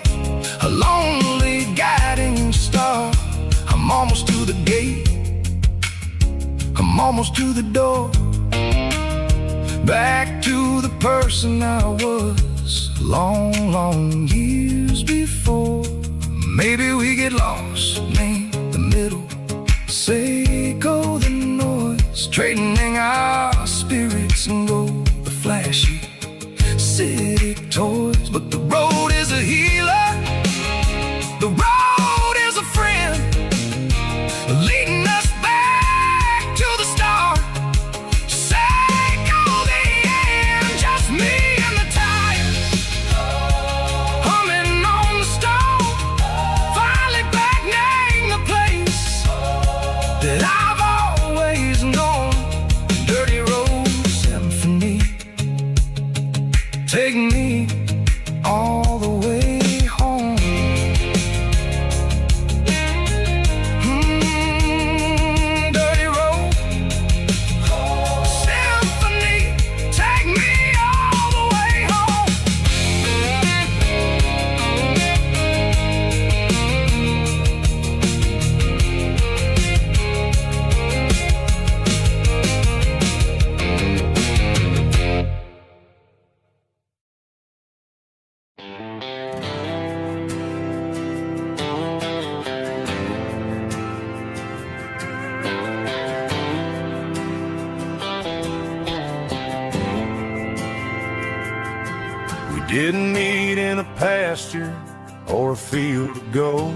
a lonely guiding star. I'm almost to the gate, I'm almost to the door, back to the person I was long, long years before. Maybe we get lost, name the middle. Say go the noise, trading our spirits and go the flashy city toys. But the road is a healer, the road is a friend, leading us back to the start. Say go the end, just me and the tires, humming on the stove. Finally back, name the place that I've always known. Dirty Road Symphony, take me all the way home. Dirty Road Symphony, take me all the way home. We didn't meet in a pasture or a field of gold.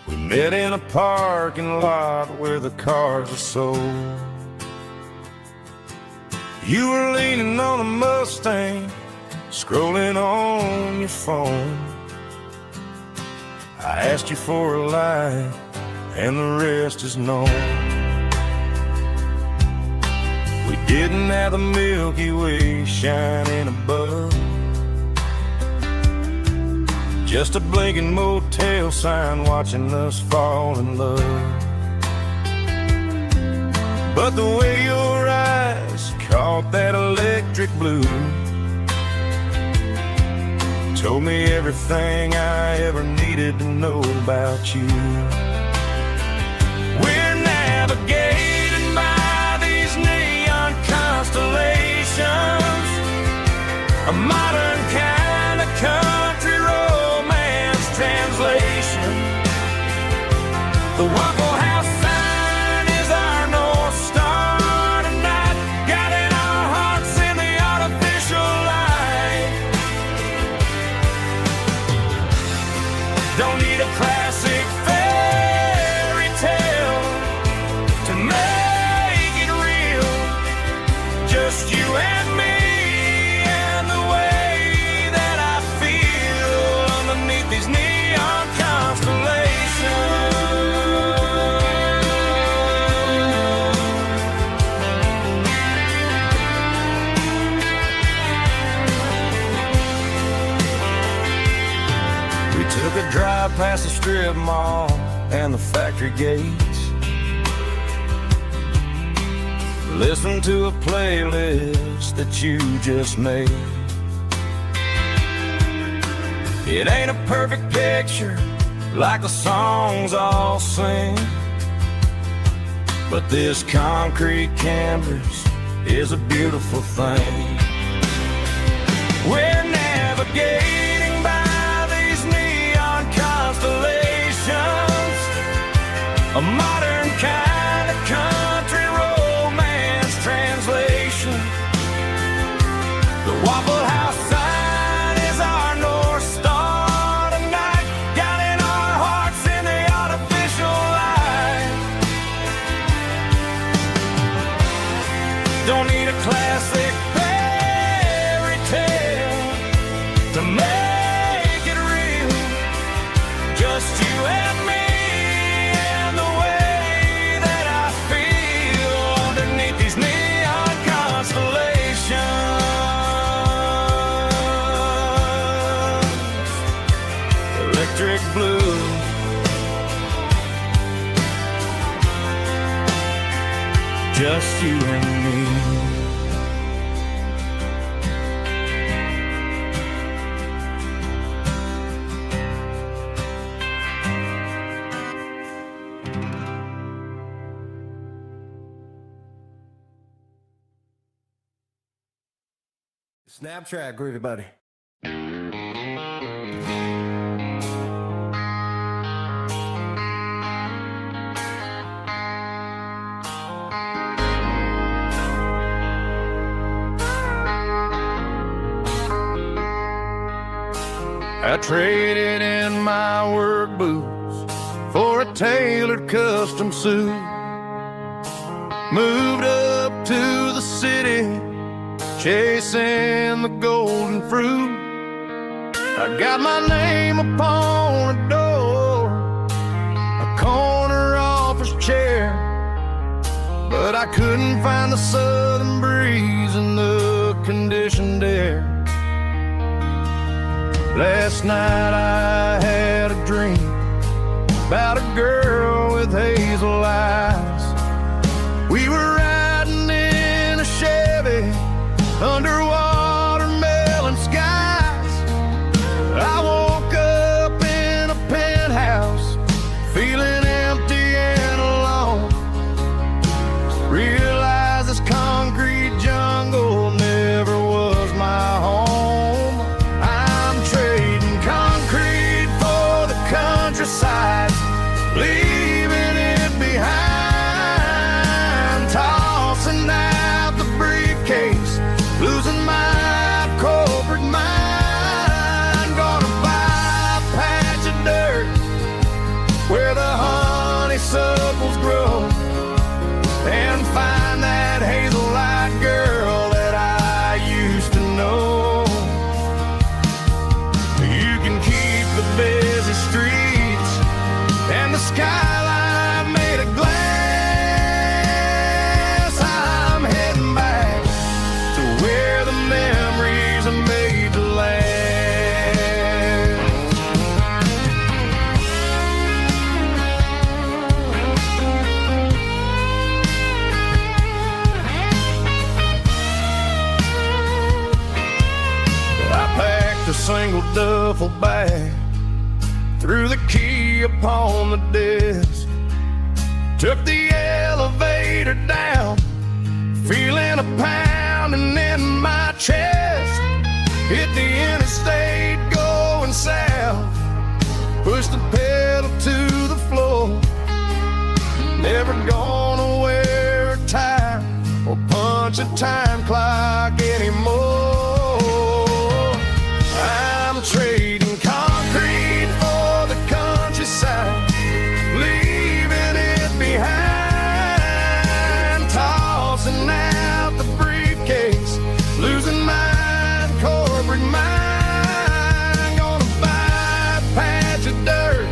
We met in a parking lot where the cars are sold. You were leaning on a Mustang, scrolling on your phone. I asked you for a light, and the rest is known. We didn't have the Milky Way shining above, just a blinking motel sign watching us fall in love. But the way your eyes caught that electric blue told me everything I ever needed to know about you. We're navigated by these neon constellations, a modern kind of country romance translation. The Waffle House sign is our North Star tonight, guiding our hearts in the artificial light. Don't need a classic fairy tale to make it real. Just you and me and the way that I feel underneath these neon constellations. We took a drive past the strip mall and the factory gates, listened to a playlist that you just made. It ain't a perfect picture like the songs all sing, but this concrete canvas is a beautiful thing. We're navigating by these neon constellations, a modern kind of country romance translation. The Waffle House sign is our North Star tonight, guiding our hearts in the artificial light. Don't need a classic fairy tale to make it real. Just you and me and the way that I feel underneath these neon constellations. Electric blue, just you and me. Snap track, everybody. I traded in my work boots for a tailored custom suit. Moved up to the city, chasing the golden fruit. I got my name upon a door, a corner office chair, but I couldn't find the southern breeze in the conditioned air. Last night I had a dream about a girl with hazel eyes. We were riding in a Chevy under watermelon skies. I woke up in a penthouse feeling empty and alone. Realized this concrete jungle never was my home. I'm trading concrete for the countryside, leaving it behind, tossing out the briefcase, losing my corporate mind. Gonna buy a patch of dirt where the honeysuckles grow, and find that hazel-eyed girl that I used to know. You can keep the busy streets and the skyline made of glass. I'm heading back to where the memories are made to last. I packed a single duffel bag, threw the key upon the desk, took the elevator down, feeling a pounding in my chest. Hit the interstate going south, pushed the pedal to the floor. Never gonna wear a tie or punch a time clock anymore. I'm trading concrete for the countryside, leaving it behind, tossing out the briefcase, losing my corporate mind. Gonna buy a patch of dirt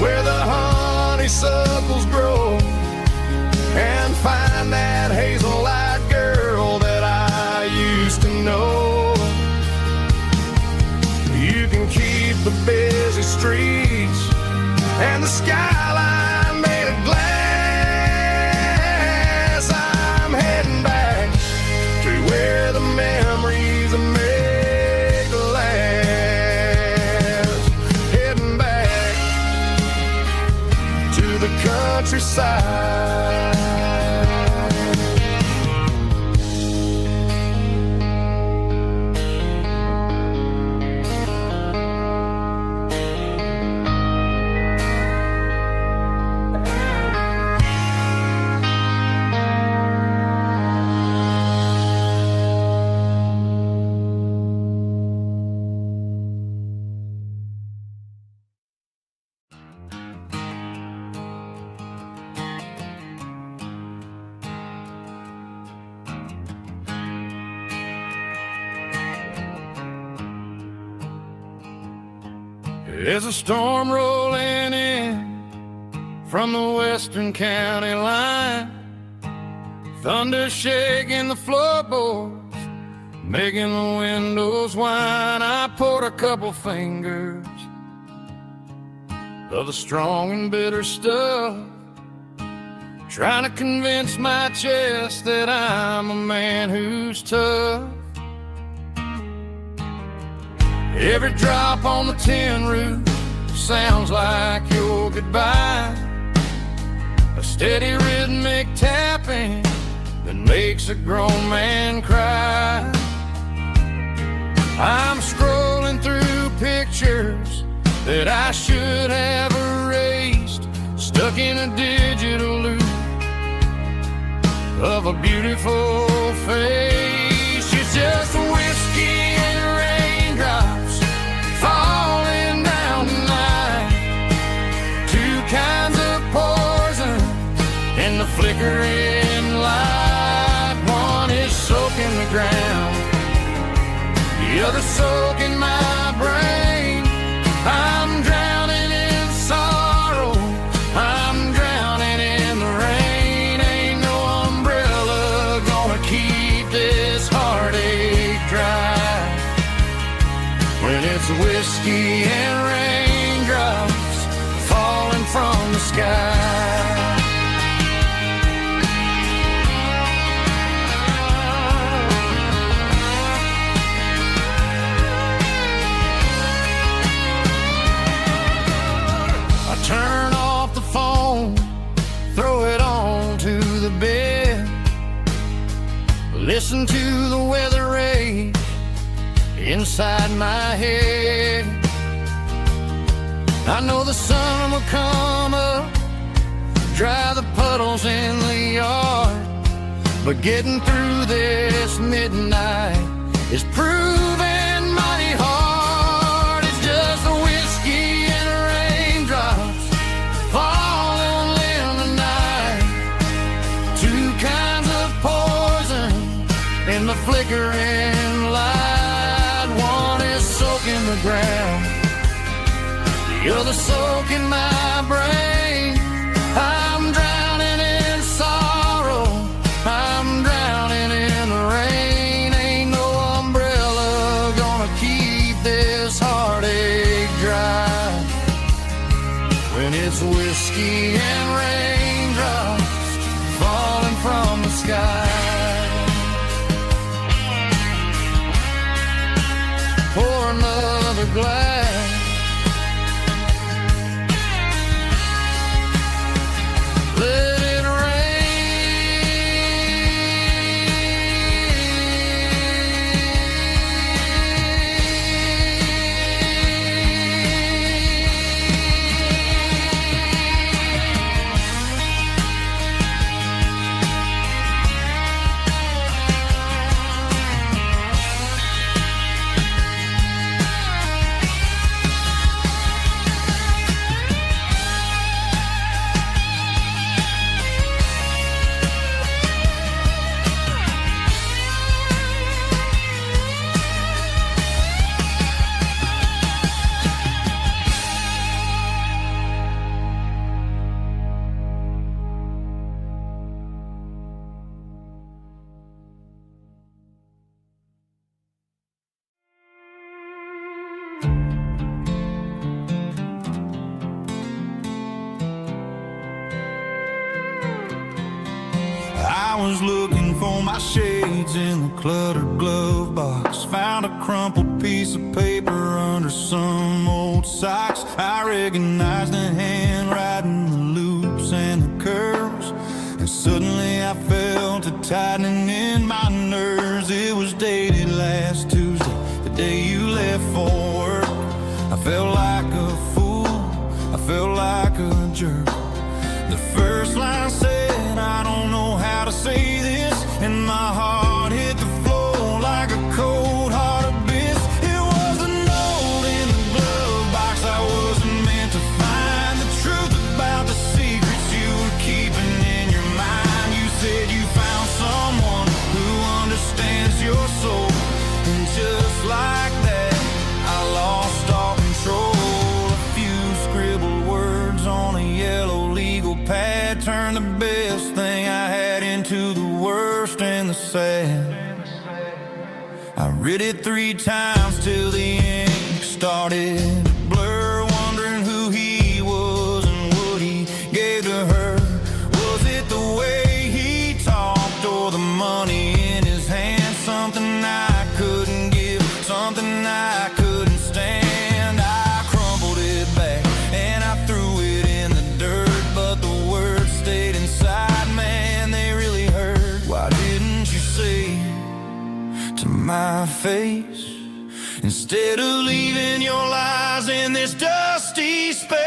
where the honeysuckles grow, and find that hazel-eyed girl that I used to know. You can keep the busy streets and the skyline made of glass. I'm heading back to where the memories are made to last. Heading back to the countryside. There's a storm rolling in from the western county line, thunder shaking the floorboards, making the windows whine. I poured a couple fingers of the strong and bitter stuff, trying to convince my chest that I'm a man who's tough. Every drop on the tin roof sounds like your goodbye, a steady rhythmic tapping that makes a grown man cry. I'm scrolling through pictures that I should have erased, stuck in a digital loop of a beautiful face. It's just whiskey and raindrops the flickering light. One is soaking the ground, the other soaking my brain. I'm drowning in sorrow, I'm drowning in the rain. Ain't no umbrella gonna keep this heartache dry. When it's whiskey and raindrops falling from the sky. Turn off the phone, throw it on to the bed. Listen to the weather rage inside my head. I know the sun will come up, dry the puddles in the yard. But getting through this midnight is proving mighty hard. It's just a whiskey and raindrops falling in the night. Two kinds of poison in the flickering light. One is soaking the ground, the other soaking my brain. I'm drowning in sorrow, I'm drowning in the rain. Ain't no umbrella gonna keep this heartache dry. When it's whiskey and raindrops falling from the sky. Pour another glass. Let it I was looking for my shades in the cluttered glove box. Found a crumpled piece of paper under some old socks. I recognized the handwriting, the loops and the curves, and suddenly I felt a tightening in my nerves. It was dated last Tuesday, the day you left for work. I felt like a fool, I felt like a jerk. The first line said, I don't know how to say this, and my heart hit the floor like a cold heart abyss. It was a note in the glove box I wasn't meant to find. The truth about the secrets you were keeping in your mind. You said you found someone who understands your soul, and just like that I lost all control. A few scribbled words on a yellow legal pad turned the best thing I had into the worst and the sad. I read it 3 times till the ink started to blur, wondering who he was and what he gave to her. Was it the way he talked or the money in his hand? Something I couldn't give, something I couldn't stand. I crumpled it back and I threw it in the dirt, but the words stayed inside, man, they really hurt. Why didn't you say to my face, instead of leaving your lies in this dusty space?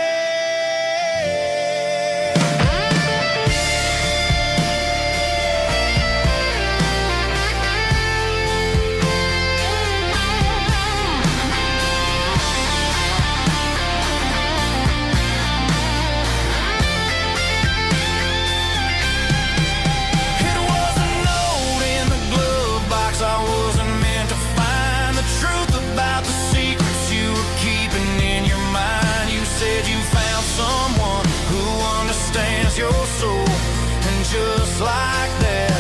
just like that,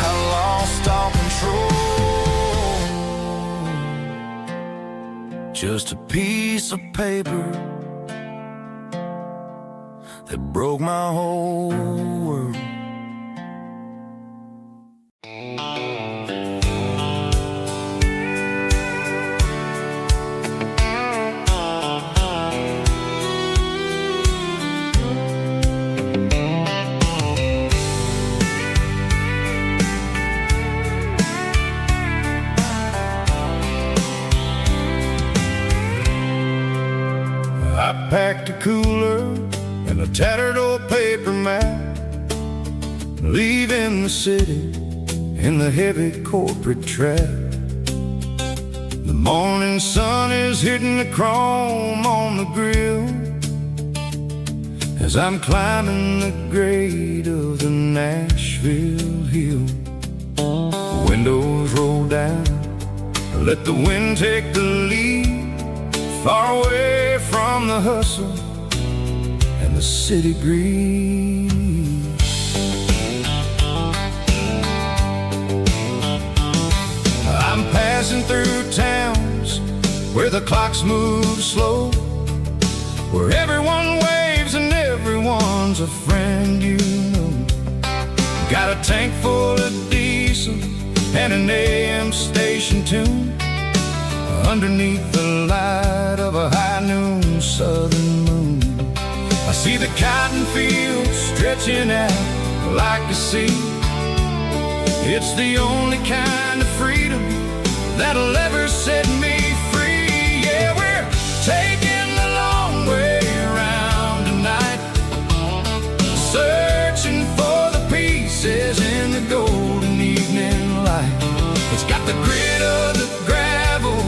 I lost all control. Just a piece of paper that broke my whole world. I packed a cooler and a tattered old paper map, leaving the city in the heavy corporate trap. The morning sun is hitting the chrome on the grill as I'm climbing the grade of the Nashville hill. Windows roll down, let the wind take the lead, far away from the hustle and the city breeze. I'm passing through towns where the clocks move slow, where everyone waves and everyone's a friend you know. Got a tank full of diesel and an AM station tune underneath the light of a high noon southern moon. I see the cotton fields stretching out like a sea. It's the only kind of freedom that'll ever set me free. Yeah, we're taking the long way around tonight, searching for the pieces in the golden evening light. It's got the grit of the gravel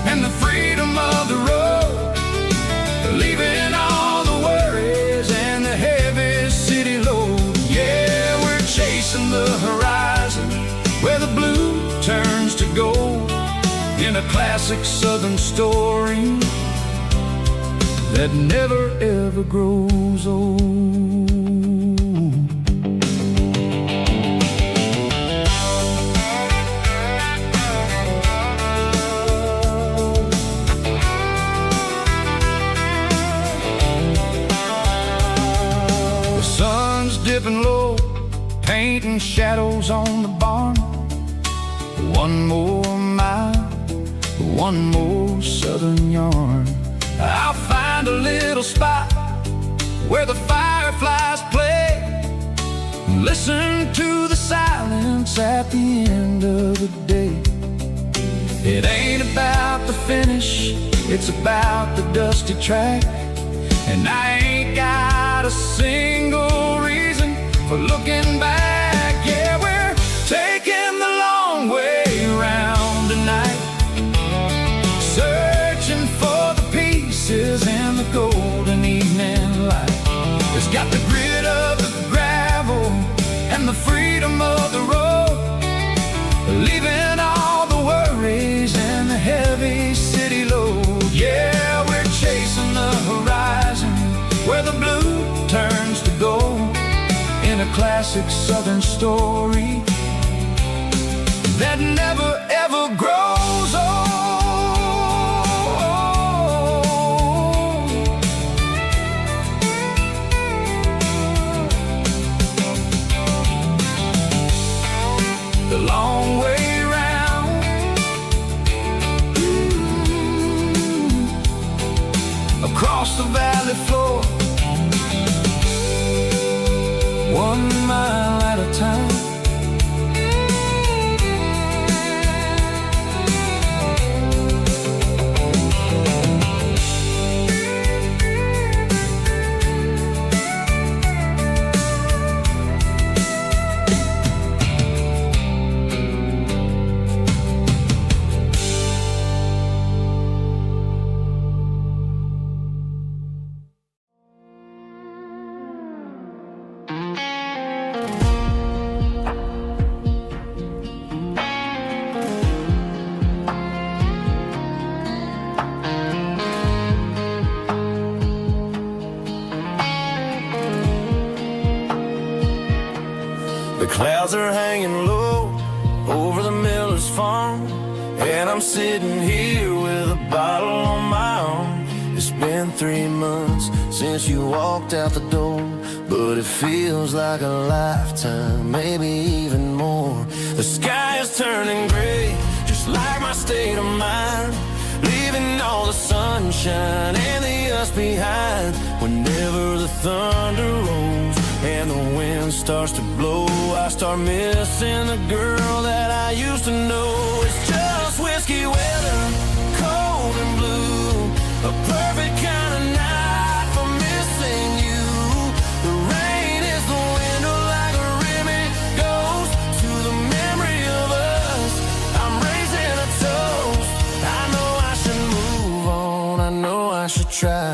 and the freedom of the road, leaving all the worries and the heavy city load. Yeah, we're chasing the horizon where the blue turns to gold, in a classic southern story that never ever grows old. Dipping low, painting shadows on the barn. One more mile, one more southern yarn. I'll find a little spot where the fireflies play, listen to the silence at the end of the day. It ain't about the finish, it's about the dusty track. And I ain't got a single reason for looking back. Yeah, we're taking the long way around tonight, searching for the pieces in the golden evening light. It's got the grit of the gravel and the freedom of the road, leaving all the worries and the heavy city load. Yeah, we're chasing the horizon where the blue turns to gold, in a classic southern story that never ever grows old. The long way round, across the valley floor, 1 mile at a time. The clouds are hanging low over the miller's farm, and I'm sitting here with a bottle on my arm. It's been 3 months since you walked out the door, but it feels like a lifetime, maybe even more. The sky is turning gray, just like my state of mind, leaving all the sunshine and the us behind. Whenever the thunder rolls and the wind starts to blow, I start missing the girl that I used to know. It's just whiskey weather, cold and blue, a perfect kind of night for missing you. The rain is the window like a ribbon goes to the memory of us. I'm raising a toast. I know I should move on, I know I should try,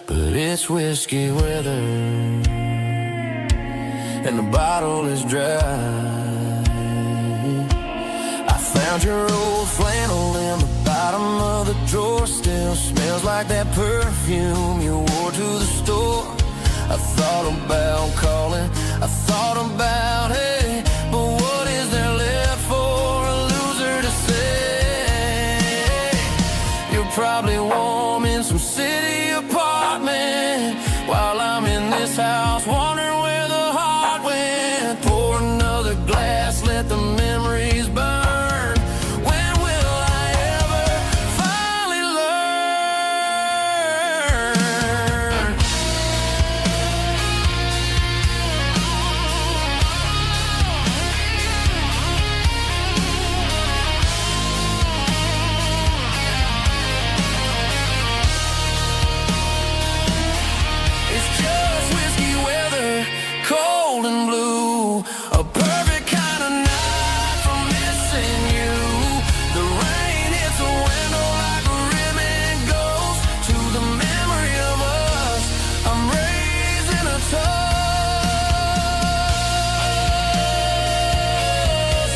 but it's whiskey weather and the bottle is dry. I found your old flannel in the bottom of the drawer, still smells like that perfume you wore to the store. I thought about calling, I thought about, hey, but what is there left for a loser to say? You're probably warm in some city apartment while I'm in this house wondering where the heart went. Pour another glass, let the memories burn. When will I ever finally learn? It's just whiskey weather, cold and blue, a perfect kind of night for missing you. The rain hits the window like a ribbon goes to the memory of us. I'm raising a toast.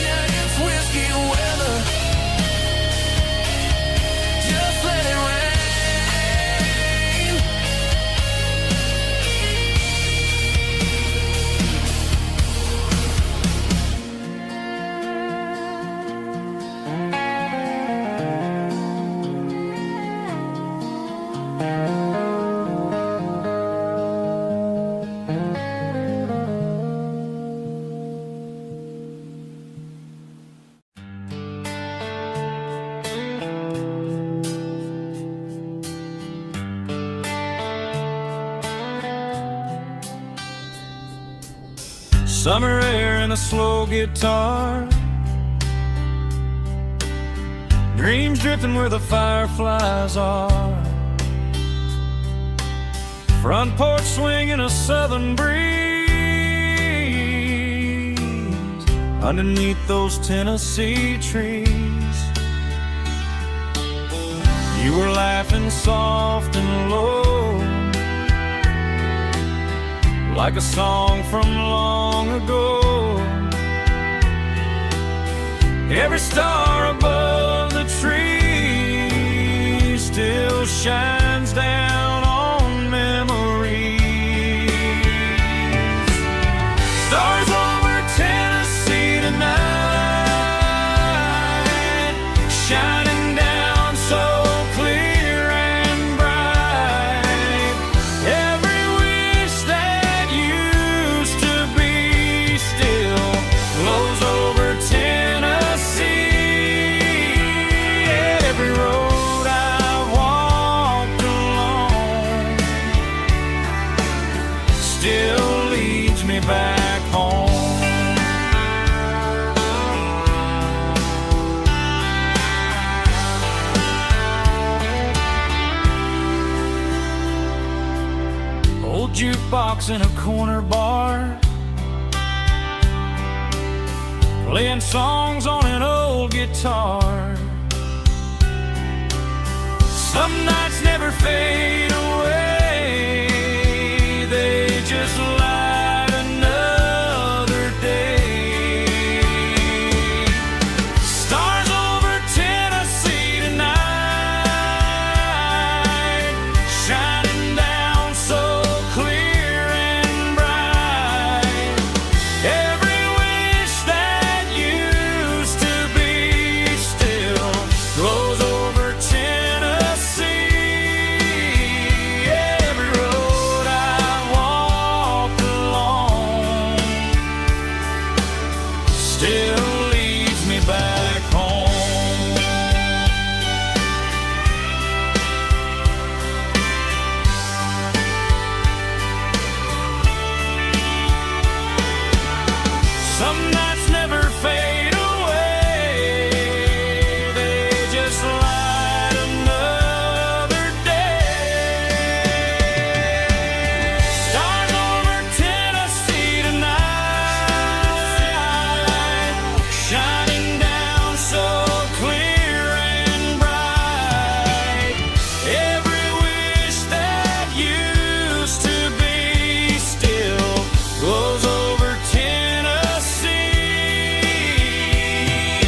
Yeah, it's whiskey weather. Just let it rain. Summer air and a slow guitar, dreams drifting where the fireflies are. Front porch swinging a southern breeze underneath those Tennessee trees. You were laughing soft and low, like a song from long ago. Every star above the tree still shines down on memories. Stars over Tennessee tonight, shining down so clear and bright. Every wish that used to be still glows over Tennessee. Every road I walked along still leads me back home. Old jukebox in a corner bar, playing songs on an old guitar. Some nights never fade away, they just light another day. Stars over Tennessee tonight, shining down so clear and bright. Every still leads me back home. Some nights never fade away, they just light another day. Stars over Tennessee tonight, shining down so clear and bright. Every wish that used to be still glows over Tennessee.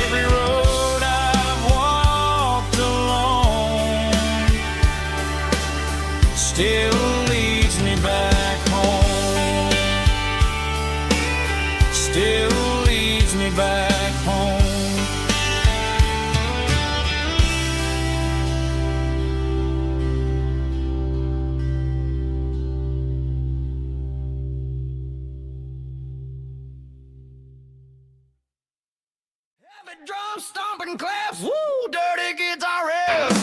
Every road I've walked alone still leads me back home. Still leads me back home. Heavy drum stomping claps, woo, dirty guitar riffs.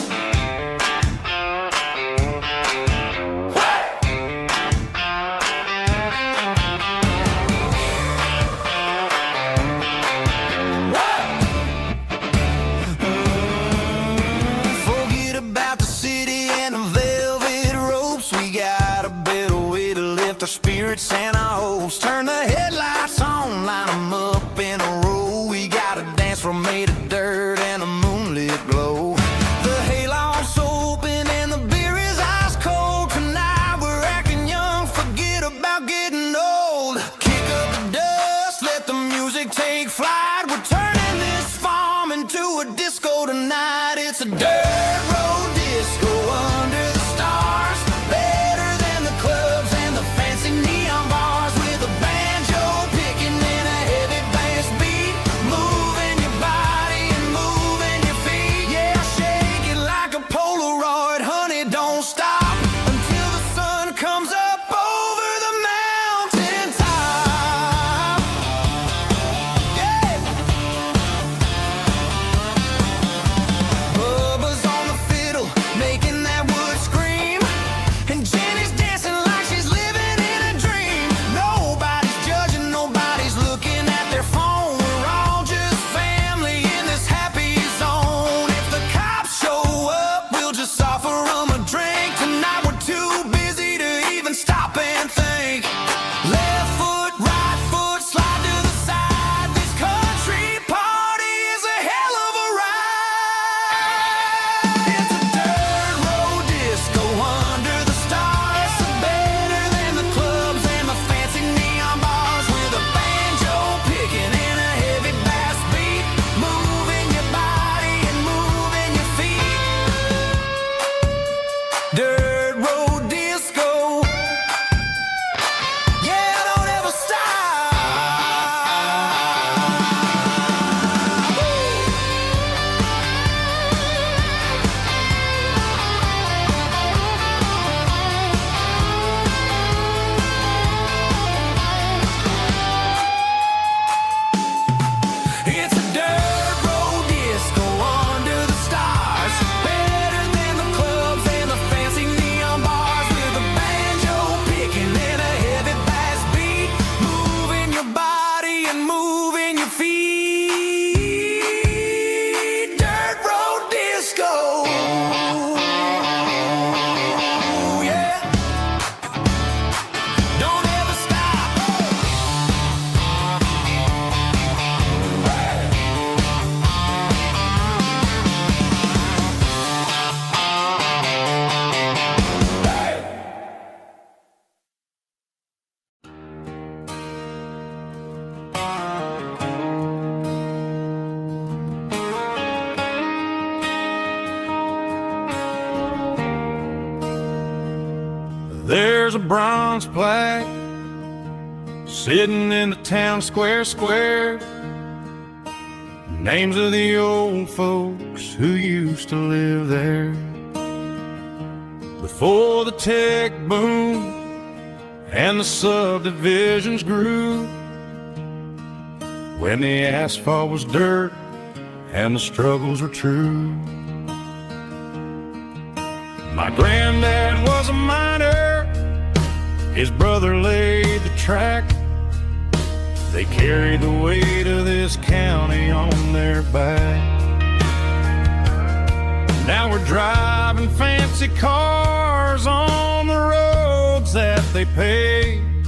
Forget about the city and the velvet ropes. We got a better way to lift our spirits and our hopes. Turn the headlights on, line them up in a row. We got a dance floor made of dirt and a moonlit glow. The hayloft's open and the beer is ice cold. Tonight we're acting young, forget about getting old. Kick up the dust, let the music take flight. We're turning this farm into a disco tonight. It's a dirt road disco under the stars. Better than the clubs and the fancy neon bars. With a banjo picking and a heavy bass beat. Moving your body and moving your feet. Yeah, shake it like a Polaroid, honey, don't stop until the sun comes up over the mountain top. Yeah. Bubba's on the fiddle, making that wood scream. And Jenny's dancing like she's living in a dream. Nobody's judging, nobody's looking at their phone. We're all just family in this happy zone. If the cops show up, we'll just offer them a drink. Tonight we're too busy to even stop and think. Left foot, right foot, slide to the side. This country party is a hell of a ride. It's a dirt road disco under the stars. Better than the clubs and the fancy neon bars. With a banjo picking and a heavy bass beat. Moving your body and moving your feet. Dirt road disco. Yeah, don't ever stop. It's a dirt road disco under the stars. Better than the clubs and the fancy neon bars. With a banjo picking and a heavy bass beat. Moving your body and moving your feet. Dirt road disco. Yeah. Don't ever stop. There's a bronze plaque sitting in the town square. Names of the old folks who used to live there. Before the tech boom and the subdivisions grew, when the asphalt was dirt and the struggles were true. My granddad was a miner, his brother laid the track. They carried the weight of this county on their back. Now we're driving fancy cars on the roads that they paved,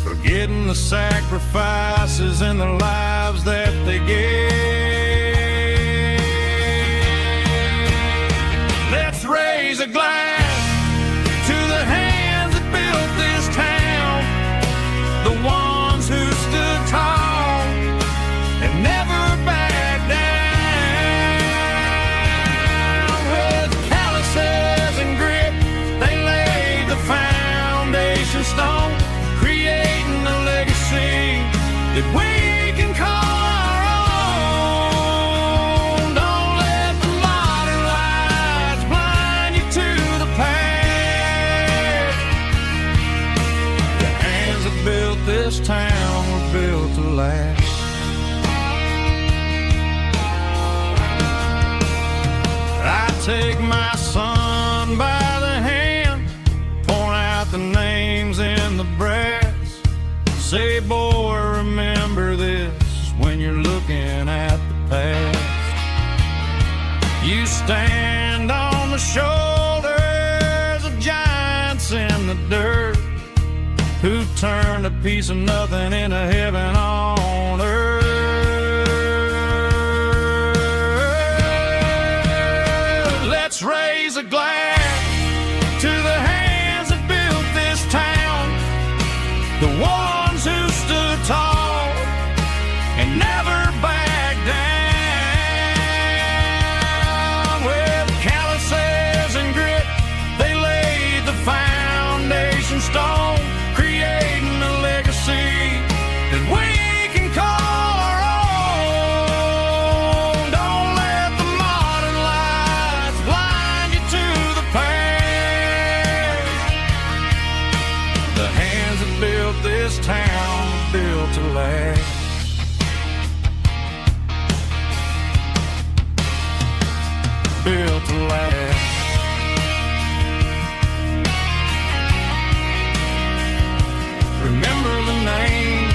forgetting the sacrifices and the lives that they gave. Let's raise a glass to the hands that built this town, the ones who stood tall and never backed down. With calluses and grit, they laid the foundation stone, creating a legacy that we can call our own. Don't let the modern lights blind you to the past. The hands that built this town were built to last. I take my son by the hand, point out the names in the brass. Say, boy, remember this when you're looking at the past. You stand on the shoulders of giants in the dirt, who turned a piece of nothing into heaven on earth. Let's raise a glass to the hands that built this town, the ones who stood tall and never backed down. With calluses and grit, they laid the foundation stone, creating a legacy that we can call our own. Don't let the modern lights blind you to the past. The hands that built this town were built to last. Built to last. Remember the names.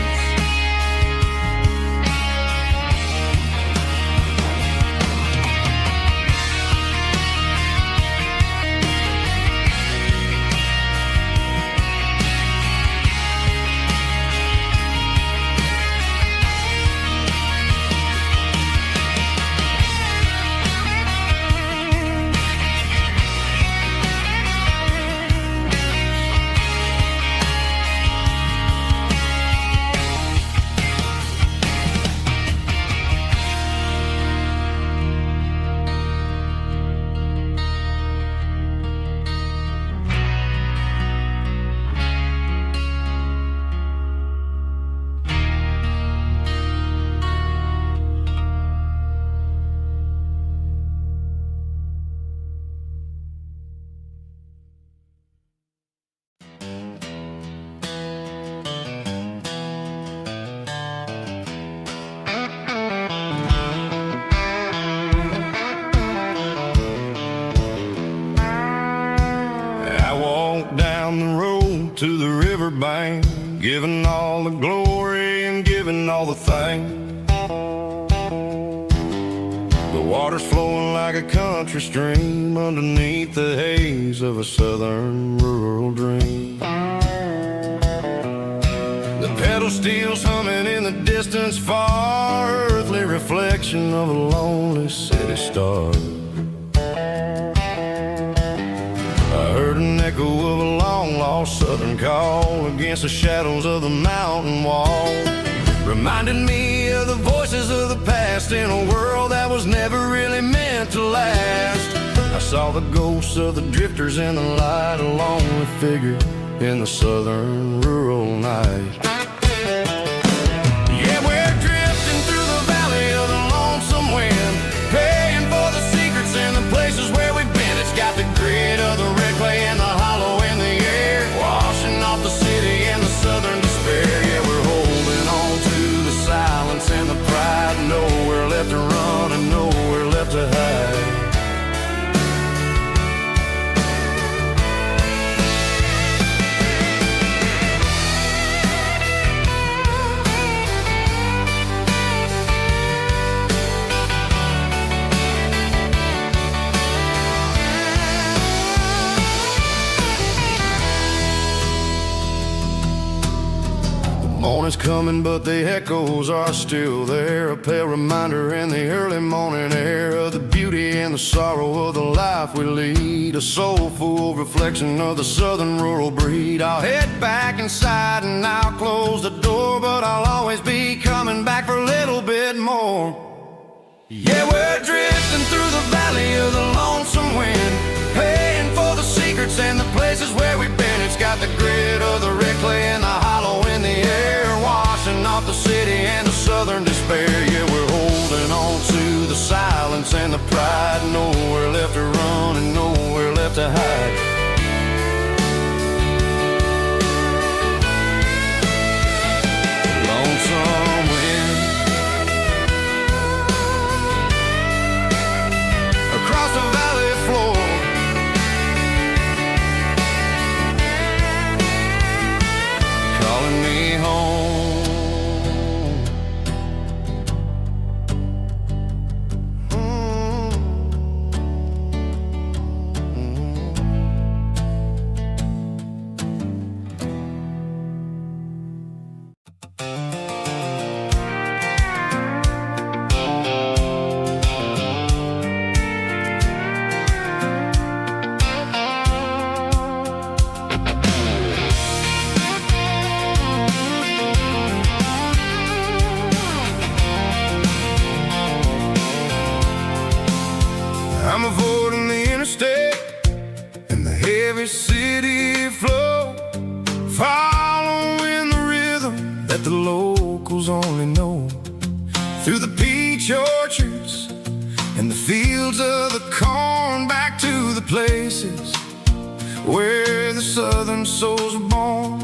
Down the road to the riverbank, giving all the glory and giving all the thanks. The water's flowing like a country stream underneath the haze of a southern rural dream. The pedal steel's humming in the distance far, earthly reflection of a lonely city star. I heard an echo of a long-lost southern call against the shadows of the mountain wall, reminded me of the voices of the past in a world that was never really meant to last. I saw the ghosts of the drifters in the light, a lonely figure in the southern rural night. Yeah, we're drifting through the valley of the lonesome wind, paying for the secrets and the places where we've been. It's got the grit of the red clay and the hollow in the air, washing off the city and the southern despair. Yeah, we're holding on to the silent is coming, but the echoes are still there. A pale reminder in the early morning air of the beauty and the sorrow of the life we lead. A soulful reflection of the southern rural breed. I'll head back inside and I'll close the door, but I'll always be coming back for a little bit more. Yeah, we're drifting through the valley of the lonesome wind, paying for the secrets and the places where we've been. It's got the grit of the red clay and the hollow in the air, washing off the city and the southern despair. Yeah, we're holding on to the silence and the pride. Nowhere left to run and nowhere left to hide. Lonesome wind across the valley floor, calling me home. I'm avoiding the interstate and the heavy city flow, following the rhythm that the locals only know. Through the peach orchards and the fields of the corn, back to the places where the southern souls were born.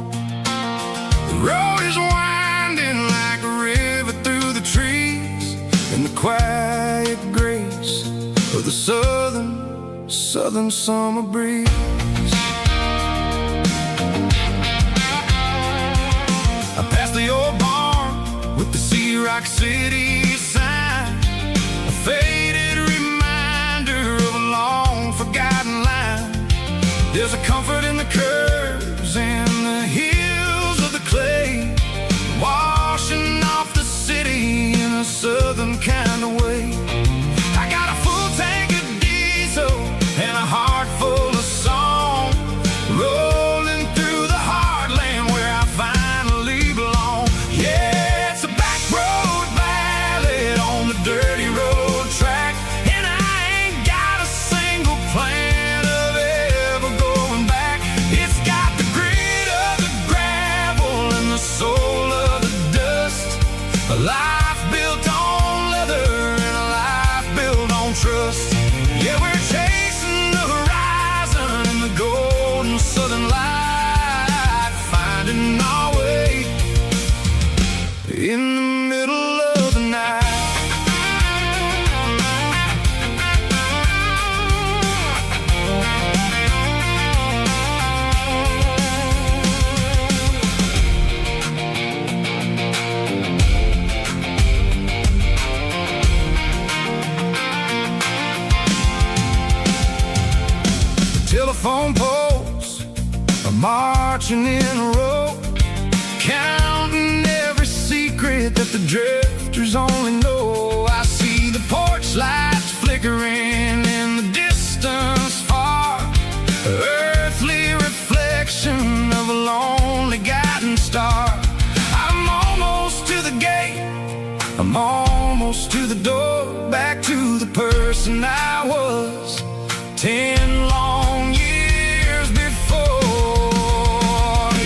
The road is winding like a river through the trees, and the quiet grace of the southern summer breeze. I passed the old barn with the Sea Rock City sign, a faded reminder of a long forgotten line. There's a comfort in the curves and the hills of the clay, washing off the city in a southern kind of way. I got a full tank of diesel and a heart full of song, rolling through the heartland where I finally belong. Yeah, it's a back road ballad on the dirty road track, and I ain't got a single plan of ever going back. It's got the grit of the gravel and the soul of the dust, a life built on leather and a life built on trust. Yeah, we're chasing the horizon in the golden southern light, finding our way in the middle of the night. Telephone poles are marching in a row, counting every secret that the drifters only know. I see the porch lights flickering in the distance far, earthly reflection of a lonely guiding star. I'm almost to the gate, I'm almost to the door, back to the person I was 10 long years before.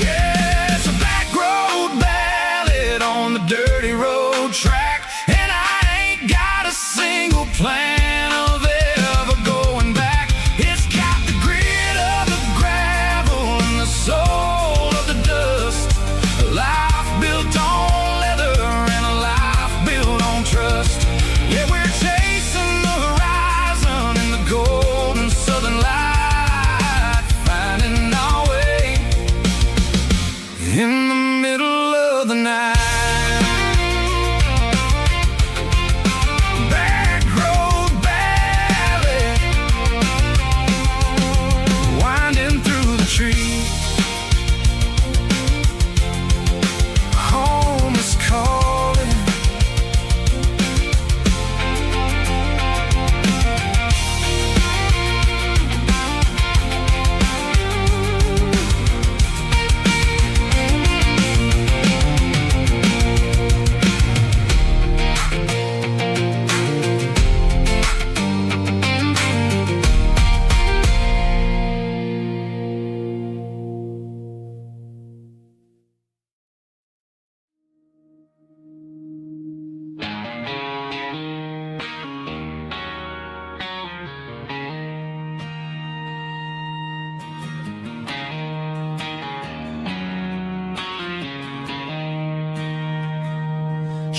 Yeah, it's a back road ballad on the dirty road track, and I ain't got a single plan of ever going back. It's got the grit of the gravel and the soul of the dust, a life built on leather and a life built on trust. Yeah, we're chasing the horizon in the golden southern light, finding our way in the middle of the night.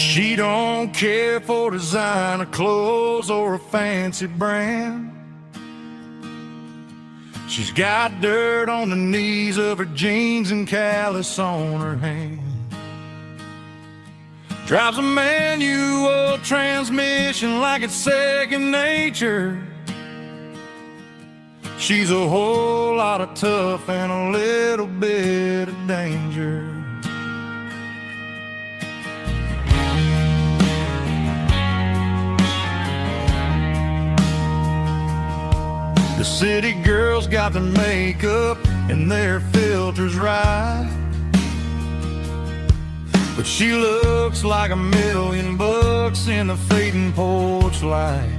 She don't care for designer clothes or a fancy brand. She's got dirt on the knees of her jeans and callus on her hand. Drives a manual transmission like it's second nature. She's a whole lot of tough and a little bit of danger. The city girls got their makeup and their filters right, but she looks like $1,000,000 in the fading porch light.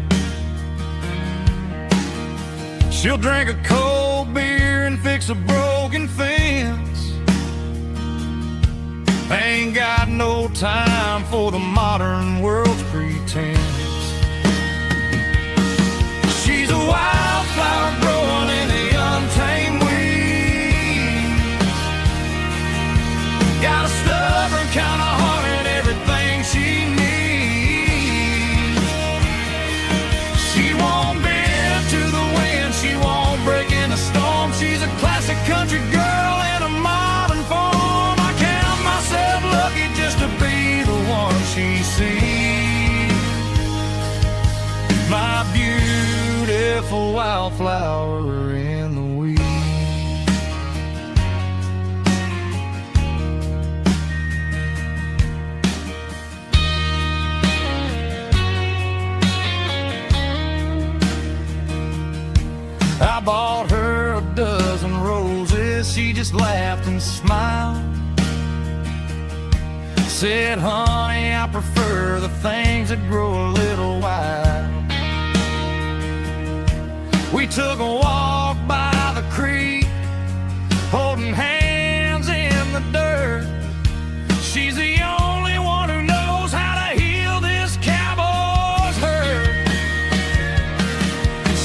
She'll drink a cold beer and fix a broken fence. Ain't got no time for the modern world's pretense. She's a wildflower growing in the untamed weeds. Got a stubborn kind of heart and everything she needs. She won't bend to the wind, she won't break in a storm. She's a classic country girl in a modern form. I count myself lucky just to be the one she sees. My beautiful wildflower in the weeds. I bought her a dozen roses, she just laughed and smiled. Said, honey, I prefer the things that grow a little wild. We took a walk by the creek, holding hands in the dirt. She's the only one who knows how to heal this cowboy's hurt.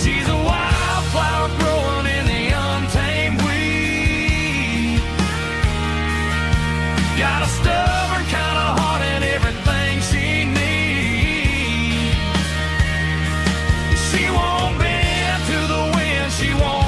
She's a wildflower growing in the untamed weed. Got a stubborn kind of heart and everything she needs. She won't bend to the wind, she won't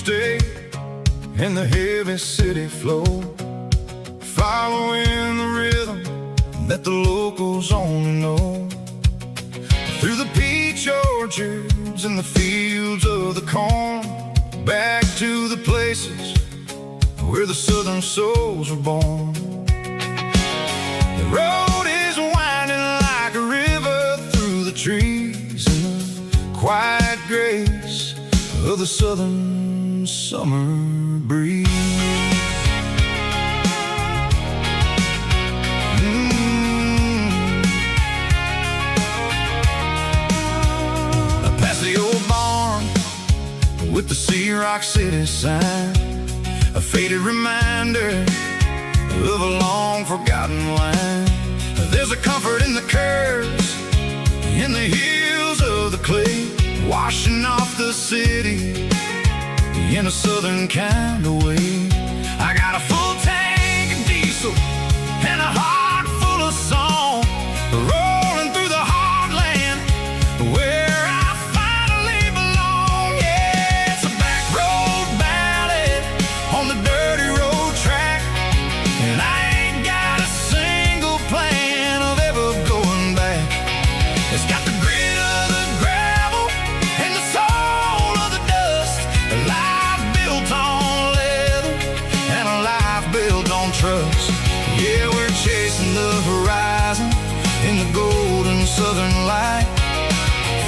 stay in the heavy city flow, following the rhythm that the locals only know. Through the peach orchards and the fields of the corn, back to the places where the southern souls were born. The road is winding like a river through the trees in the quiet grace of the southern summer breeze. Past the old barn with the Sea Rock City sign, a faded reminder of a long forgotten line. There's a comfort in the curves, in the hills of the clay, washing off the city in a southern kind of way. I got a full tank of diesel and a heart full of song, rolling through the heartland where I finally belong. Yeah, it's a back road ballad on the dirty road track, and I ain't got a single plan of ever going back. It's got the grit of the gravel and the soul of the dust, a life built on leather and a life built on trust. Yeah, we're chasing the horizon in the golden southern light,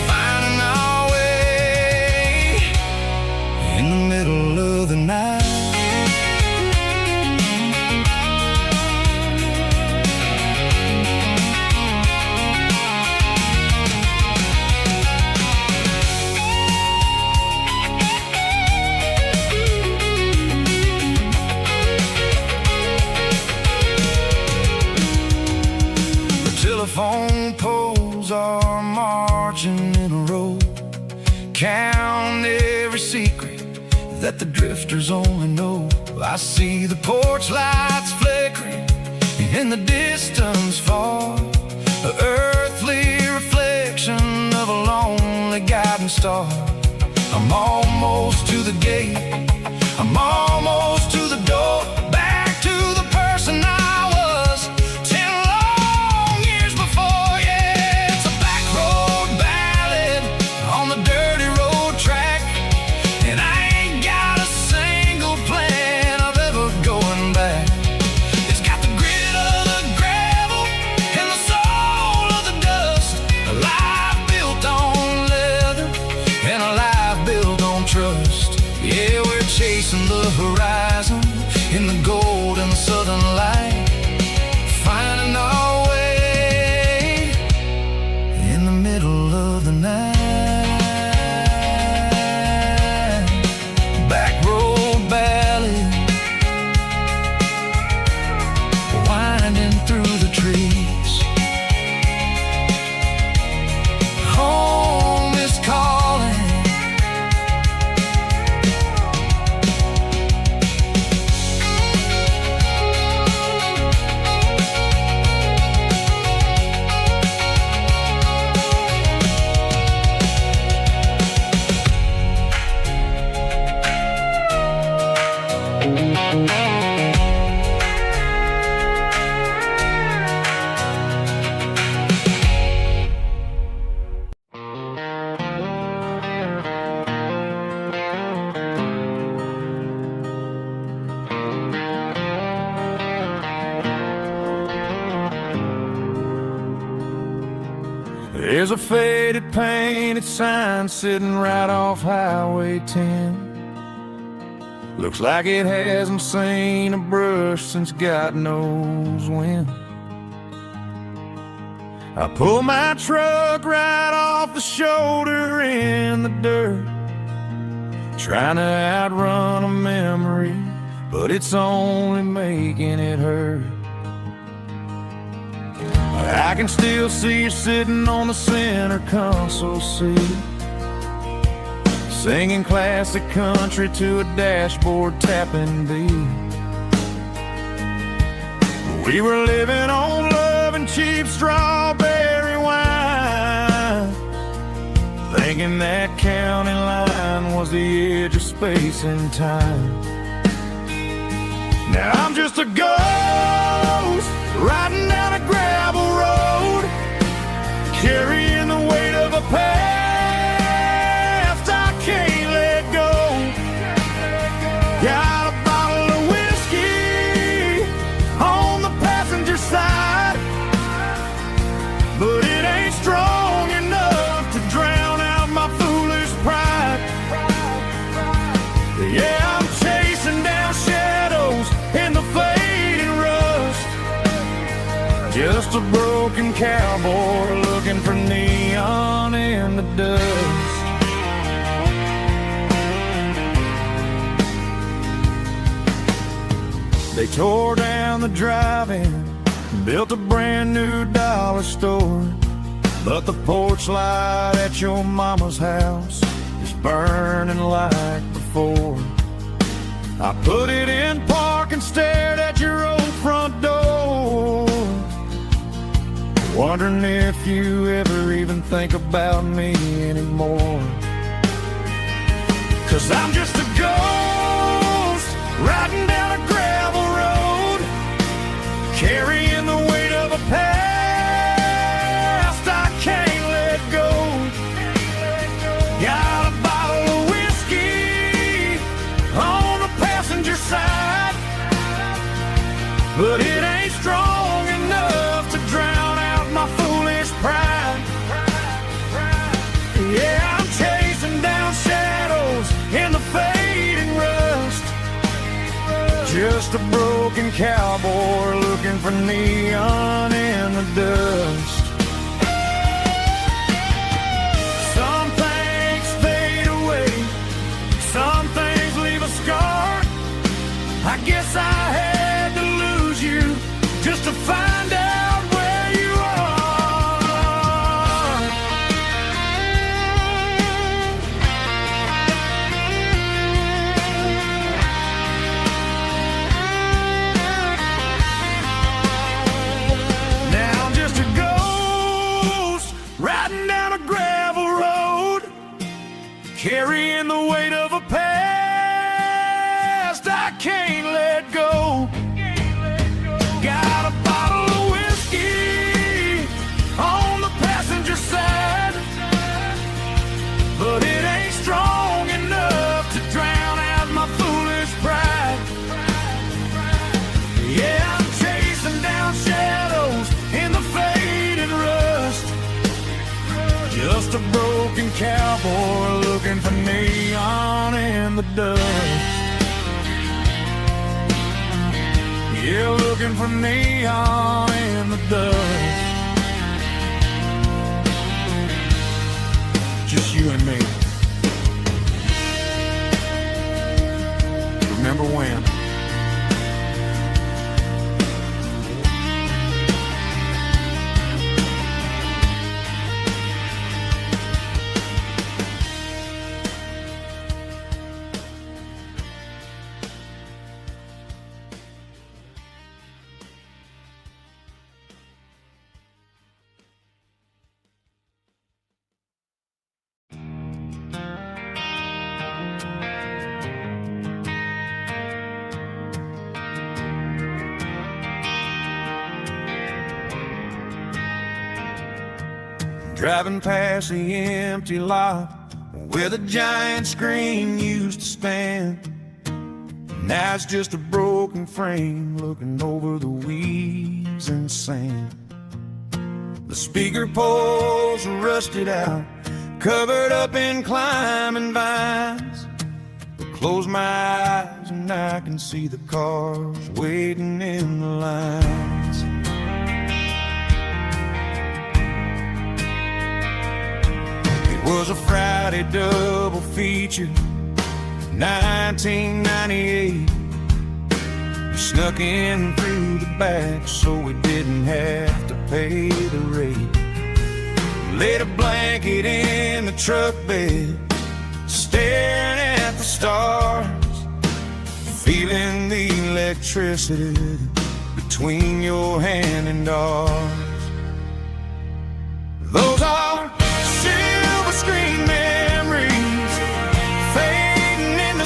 finding our way in the middle of the night. Telephone poles are marching in a row, count every secret that the drifters only know. I see the porch lights flickering in the distance far, an earthly reflection of a lonely guiding star. I'm almost to the gate, I'm almost to the door, back to the person I was 10 long years before. Yeah, it's a back road ballad on the dirty road track, and I ain't got a single plan of ever going back. It's got the grit of the gravel and the soul of the dust, a life built on leather and a life built on trust. Yeah, we're chasing the horizon in the golden southern light, finding our way in the middle of the night. Back road ballad, winding through the trees. Home is calling. There's a faded painted sign sitting right off Highway 10. Looks like it hasn't seen a brush since God knows when. I pull my truck right off the shoulder in the dirt, trying to outrun a memory, but it's only making it hurt. I can still see you sitting on the center console seat, singing classic country to a dashboard tapping beat. We were living on love and cheap strawberry wine, thinking that county line was the edge of space space and time. Now I'm just a ghost riding down a gravel road, carrying the weight of a past I can't let go. Got a bottle of whiskey on the passenger side, but it ain't strong enough to drown out my foolish pride. Yeah, I'm chasing down shadows in the fading rust, just a broken cowboy looking for neon in the dust. They tore down the drive-in, built a brand new dollar store, but the porch light at your mama's house is burning like before. I put it in park and stared at your old front door, wondering if you ever even think about me anymore. 'Cause I'm just a ghost riding down a gravel road, carrying the weight of a past I can't let go. Got a bottle of whiskey on the passenger side, but it ain't strong enough to drown out my foolish pride. Yeah, I'm chasing down shadows in the fading rust, just a broken cowboy looking for neon in the dust. Some things fade away, some things leave a scar. I guess I had to lose you just to find out where you are. Now I'm just a ghost riding down a gravel road, carrying the weight of a past I can't let go. Got a bottle of whiskey on the passenger side, but it ain't strong enough to drown out my foolish pride. Yeah, I'm chasing down shadows in the fading rust, just a broken cowboy looking for neon in the dust. Yeah, looking for neon in the dust. Just you and me. Remember when? Driving past the empty lot where the giant screen used to stand. Now it's just a broken frame looking over the weeds and sand. The speaker poles are rusted out, covered up in climbing vines. But close my eyes and I can see the cars waiting in the lines. It was a Friday double feature, 1998. We snuck in through the back so we didn't have to pay the rate. Laid a blanket in the truck bed, staring at the stars, feeling the electricity between your hand and ours. Those are silver screen memories fading into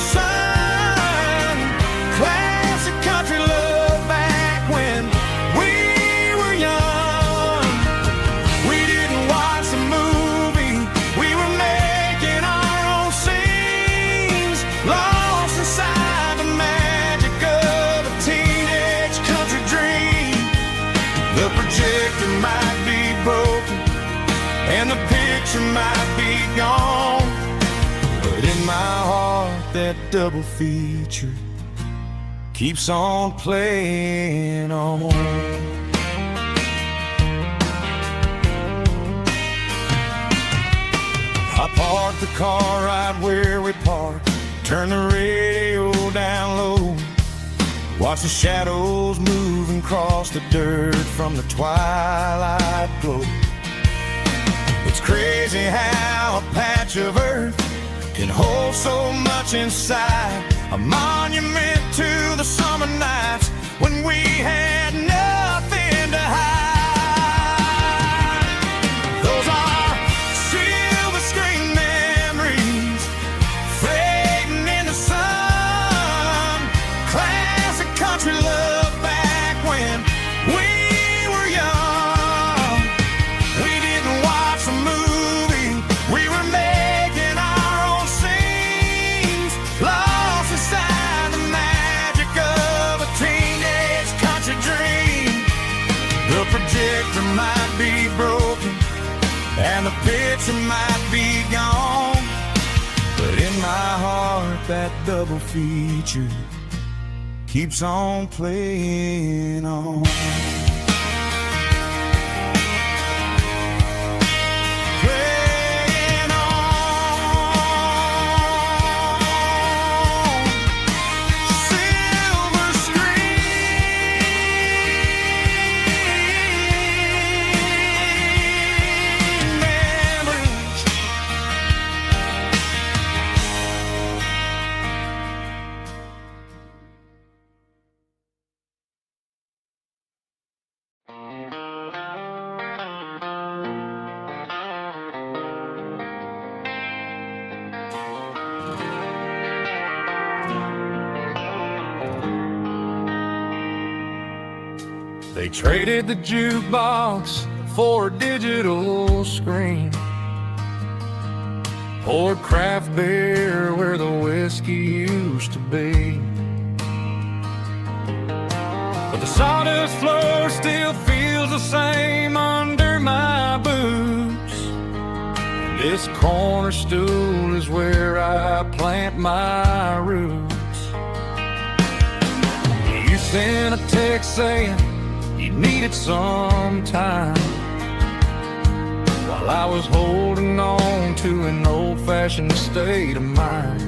The projector might be broken and the picture might be gone, but in my heart that double feature keeps on playing on. I parked the car right where we parked, turn the radio down low, watch the shadows move and cross the dirt from the twilight glow. It's crazy how a patch of earth can hold so much inside, a monument to the summer nights when we had nothing to hide. Those are silver screen memories fading in the sun, classic country love back when we were young. We didn't watch a movie, we were making our own scenes, lost inside the magic of a teenage country dream. The projector might be broken and the picture might be gone, but in my heart that double feature keeps on playing on. Playing on. Silver screen memories. They traded the jukebox for a digital screen, poured craft beer where the whiskey used to be. But the sawdust floor still feels the same under my boots. This corner stool is where I plant my roots. You sent a text saying you needed some time, while I was holding on to an old-fashioned state of mind.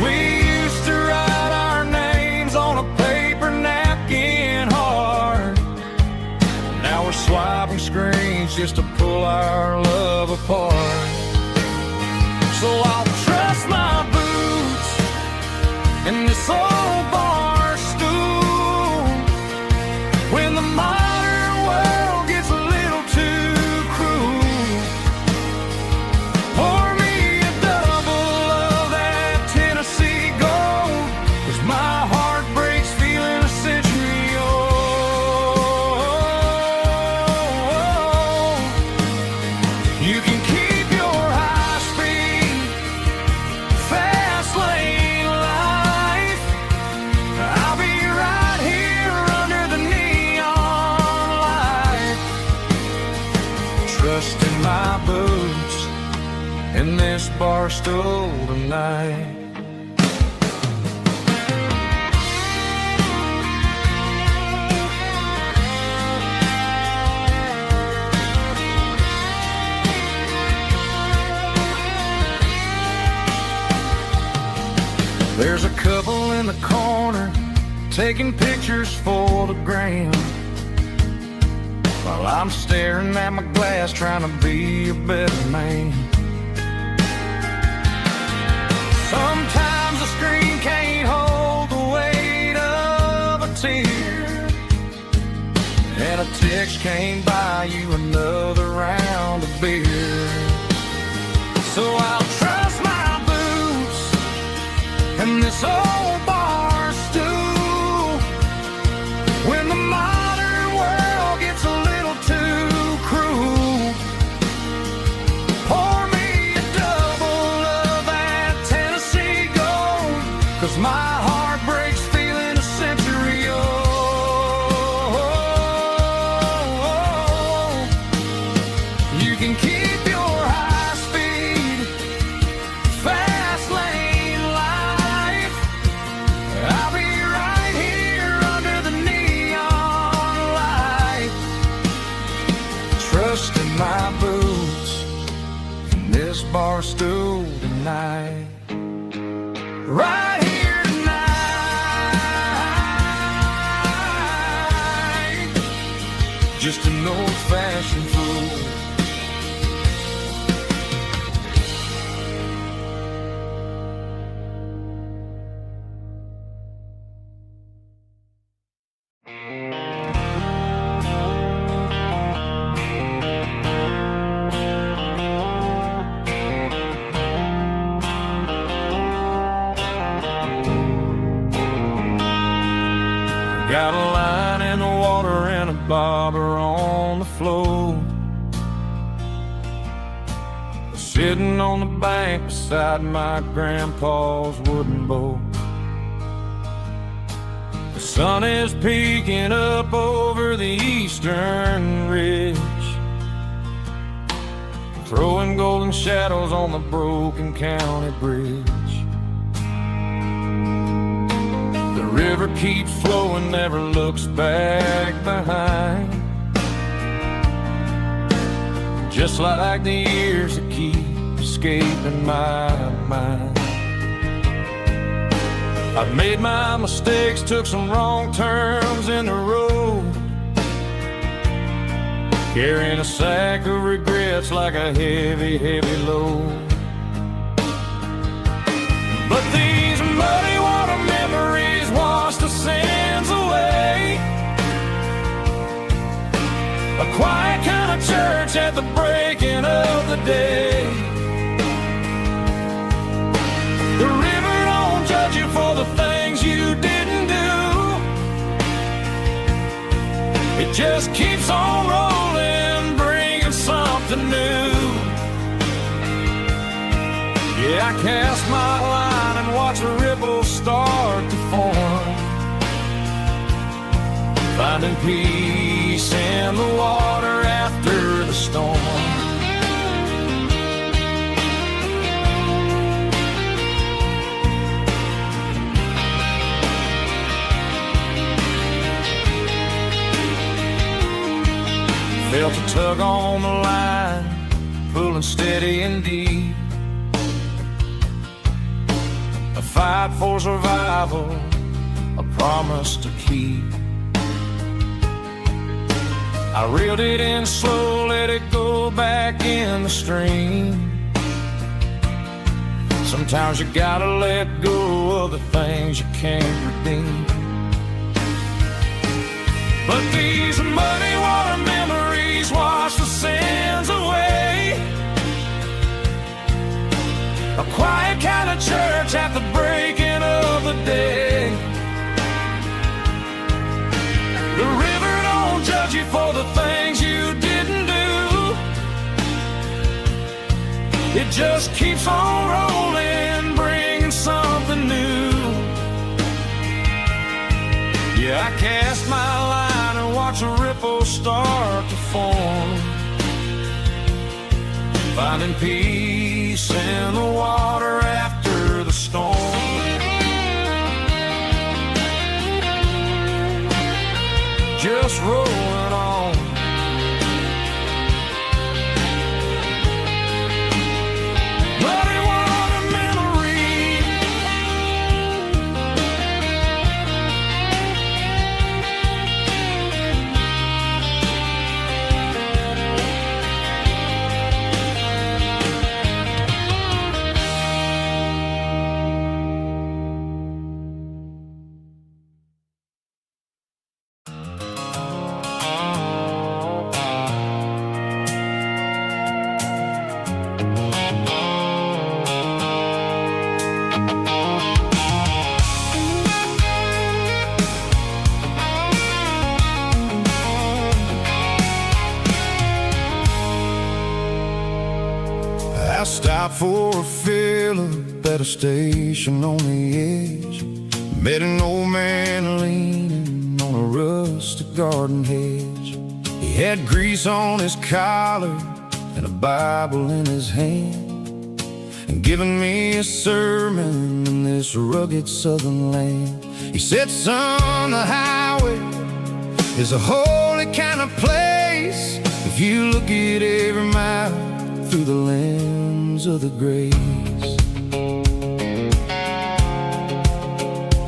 We used to write our names on a paper napkin hard. Now we're swiping screens just to pull our love apart. So I'll trust my boots in this old bar stool when the modern world gets a little too cruel. Pour me a double of that Tennessee gold, 'cause my heart breaks feeling a century old. You can keep your high-speed, fast lane life. I'll be right here under the neon light, trusting my boots in this bar stool tonight. There's a couple in the corner taking pictures for the gram, while I'm staring at my glass trying to be a better man. Sometimes the screen can't hold the weight of a tear, and a text can't buy you another round of beer. So I'll trust my boots and this old bar stool when the modern world gets a little too cruel. Pour me a double of that Tennessee gold, 'cause my heart breaks feeling a century old. bar stool tonight. Right here tonight. Just an old-fashioned fool. Got a line in the water and a bobber on the floor, sitting on the bank beside my grandpa's wooden boat. The sun is peeking up over the eastern ridge, throwing golden shadows on the broken county bridge. The river keeps flowing, never looks back behind, just like the years that keep escaping my mind. I've made my mistakes, took some wrong turns in the road, carrying a sack of regrets like a heavy, heavy load. But these muddy water memories wash the sins away. A quiet kind of church at the breaking of the day. The river don't judge you for the things you didn't do. It just keeps on rolling, bringing something new. Yeah, I cast my line and watch a ripple start to form, finding peace in the water after the storm. Felt a tug on the line, pulling steady and deep. A fight for survival, a promise to keep. I reeled it in slow, let it go back in the stream. Sometimes you gotta let go of the things you can't redeem. But these muddy water memories wash the sins away. A quiet kind of church at the breaking of the day. The river don't judge you for the things you didn't do. It just keeps on rolling, bringing something new. Yeah, I cast my line and watch a ripple start to form, finding peace in the water after the storm. Just rolling on. Muddy water memory. I stopped for a fill-up at a station on the edge. Met an old man leaning on a rustic garden hedge. He had grease on his collar and a Bible in his hand, and giving me a sermon in this rugged southern land. He said, son, the highway is a holy kind of place if you look at every mile through the lens winds of the grace.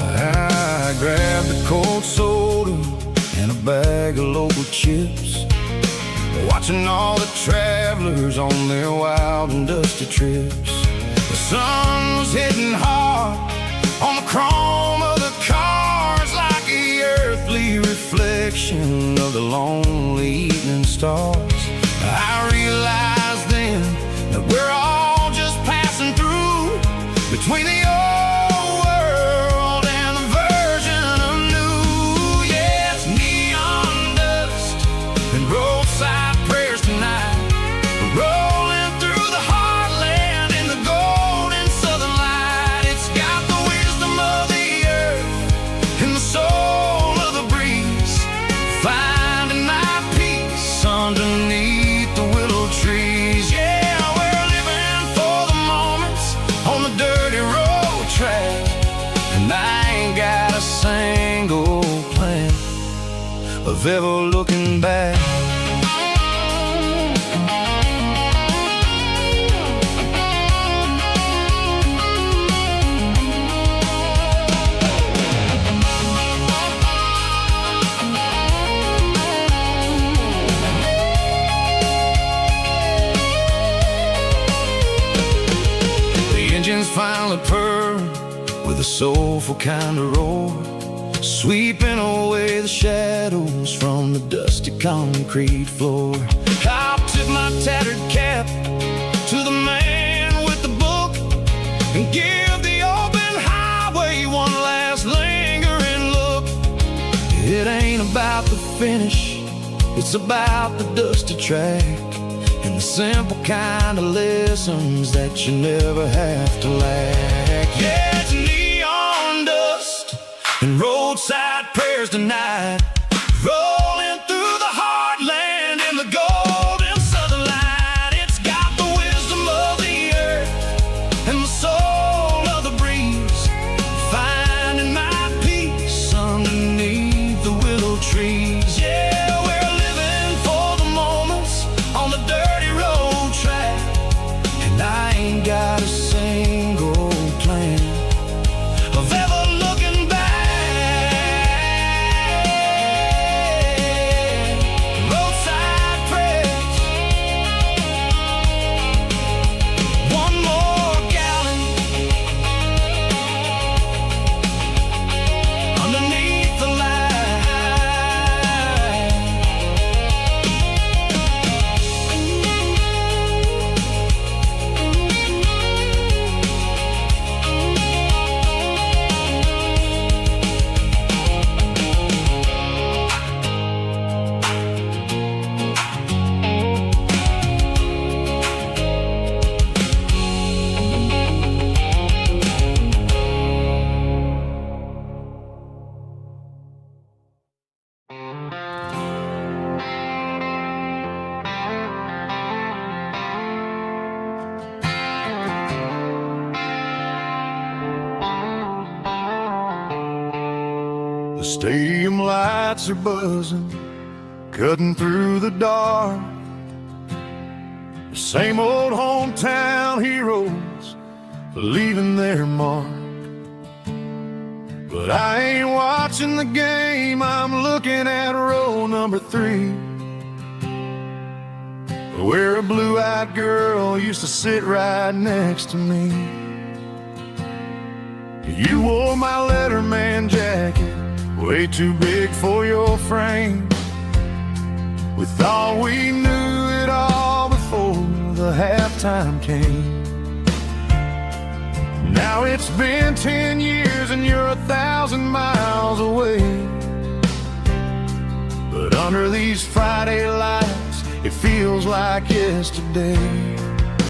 I grabbed a cold soda and a bag of local chips, watching all the travelers on their wild and dusty trips. The sun was hitting hard on the chrome of the cars, like the earthly reflection of the lonely evening stars. I realized then that we're all just passing through between the old world and the version of new. Yeah, it's neon dust and roadside prayers tonight, rolling through the heartland in the golden southern light. It's got the wisdom of the earth and the soul of the breeze, finding my peace underneath the willow trees. Yeah, we're living for the moments on the dirty road track, and I ain't got a single plan of ever looking back. Engines finally purr with a soulful kind of roar, sweeping away the shadows from the dusty concrete floor. I'll tip my tattered cap to the man with the book and give the open highway one last lingering look. It ain't about the finish, it's about the dusty track and the simple kind of lessons that you never have to lack. Yeah, it's neon dust and roadside prayers tonight, rolling through the heartland in the golden southern light. It's got the wisdom of the earth and the soul of the breeze, finding my peace underneath the willow trees. Yeah, we're living for the moments on the dirty road track, and I ain't got a single plan of ever looking back. Roadside prayers, one more gallon underneath the light. The stadium lights are buzzing, cutting through the dark. The same old hometown heroes leaving their mark. But I ain't watching the game, I'm looking at row number 3, where a blue-eyed girl used to sit right next to me. You wore my Letterman jacket, way too big for your frame. We thought we knew it all before the halftime came. Now it's been 10 years and you're 1,000 miles away. But under these Friday lights, it feels like yesterday.